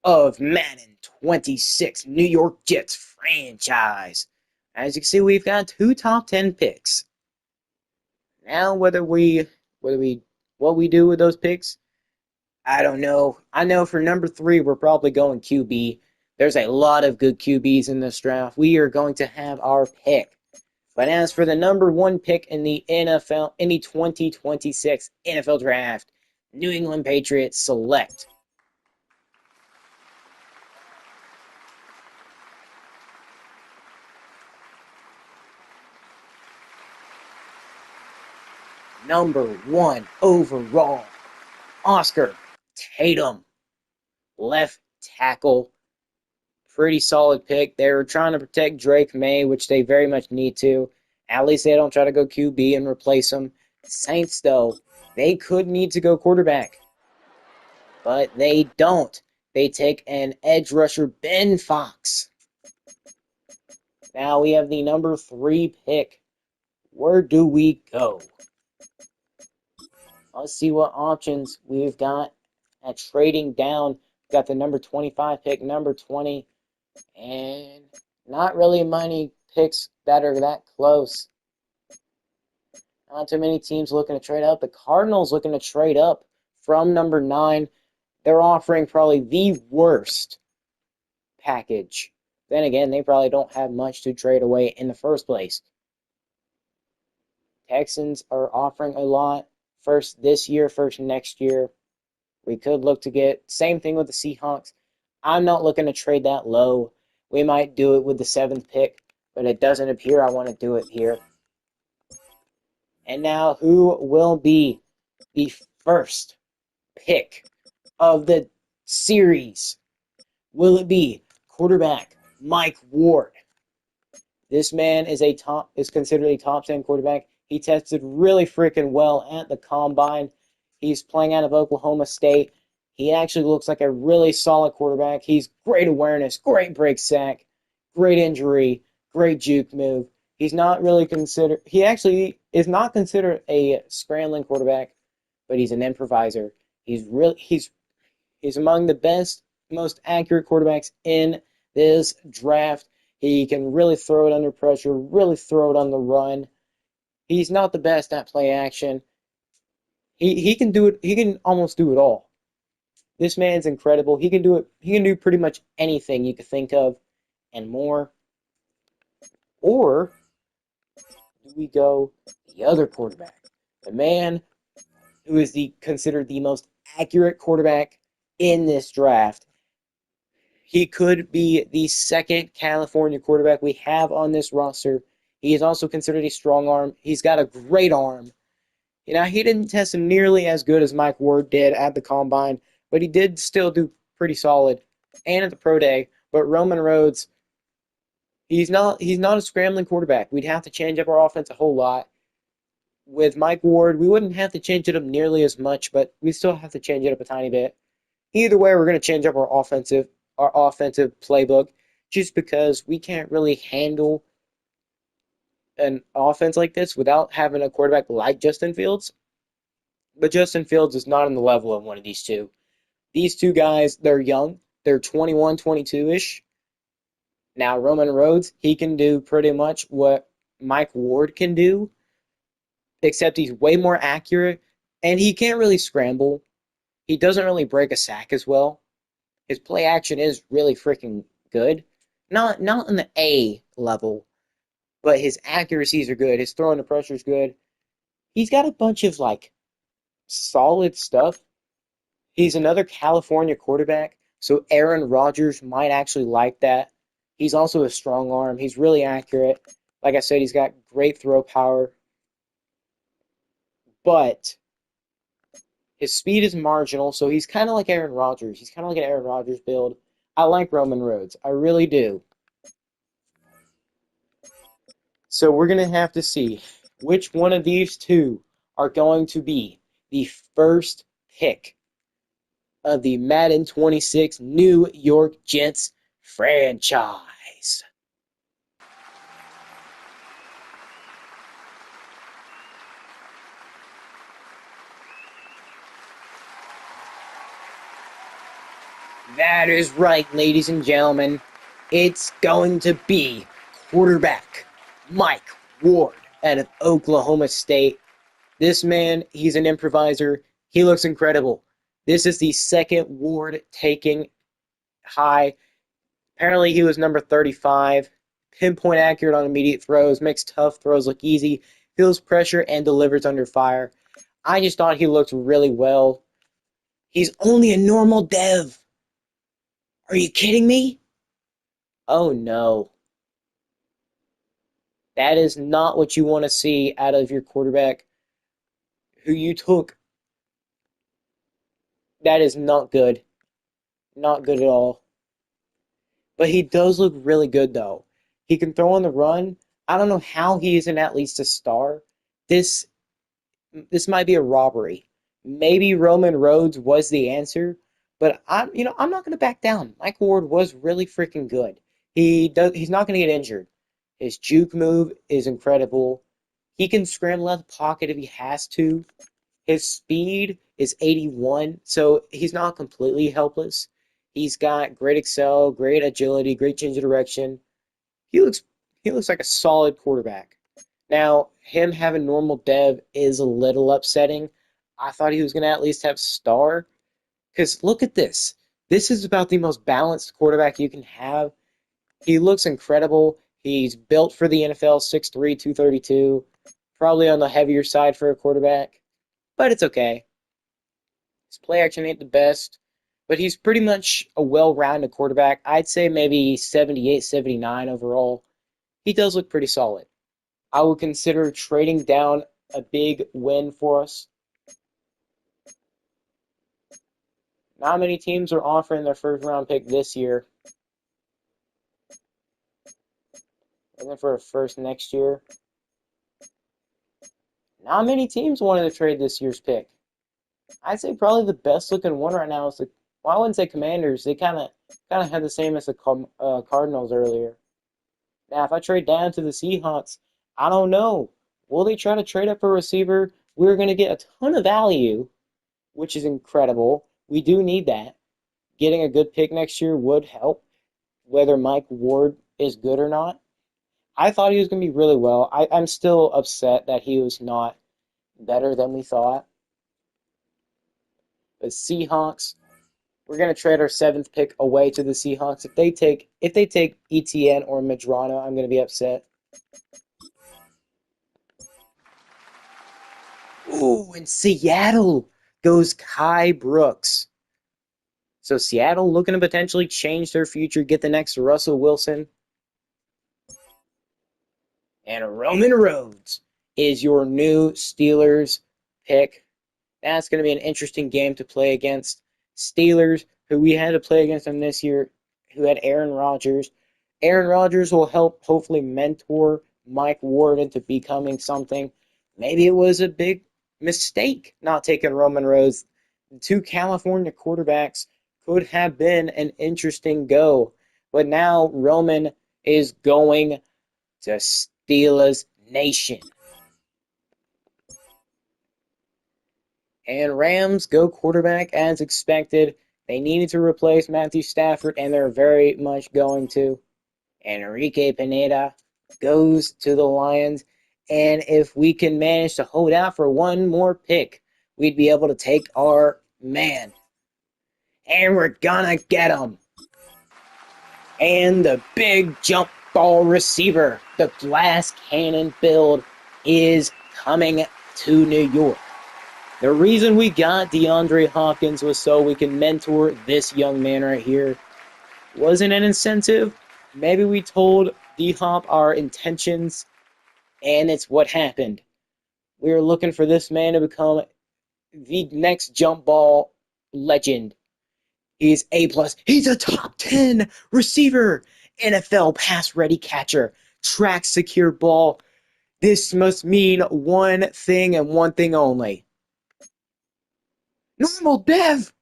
Speaker 1: of Madden 26 New York Jets franchise. As you can see, we've got 2 top 10 picks. Now, what we do with those picks, I don't know. I know for number 3, we're probably going QB. There's a lot of good QBs in this draft. We are going to have our pick. But as for the number 1 pick in the 2026 NFL Draft, New England Patriots select number 1 overall, Oscar Tatum, left tackle. Pretty solid pick. They were trying to protect Drake May, which they very much need to. At least they don't try to go QB and replace him. Saints, though, they could need to go quarterback. But they don't. They take an edge rusher, Ben Fox. Now we have the number 3 pick. Where do we go? Let's see what options we've got at trading down. We've got the number 25 pick, number 20. And not really many picks that are that close. Not too many teams looking to trade up. The Cardinals looking to trade up from number 9. They're offering probably the worst package. Then again, they probably don't have much to trade away in the first place. Texans are offering a lot. First this year, first next year. We could look to get same thing with the Seahawks. I'm not looking to trade that low. We might do it with the 7th pick, but it doesn't appear I want to do it here. And now, who will be the first pick of the series? Will it be quarterback Mike Ward? This man is considered a top 10 quarterback. He tested really freaking well at the combine. He's playing out of Oklahoma State. He actually looks like a really solid quarterback. He's great awareness, great break sack, great injury, great juke move. He actually is not considered a scrambling quarterback, but he's an improviser. He's among the best, most accurate quarterbacks in this draft. He can really throw it under pressure, really throw it on the run. He's not the best at play action. He can do it. He can almost do it all. This man's incredible. He can do it. He can do pretty much anything you could think of and more. Or do we go the other quarterback, the man who is considered the most accurate quarterback in this draft? He could be the second California quarterback we have on this roster. He is also considered a strong arm. He's got a great arm. He didn't test nearly as good as Mike Ward did at the combine, but he did still do pretty solid and at the pro day. But Roman Rhodes, he's not a scrambling quarterback. We'd have to change up our offense a whole lot. With Mike Ward, we wouldn't have to change it up nearly as much, but we still have to change it up a tiny bit. Either way, we're going to change up our offensive playbook just because we can't really handle an offense like this without having a quarterback like Justin Fields. But Justin Fields is not on the level of one of these two. These two guys, they're young. They're 21, 22-ish. Now, Roman Rhodes, he can do pretty much what Mike Ward can do, except he's way more accurate, and he can't really scramble. He doesn't really break a sack as well. His play action is really freaking good. Not in the A level, but his accuracies are good. His throwing the pressure is good. He's got a bunch of solid stuff. He's another California quarterback, so Aaron Rodgers might actually like that. He's also a strong arm. He's really accurate. Like I said, he's got great throw power. But his speed is marginal, so he's kind of like Aaron Rodgers. He's kind of like an Aaron Rodgers build. I like Roman Rhodes. I really do. So we're going to have to see which one of these two are going to be the first pick of the Madden 26 New York Jets franchise. That is right, ladies and gentlemen. It's going to be quarterback Mike Ward out of Oklahoma State. This man, he's an improviser. He looks incredible. This is the second Ward taking high. Apparently, he was number 35. Pinpoint accurate on immediate throws, makes tough throws look easy, feels pressure, and delivers under fire. I just thought he looked really well. He's only a normal dev. Are you kidding me? Oh no. That is not what you want to see out of your quarterback who you took. That is not good. Not good at all. But he does look really good, though. He can throw on the run. I don't know how he isn't at least a star. This might be a robbery. Maybe Roman Rhodes was the answer, but I'm not going to back down. Mike Ward was really freaking good. He's not going to get injured. His juke move is incredible. He can scramble out the pocket if he has to. His speed is 81, so he's not completely helpless. He's got great excel, great agility, great change of direction. He looks like a solid quarterback. Now, him having normal dev is a little upsetting. I thought he was going to at least have star Because look at this. This is about the most balanced quarterback you can have. He looks incredible. He's built for the NFL, 6'3", 232. Probably on the heavier side for a quarterback, but it's okay. His play action ain't the best, but he's pretty much a well-rounded quarterback. I'd say maybe 78, 79 overall. He does look pretty solid. I would consider trading down a big win for us. Not many teams are offering their first-round pick this year. And then for a first next year. Not many teams wanted to trade this year's pick. I'd say probably the best-looking one right now is the. Well, I wouldn't say Commanders. They kind of had the same as the Cardinals earlier. Now, if I trade down to the Seahawks, I don't know. Will they try to trade up for a receiver? We're going to get a ton of value, which is incredible. We do need that. Getting a good pick next year would help, whether Mike Ward is good or not. I thought he was going to be really well. I'm still upset that he was not better than we thought. But Seahawks, we're going to trade our 7th pick away to the Seahawks. If they take ETN or Medrano, I'm going to be upset. Ooh, and Seattle goes Kai Brooks. So Seattle looking to potentially change their future, get the next Russell Wilson. And Roman Rhodes is your new Steelers pick. That's going to be an interesting game to play against. Steelers, who we had to play against them this year, who had Aaron Rodgers. Aaron Rodgers will help hopefully mentor Mike Ward into becoming something. Maybe it was a big mistake not taking Roman Rhodes. The 2 California quarterbacks could have been an interesting go. But now Roman is going to Steelers Nation. And Rams go quarterback as expected. They needed to replace Matthew Stafford, and they're very much going to. Enrique Pineda goes to the Lions. And if we can manage to hold out for one more pick, we'd be able to take our man. And we're gonna get him. And the big jump ball receiver, the glass cannon build, is coming to New York. The reason we got DeAndre Hopkins was so we can mentor this young man right here. Wasn't an incentive. Maybe we told D-Hop our intentions, and it's what happened. We were looking for this man to become the next jump ball legend. He's A+. He's a top 10 receiver, NFL pass-ready catcher, track secure ball. This must mean one thing and one thing only. Normal Dev!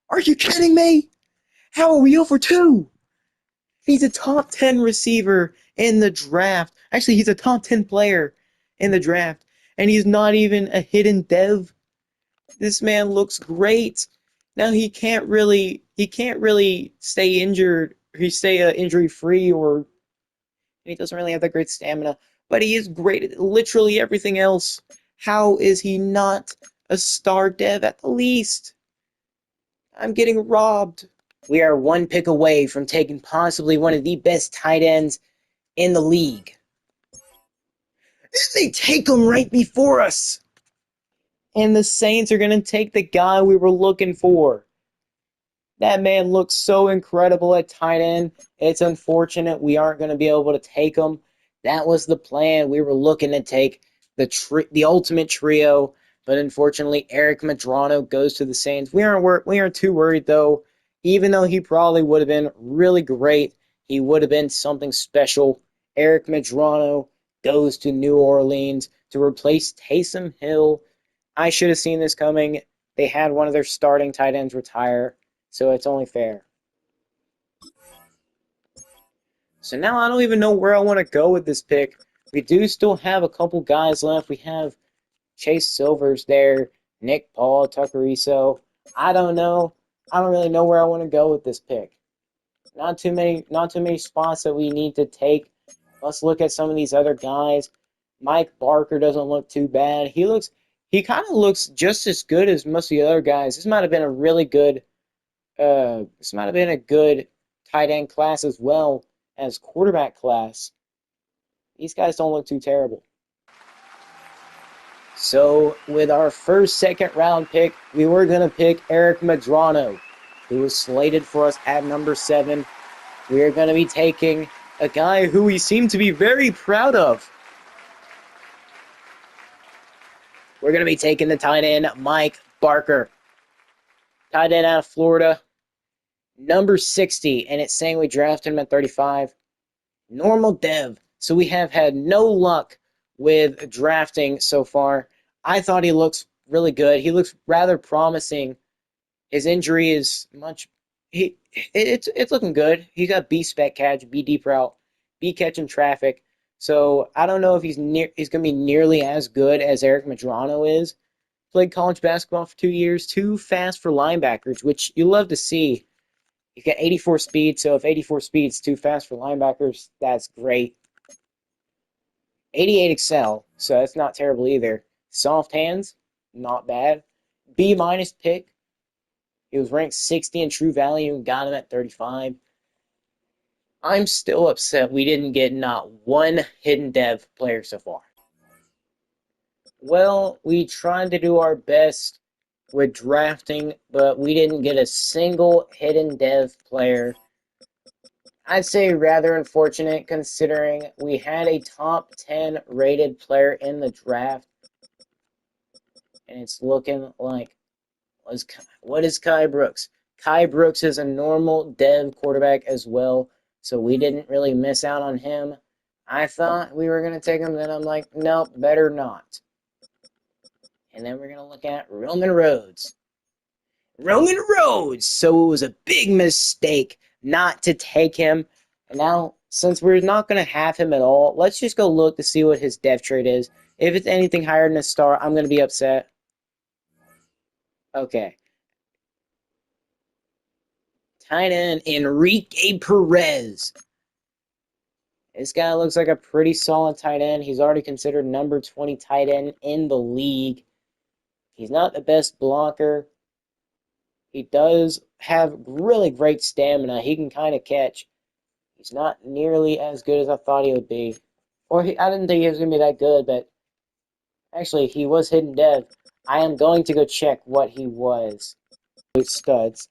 Speaker 1: Are you kidding me? How are we 0 for 2? He's a top 10 receiver in the draft. Actually, he's a top 10 player in the draft. And he's not even a hidden dev. This man looks great. Now he can't really stay injured. He stay injury free, or he doesn't really have that great stamina. But he is great at literally everything else. How is he not a star dev at the least? I'm getting robbed. We are one pick away from taking possibly one of the best tight ends in the league. They take him right before us. And the Saints are going to take the guy we were looking for. That man looks so incredible at tight end. It's unfortunate we aren't going to be able to take him. That was the plan. We were looking to take the ultimate trio, but unfortunately Eric Medrano goes to the Saints. We aren't too worried though. Even though he probably would have been really great, he would have been something special. Eric Medrano goes to New Orleans to replace Taysom Hill. I should have seen this coming. They had one of their starting tight ends retire, so it's only fair. So now I don't even know where I want to go with this pick. We do still have a couple guys left. We have Chase Silvers there, Nick Paul, Tucker Iso. I don't know. I don't really know where I want to go with this pick. Not too many spots that we need to take. Let's look at some of these other guys. Mike Barker doesn't look too bad. He kind of looks just as good as most of the other guys. This might have been a really good This might have been a good tight end class as well as quarterback class. These guys don't look too terrible. So, with our first second round pick, we were going to pick Eric Madrano, who was slated for us at number 7. We are going to be taking a guy who we seem to be very proud of. We're going to be taking the tight end, Mike Barker. Tight end out of Florida, number 60, and it's saying we drafted him at 35. Normal dev. So we have had no luck with drafting so far. I thought he looks really good. He looks rather promising. His injury is it's looking good. He got B spec catch, B deep route, B catching traffic. So I don't know if he's going to be nearly as good as Eric Madrano is. Played college basketball for 2 years, too fast for linebackers, which you love to see. He's got 84 speed, so if 84 speed is too fast for linebackers, that's great. 88 excel, so that's not terrible either. Soft hands, not bad. B minus pick. He was ranked 60 in true value and got him at 35. I'm still upset we didn't get not one hidden dev player so far. Well, we tried to do our best with drafting, but we didn't get a single hidden dev player. I'd say rather unfortunate considering we had a top 10 rated player in the draft, and it's looking like, what is Kai Brooks? Kai Brooks is a normal dev quarterback as well, so we didn't really miss out on him. I thought we were going to take him, then I'm like, nope, better not. And then we're going to look at Roman Rhodes. Roman Rhodes! So it was a big mistake not to take him. And now, since we're not going to have him at all, let's just go look to see what his dev trait is. If it's anything higher than a star, I'm going to be upset. Okay. Tight end, Enrique Perez. This guy looks like a pretty solid tight end. He's already considered number 20 tight end in the league. He's not the best blocker. He does have really great stamina. He can kind of catch. He's not nearly as good as I thought he would be. I didn't think he was going to be that good, but actually, he was hidden dev. I am going to go check what he was. With studs.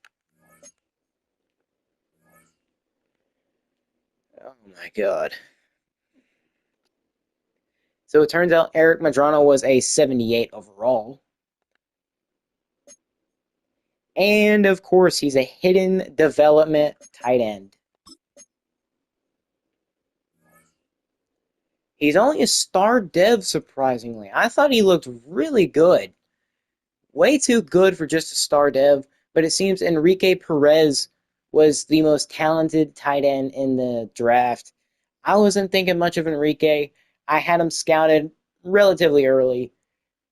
Speaker 1: Oh my god. So it turns out Eric Madrano was a 78 overall. And of course, he's a hidden development tight end. He's only a star dev, surprisingly. I thought he looked really good. Way too good for just a star dev, but it seems Enrique Perez was the most talented tight end in the draft. I wasn't thinking much of Enrique. I had him scouted relatively early.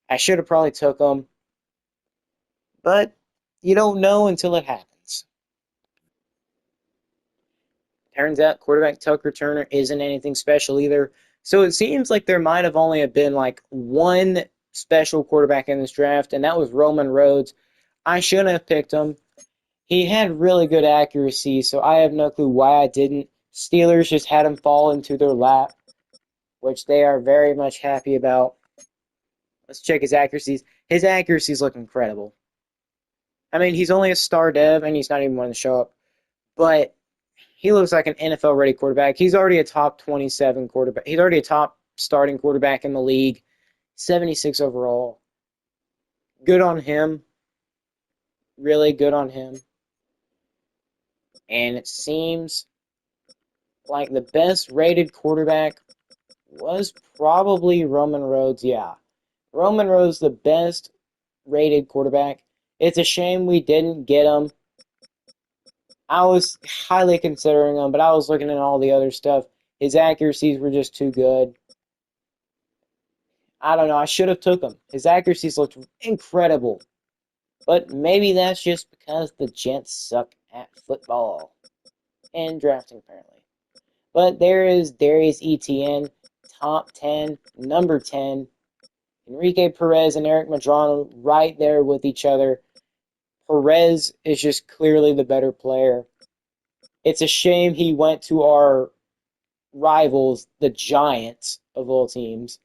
Speaker 1: I should have probably took him. But you don't know until it happens. Turns out quarterback Tucker Turner isn't anything special either. So it seems like there might have only been like one special quarterback in this draft, and that was Roman Rhodes. I shouldn't have picked him. He had really good accuracy, so I have no clue why I didn't. Steelers just had him fall into their lap, which they are very much happy about. Let's check his accuracies. His accuracies look incredible. I mean, he's only a star dev, and he's not even one to show up. But he looks like an NFL-ready quarterback. He's already a top 27 quarterback. He's already a top starting quarterback in the league. 76 overall. Good on him. Really good on him. And it seems like the best-rated quarterback was probably Roman Rhodes. Yeah. Roman Rhodes, the best-rated quarterback. It's a shame we didn't get him. I was highly considering him, but I was looking at all the other stuff. His accuracies were just too good. I don't know. I should have took him. His accuracies looked incredible. But maybe that's just because the Gents suck at football. And drafting, apparently. But there is Darius Etienne, top 10, number 10. Enrique Perez and Eric Madrano right there with each other. Perez is just clearly the better player. It's a shame he went to our rivals, the Giants of all teams.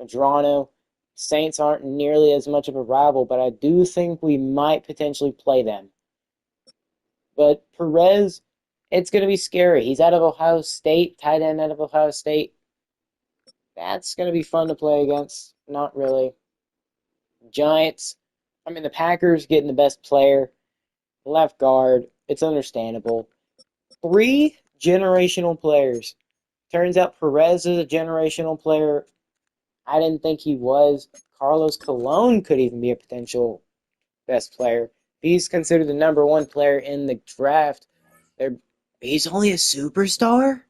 Speaker 1: Madrano, Saints aren't nearly as much of a rival, but I do think we might potentially play them. But Perez, it's going to be scary. He's out of Ohio State, tight end out of Ohio State. That's going to be fun to play against. Not really. Giants, the Packers getting the best player, left guard. It's understandable. Three generational players. Turns out Perez is a generational player. I didn't think he was. Carlos Colon could even be a potential best player. He's considered the number one player in the draft. He's only a superstar?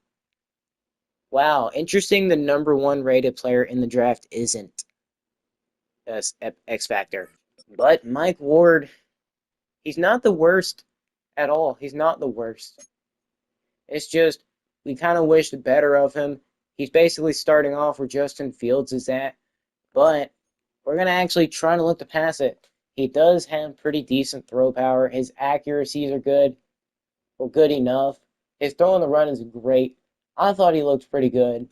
Speaker 1: Wow, interesting the number one rated player in the draft isn't X Factor. But Mike Ward, he's not the worst at all. He's not the worst. It's just we kind of wished better of him. He's basically starting off where Justin Fields is at, but we're going to actually try to look to pass it. He does have pretty decent throw power. His accuracies are good, or good enough. His throw on the run is great. I thought he looked pretty good.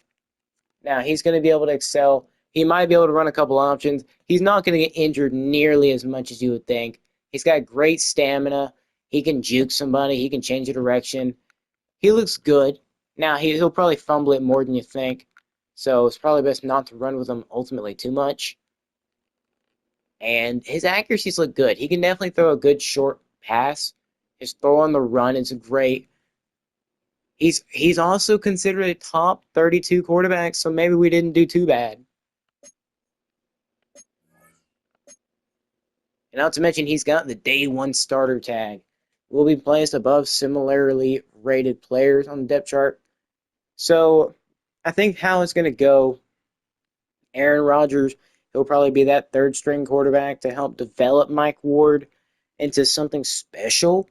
Speaker 1: Now, he's going to be able to excel. He might be able to run a couple options. He's not going to get injured nearly as much as you would think. He's got great stamina. He can juke somebody. He can change the direction. He looks good. Now, he'll probably fumble it more than you think. So it's probably best not to run with him ultimately too much. And his accuracies look good. He can definitely throw a good short pass. His throw on the run is great. He's also considered a top 32 quarterback, so maybe we didn't do too bad. And not to mention, he's got the day one starter tag. Will be placed above similarly rated players on the depth chart. So I think how it's going to go, Aaron Rodgers, he'll probably be that third string quarterback to help develop Mike Ward into something special.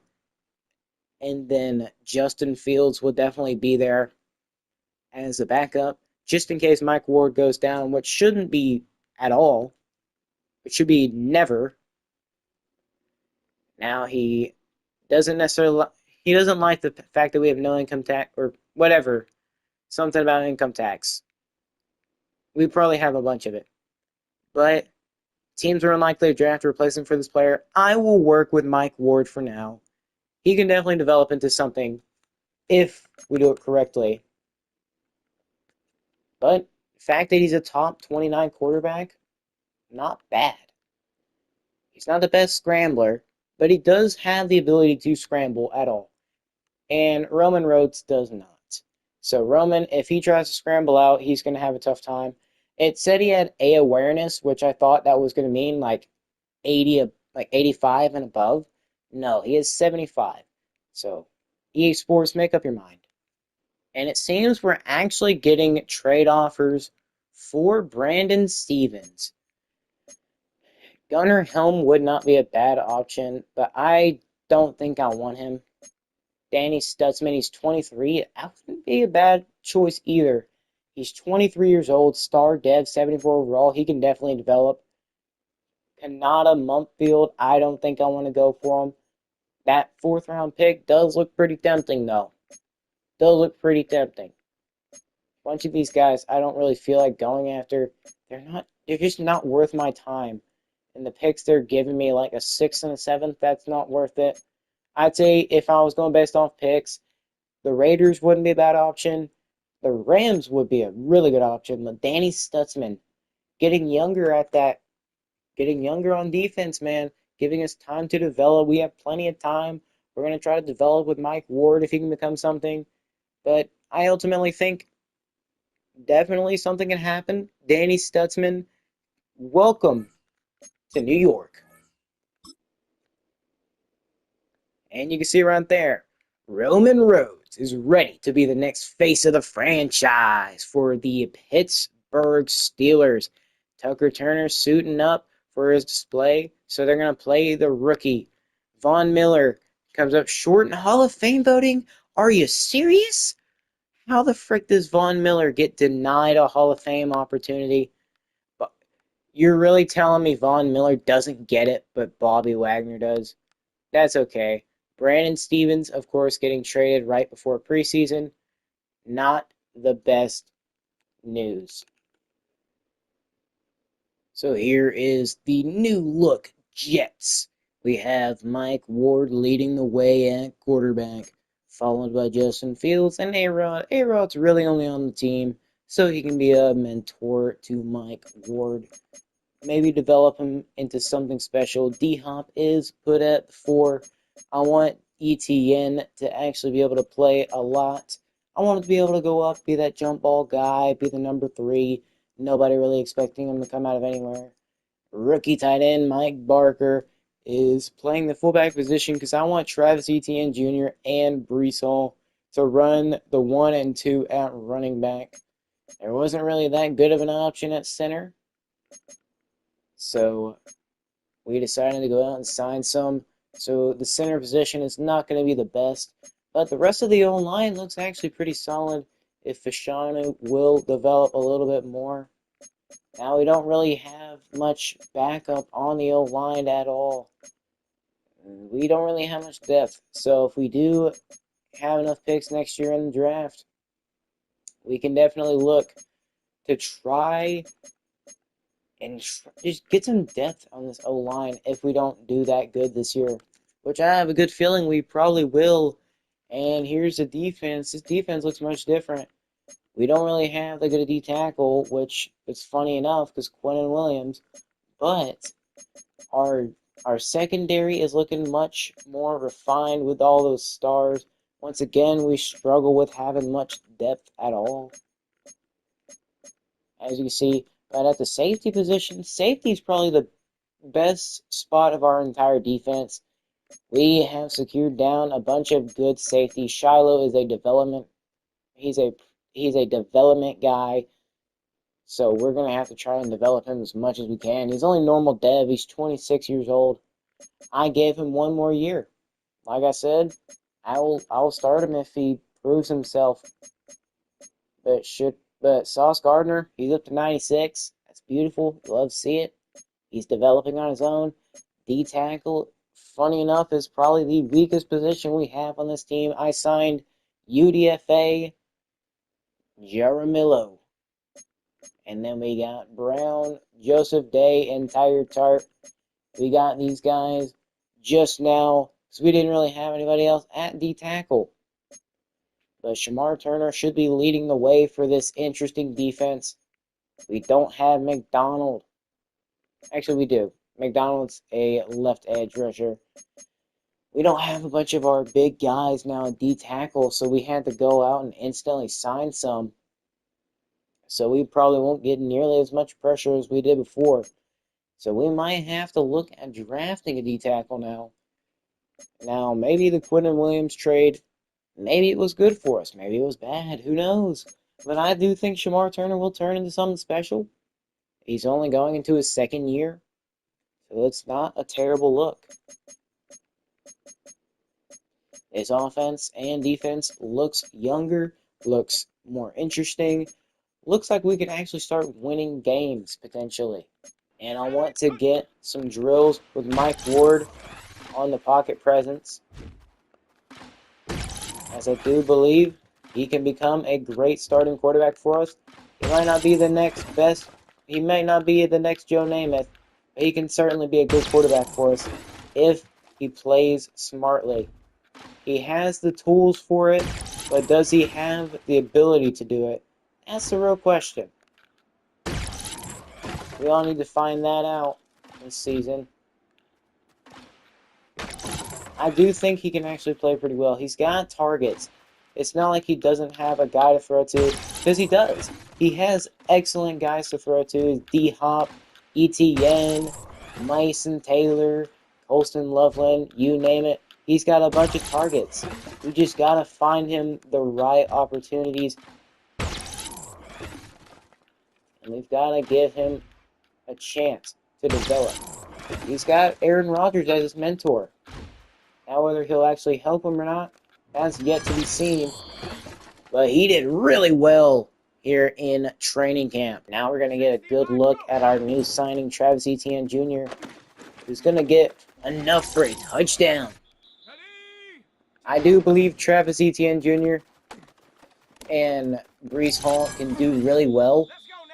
Speaker 1: And then Justin Fields will definitely be there as a backup, just in case Mike Ward goes down, which shouldn't be at all. It should be never. Now he doesn't like the fact that we have no income tax or whatever. Something about income tax. We probably have a bunch of it. But teams are unlikely to draft a replacement for this player. I will work with Mike Ward for now. He can definitely develop into something if we do it correctly. But the fact that he's a top 29 quarterback, not bad. He's not the best scrambler, but he does have the ability to scramble at all. And Roman Rhodes does not. So Roman, if he tries to scramble out, he's going to have a tough time. It said he had A awareness, which I thought that was going to mean like 85 and above. No, he is 75. So EA Sports, make up your mind. And it seems we're actually getting trade offers for Brandon Stevens. Gunnar Helm would not be a bad option, but I don't think I want him. Danny Stutzman, he's 23. That wouldn't be a bad choice either. He's 23 years old, star dev, 74 overall. He can definitely develop. Kanata Mumpfield, I don't think I want to go for him. That fourth round pick does look pretty tempting, though. Does look pretty tempting. A bunch of these guys I don't really feel like going after. They're just not worth my time. And the picks they're giving me, like a 6th and a 7th, that's not worth it. I'd say if I was going based off picks, the Raiders wouldn't be a bad option. The Rams would be a really good option. But Danny Stutzman, getting younger on defense, man, giving us time to develop. We have plenty of time. We're going to try to develop with Mike Ward if he can become something. But I ultimately think definitely something can happen. Danny Stutzman, welcome to New York. And you can see right there, Roman Rhodes is ready to be the next face of the franchise for the Pittsburgh Steelers. Tucker Turner suiting up for his display, so they're going to play the rookie. Von Miller comes up short in Hall of Fame voting. Are you serious? How the frick does Von Miller get denied a Hall of Fame opportunity? You're really telling me Von Miller doesn't get it, but Bobby Wagner does? That's okay. Brandon Stevens, of course, getting traded right before preseason. Not the best news. So here is the new look Jets. We have Mike Ward leading the way at quarterback, followed by Justin Fields and A-Rod. A-Rod's really only on the team so he can be a mentor to Mike Ward. Maybe develop him into something special. D-Hop is put at 4. I want ETN to actually be able to play a lot. I want him to be able to go up, be that jump ball guy, be the number 3. Nobody really expecting him to come out of anywhere. Rookie tight end Mike Barker is playing the fullback position because I want Travis Etienne Jr. and Brees Hall to run the 1 and 2 at running back. There wasn't really that good of an option at center, so we decided to go out and sign some. So the center position is not going to be the best, but the rest of the O-line looks actually pretty solid if Fashanu will develop a little bit more. Now we don't really have much backup on the O-line at all. We don't really have much depth. So if we do have enough picks next year in the draft, we can definitely look to try and just get some depth on this O-line if we don't do that good this year, which I have a good feeling we probably will. And here's the defense. This defense looks much different. We don't really have the good D tackle, which is funny enough because Quinnen Williams, but our secondary is looking much more refined with all those stars. Once again, we struggle with having much depth at all. As you can see, but at the safety position, safety is probably the best spot of our entire defense. We have secured down a bunch of good safety. Shiloh is a development. He's a development guy. So we're going to have to try and develop him as much as we can. He's only normal dev. He's 26 years old. I gave him 1 more year. Like I said, I'll start him if he proves himself. But Sauce Gardner, he's up to 96. That's beautiful. You love to see it. He's developing on his own. D tackle, funny enough, is probably the weakest position we have on this team. I signed UDFA Jaramillo. And then we got Brown, Joseph Day, and Tyler Tart. We got these guys just now because we didn't really have anybody else at D tackle. But Shamar Turner should be leading the way for this interesting defense. We don't have McDonald. Actually, we do. McDonald's a left edge rusher. We don't have a bunch of our big guys now at D tackle, so we had to go out and instantly sign some. So we probably won't get nearly as much pressure as we did before. So we might have to look at drafting a D tackle now. Now, maybe the Quinnen Williams trade, maybe it was good for us. Maybe it was bad. Who knows? But I do think Shamar Turner will turn into something special. He's only going into his 2nd year. So it's not a terrible look. His offense and defense looks younger, looks more interesting. Looks like we could actually start winning games, potentially. And I want to get some drills with Mike Ward on the pocket presence, as I do believe he can become a great starting quarterback for us. He might not be the next best. He might not be the next Joe Namath, but he can certainly be a good quarterback for us if he plays smartly. He has the tools for it, but does he have the ability to do it? That's the real question. We all need to find that out this season. I do think he can actually play pretty well. He's got targets. It's not like he doesn't have a guy to throw to, because he does. He has excellent guys to throw to. D-Hop, ETN, Mason Taylor, Colston Loveland, you name it. He's got a bunch of targets. We just got to find him the right opportunities. And we've got to give him a chance to develop. He's got Aaron Rodgers as his mentor. Now, whether he'll actually help him or not, that's yet to be seen. But he did really well here in training camp. Now we're going to get a good look at our new signing, Travis Etienne Jr., who's going to get enough for a touchdown. I do believe Travis Etienne Jr. and Brees Hall can do really well.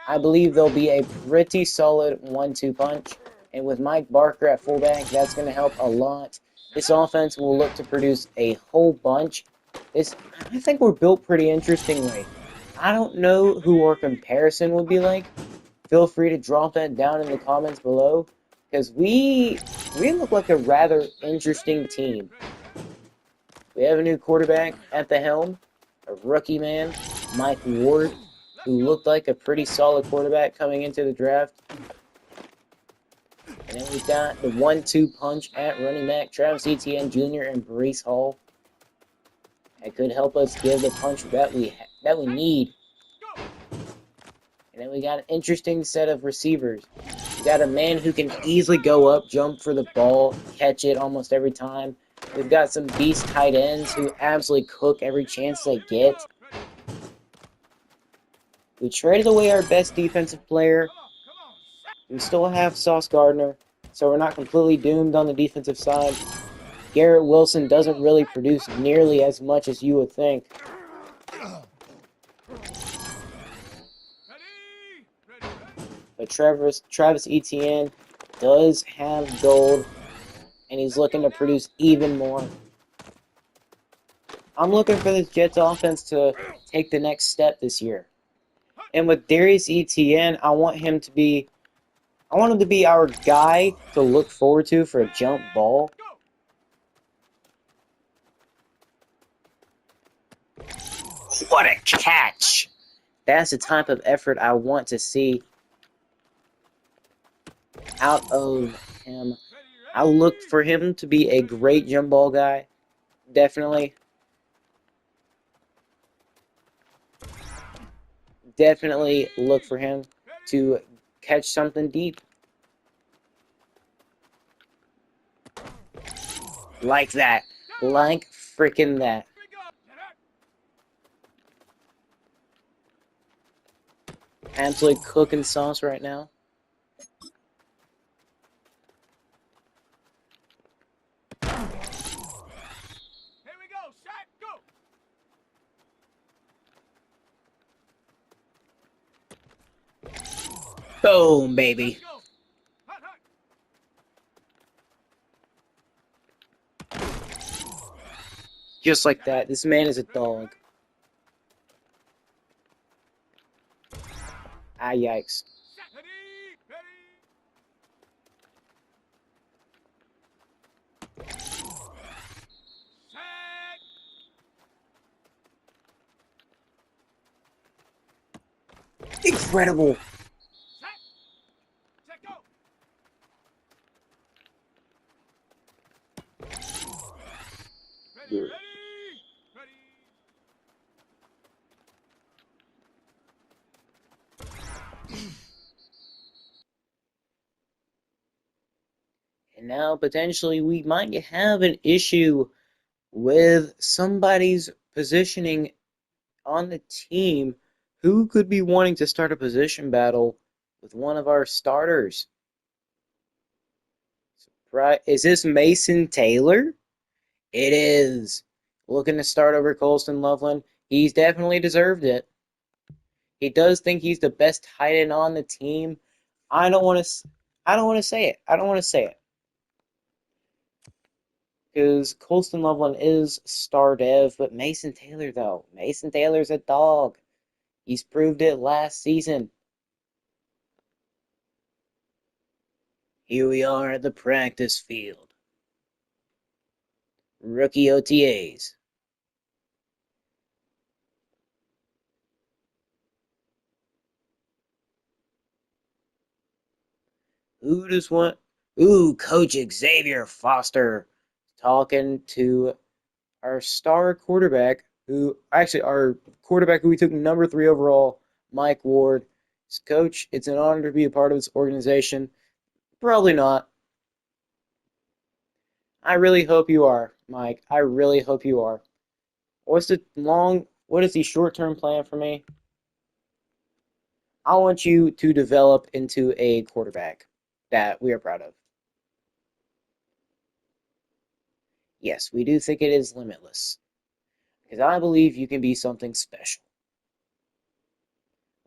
Speaker 1: I believe they'll be a pretty solid 1-2 punch. And with Mike Barker at fullback, that's going to help a lot. This offense will look to produce a whole bunch. I think we're built pretty interestingly. I don't know who our comparison would be like. Feel free to drop that down in the comments below, because we look like a rather interesting team. We have a new quarterback at the helm, a rookie man, Mike Ward, who looked like a pretty solid quarterback coming into the draft. And then we've got the 1-2 punch at running back, Travis Etienne Jr. and Brees Hall. That could help us give the punch that we need. And then we got an interesting set of receivers. We got a man who can easily go up, jump for the ball, catch it almost every time. We've got some beast tight ends who absolutely cook every chance they get. We traded away our best defensive player. We still have Sauce Gardner, so we're not completely doomed on the defensive side. Garrett Wilson doesn't really produce nearly as much as you would think. But Travis Etienne does have gold, and he's looking to produce even more. I'm looking for this Jets offense to take the next step this year. And with Darius Etienne, I want him to be our guy to look forward to for a jump ball. What a catch! That's the type of effort I want to see out of him. I look for him to be a great jump ball guy. Definitely. Definitely look for him to catch something deep. Like that. Like freaking that. Absolutely cooking sauce right now. Boom, baby. Just like that. This man is a dog. Ah, yikes. Incredible. And now potentially we might have an issue with somebody's positioning on the team who could be wanting to start a position battle with one of our starters. Right? Is this Mason Taylor? It is. Looking to start over Colston Loveland. He's definitely deserved it. He does think he's the best tight end on the team. I don't want to. I don't want to say it. I don't want to say it. Because Colston Loveland is star dev, but Mason Taylor, though. Mason Taylor's a dog. He's proved it last season. Here we are at the practice field. Rookie OTAs. Who does want? Ooh, Coach Xavier Foster talking to our star quarterback, our quarterback who we took number 3 overall, Mike Ward. Coach, it's an honor to be a part of this organization. Probably not. I really hope you are, Mike. I really hope you are. What is the short-term plan for me? I want you to develop into a quarterback that we are proud of. Yes, we do think it is limitless. Because I believe you can be something special.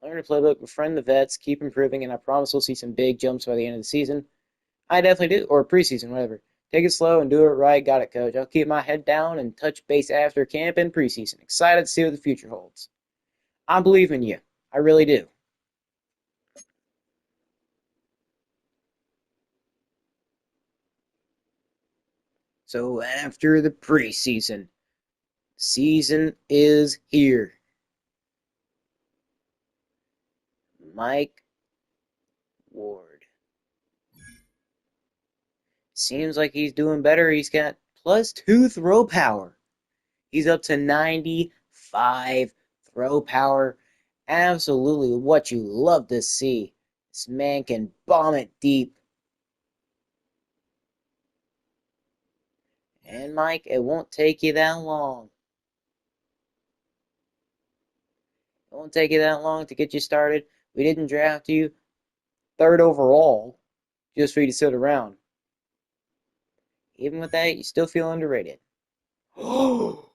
Speaker 1: Learn the playbook, befriend the vets, keep improving, and I promise we'll see some big jumps by the end of the season. I definitely do, or preseason, whatever. Take it slow and do it right. Got it, coach. I'll keep my head down and touch base after camp and preseason. Excited to see what the future holds. I believe in you. I really do. So after the preseason, season is here. Mike Ward. Seems like he's doing better. He's got +2 throw power. He's up to 95 throw power. Absolutely what you love to see. This man can bomb it deep. And Mike, it won't take you that long. It won't take you that long to get you started. We didn't draft you 3rd overall just for you to sit around. Even with that, you still feel underrated. No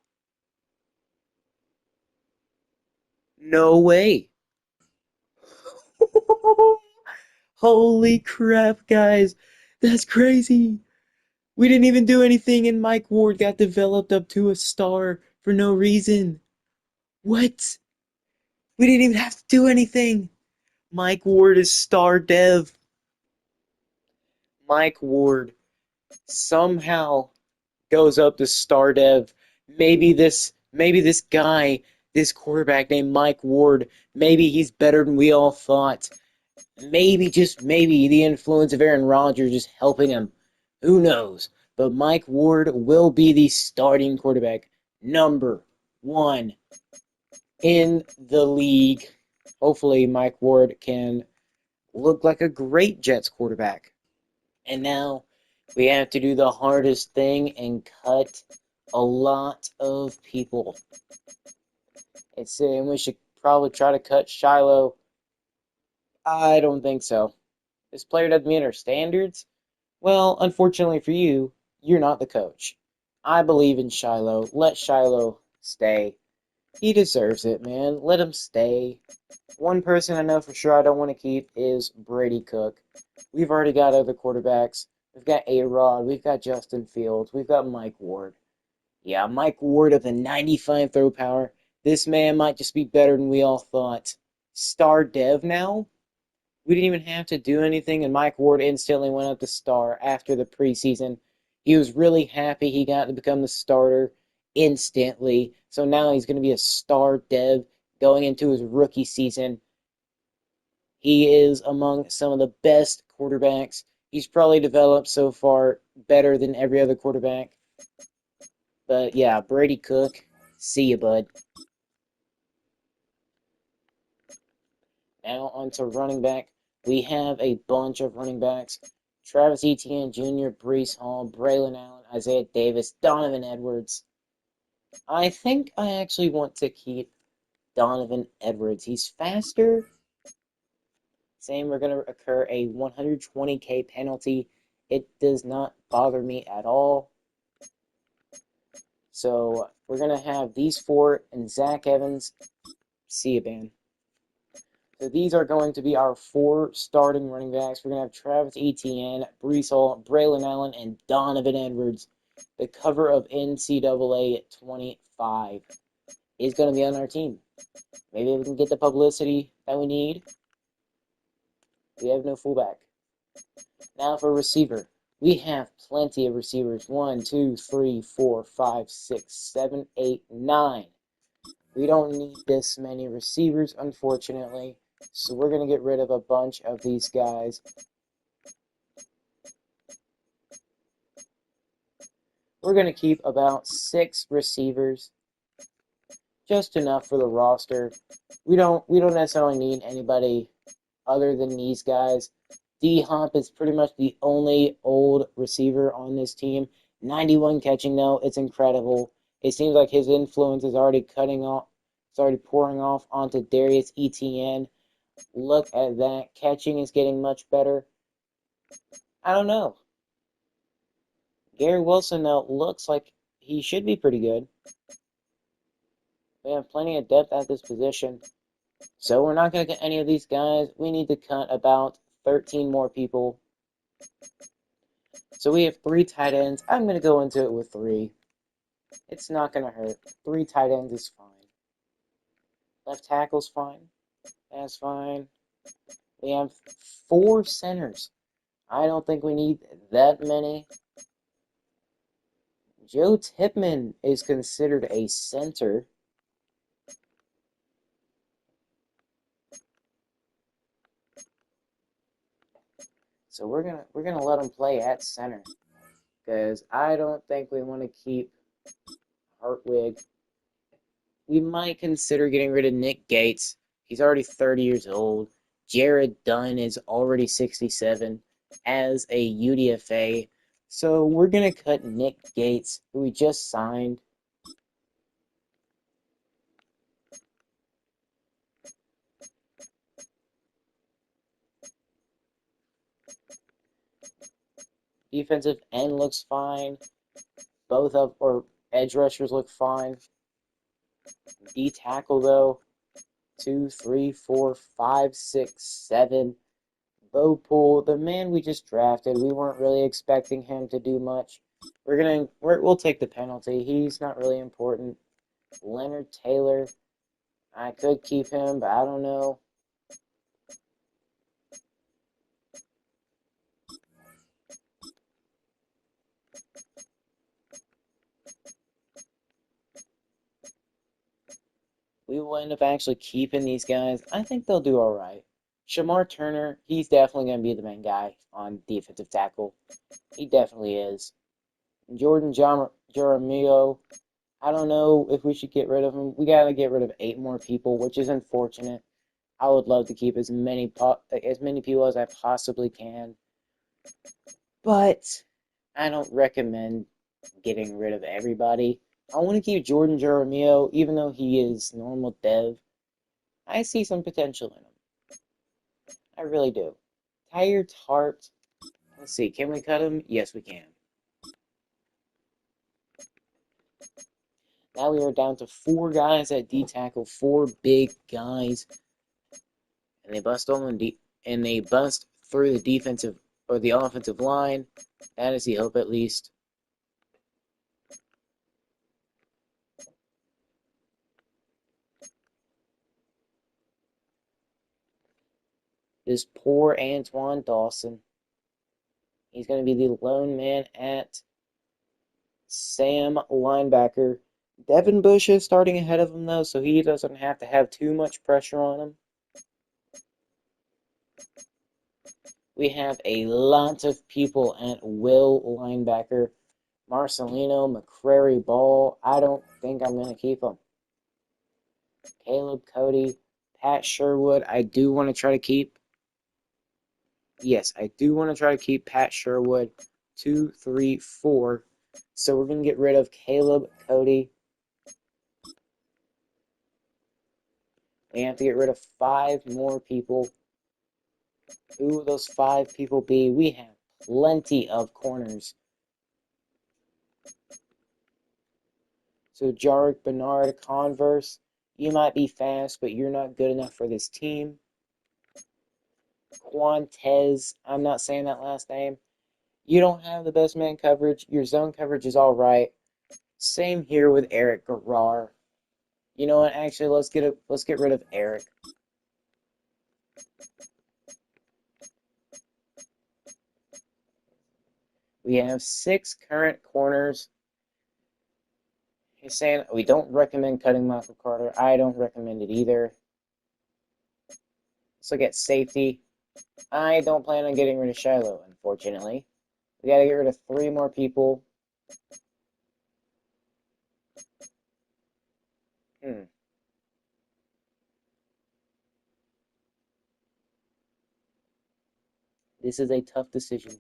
Speaker 1: way. Holy crap, guys. That's crazy. We didn't even do anything, and Mike Ward got developed up to a star for no reason. What? We didn't even have to do anything. Mike Ward is star dev. Mike Ward somehow goes up to star dev. Maybe this guy, this quarterback named Mike Ward, maybe he's better than we all thought. Maybe, just maybe, the influence of Aaron Rodgers is helping him. Who knows? But Mike Ward will be the starting quarterback, #1 in the league. Hopefully, Mike Ward can look like a great Jets quarterback. And now we have to do the hardest thing and cut a lot of people. It's saying we should probably try to cut Shiloh. I don't think so. This player doesn't meet our standards. Well, unfortunately for you, you're not the coach. I believe in Shiloh. Let Shiloh stay. He deserves it, man. Let him stay. One person I know for sure I don't want to keep is Brady Cook. We've already got other quarterbacks. We've got A-Rod. We've got Justin Fields. We've got Mike Ward. Yeah, Mike Ward of the 95 throw power. This man might just be better than we all thought. Star dev now? We didn't even have to do anything, and Mike Ward instantly went up to star after the preseason. He was really happy he got to become the starter instantly. So now he's going to be a star dev going into his rookie season. He is among some of the best quarterbacks. He's probably developed so far better than every other quarterback. But yeah, Brady Cook, see you, bud. Now onto running back. We have a bunch of running backs. Travis Etienne Jr., Breece Hall, Braylon Allen, Isaiah Davis, Donovan Edwards. I think I actually want to keep Donovan Edwards. He's faster. Saying we're going to incur a 120K penalty. It does not bother me at all. So we're going to have these 4 and Zach Evans. See you, man. So these are going to be our 4 starting running backs. We're going to have Travis Etienne, Breece Hall, Braylon Allen, and Donovan Edwards. The cover of NCAA 25 is going to be on our team. Maybe we can get the publicity that we need. We have no fullback. Now for receiver. We have plenty of receivers. 1, 2, 3, 4, 5, 6, 7, 8, 9. We don't need this many receivers, unfortunately. So we're going to get rid of a bunch of these guys. We're going to keep about 6 receivers. Just enough for the roster. We don't necessarily need anybody other than these guys. D-Hop is pretty much the only old receiver on this team. 91 catching though, it's incredible. It seems like his influence is already cutting off. It's already pouring off onto Darius Etienne. Look at that. Catching is getting much better. I don't know. Gary Wilson, though, looks like he should be pretty good. We have plenty of depth at this position. So we're not going to get any of these guys. We need to cut about 13 more people. So we have 3 tight ends. I'm going to go into it with 3. It's not going to hurt. 3 tight ends is fine. Left tackle's fine. That's fine. We have 4 centers. I don't think we need that many. Joe Tipman is considered a center. So we're gonna let him play at center. Because I don't think we want to keep Hartwig. We might consider getting rid of Nick Gates. He's already 30 years old. Jared Dunn is already 67 as a UDFA. So we're going to cut Nick Gates, who we just signed. Defensive end looks fine. Both of our edge rushers look fine. D tackle, though, 2, 3, 4, 5, 6, 7. Bopool, the man we just drafted, we weren't really expecting him to do much. We'll take the penalty. He's not really important. Leonard Taylor, I could keep him, but I don't know. We will end up actually keeping these guys. I think they'll do all right. Shamar Turner, he's definitely going to be the main guy on defensive tackle. He definitely is. Jordan Jaramillo, I don't know if we should get rid of him. We got to get rid of 8 more people, which is unfortunate. I would love to keep as many people as I possibly can. But I don't recommend getting rid of everybody. I want to keep Jordan Jaramillo, even though he is normal dev. I see some potential in him. I really do. Tyre Tart. Let's see. Can we cut him? Yes, we can. Now we are down to 4 guys at D tackle, 4 big guys, and they bust through the defensive or the offensive line. That is the hope, at least. This poor Antoine Dawson. He's going to be the lone man at Sam linebacker. Devin Bush is starting ahead of him, though, so he doesn't have to have too much pressure on him. We have a lot of people at will linebacker. Marcelino, McCrary, Ball. I don't think I'm going to keep him. Caleb Cody, Pat Sherwood. I do want to try to keep. Yes, I do want to try to keep Pat Sherwood. 2, 3, 4. So we're going to get rid of Caleb Cody. We have to get rid of 5 more people. Who will those 5 people be? We have plenty of corners. So Jarek Bernard, Converse, you might be fast, but you're not good enough for this team. Quantez, I'm not saying that last name. You don't have the best man coverage. Your zone coverage is all right. Same here with Eric Garrar. You know what? Actually, let's get rid of Eric. We have 6 current corners. He's saying we don't recommend cutting Michael Carter. I don't recommend it either. Let's look at safety. I don't plan on getting rid of Shiloh, unfortunately. We gotta get rid of 3 more people. This is a tough decision.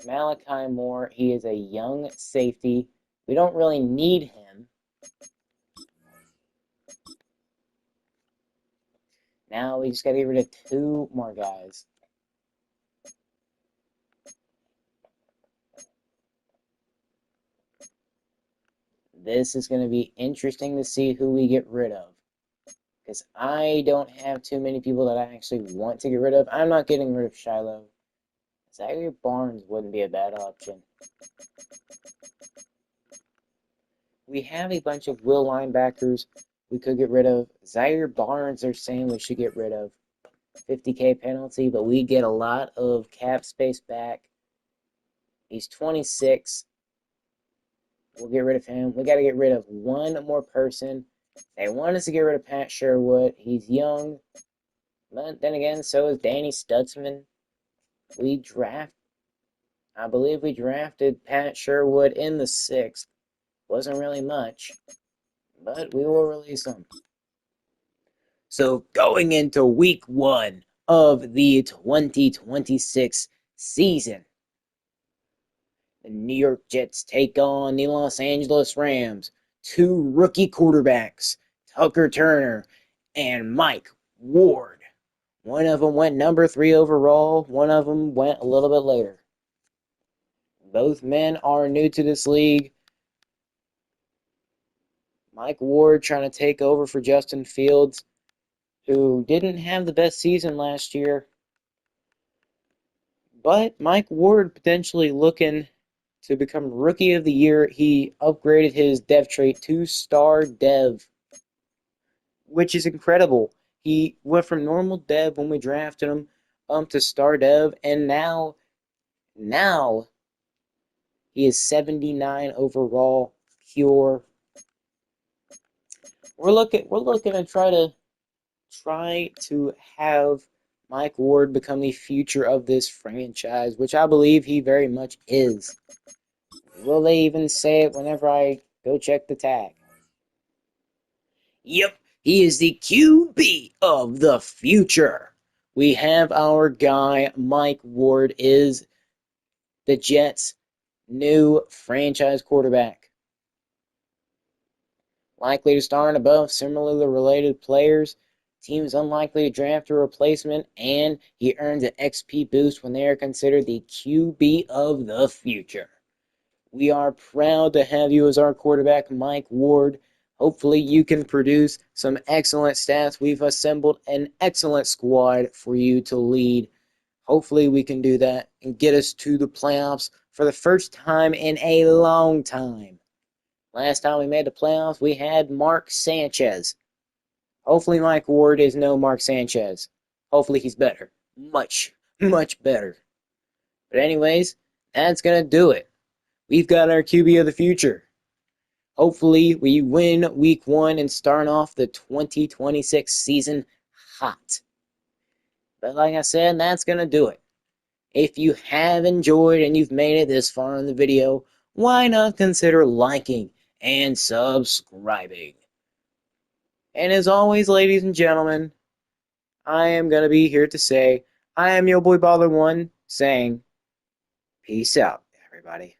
Speaker 1: Malachi Moore, he is a young safety. We don't really need him. Now we just gotta get rid of 2 more guys. This is going to be interesting to see who we get rid of. Because I don't have too many people that I actually want to get rid of. I'm not getting rid of Shiloh. Zaire Barnes wouldn't be a bad option. We have a bunch of will linebackers we could get rid of. Zaire Barnes are saying we should get rid of. 50K penalty, but we get a lot of cap space back. He's 26. We'll get rid of him. We got to get rid of one more person. They want us to get rid of Pat Sherwood. He's young. But then again, so is Danny Stutzman. I believe we drafted Pat Sherwood in the 6th. Wasn't really much, but we will release him. So going into week 1 of the 2026 season, the New York Jets take on the Los Angeles Rams. 2 rookie quarterbacks, Tucker Turner and Mike Ward. One of them went number 3 overall. One of them went a little bit later. Both men are new to this league. Mike Ward trying to take over for Justin Fields, who didn't have the best season last year. But Mike Ward potentially looking to become Rookie of the Year. He upgraded his dev trait to Star Dev, which is incredible. He went from normal dev when we drafted him to Star Dev, and now he is 79 overall pure. We're looking to try to have Mike Ward become the future of this franchise, which I believe he very much is. Will they even say it whenever I go check the tag? Yep, he is the QB of the future. We have our guy, Mike Ward, is the Jets' new franchise quarterback. Likely to start above similarly related players. Teams unlikely to draft a replacement, and he earns an XP boost when they are considered the QB of the future. We are proud to have you as our quarterback, Mike Ward. Hopefully you can produce some excellent stats. We've assembled an excellent squad for you to lead. Hopefully we can do that and get us to the playoffs for the first time in a long time. Last time we made the playoffs, we had Mark Sanchez. Hopefully Mike Ward is no Mark Sanchez. Hopefully he's better. Much, much better. But anyways, that's going to do it. We've got our QB of the future. Hopefully we win week 1 and start off the 2026 season hot. But like I said, that's going to do it. If you have enjoyed and you've made it this far in the video, why not consider liking and subscribing? And as always, ladies and gentlemen, I am going to be here to say, I am your boy Baller1 saying, peace out, everybody.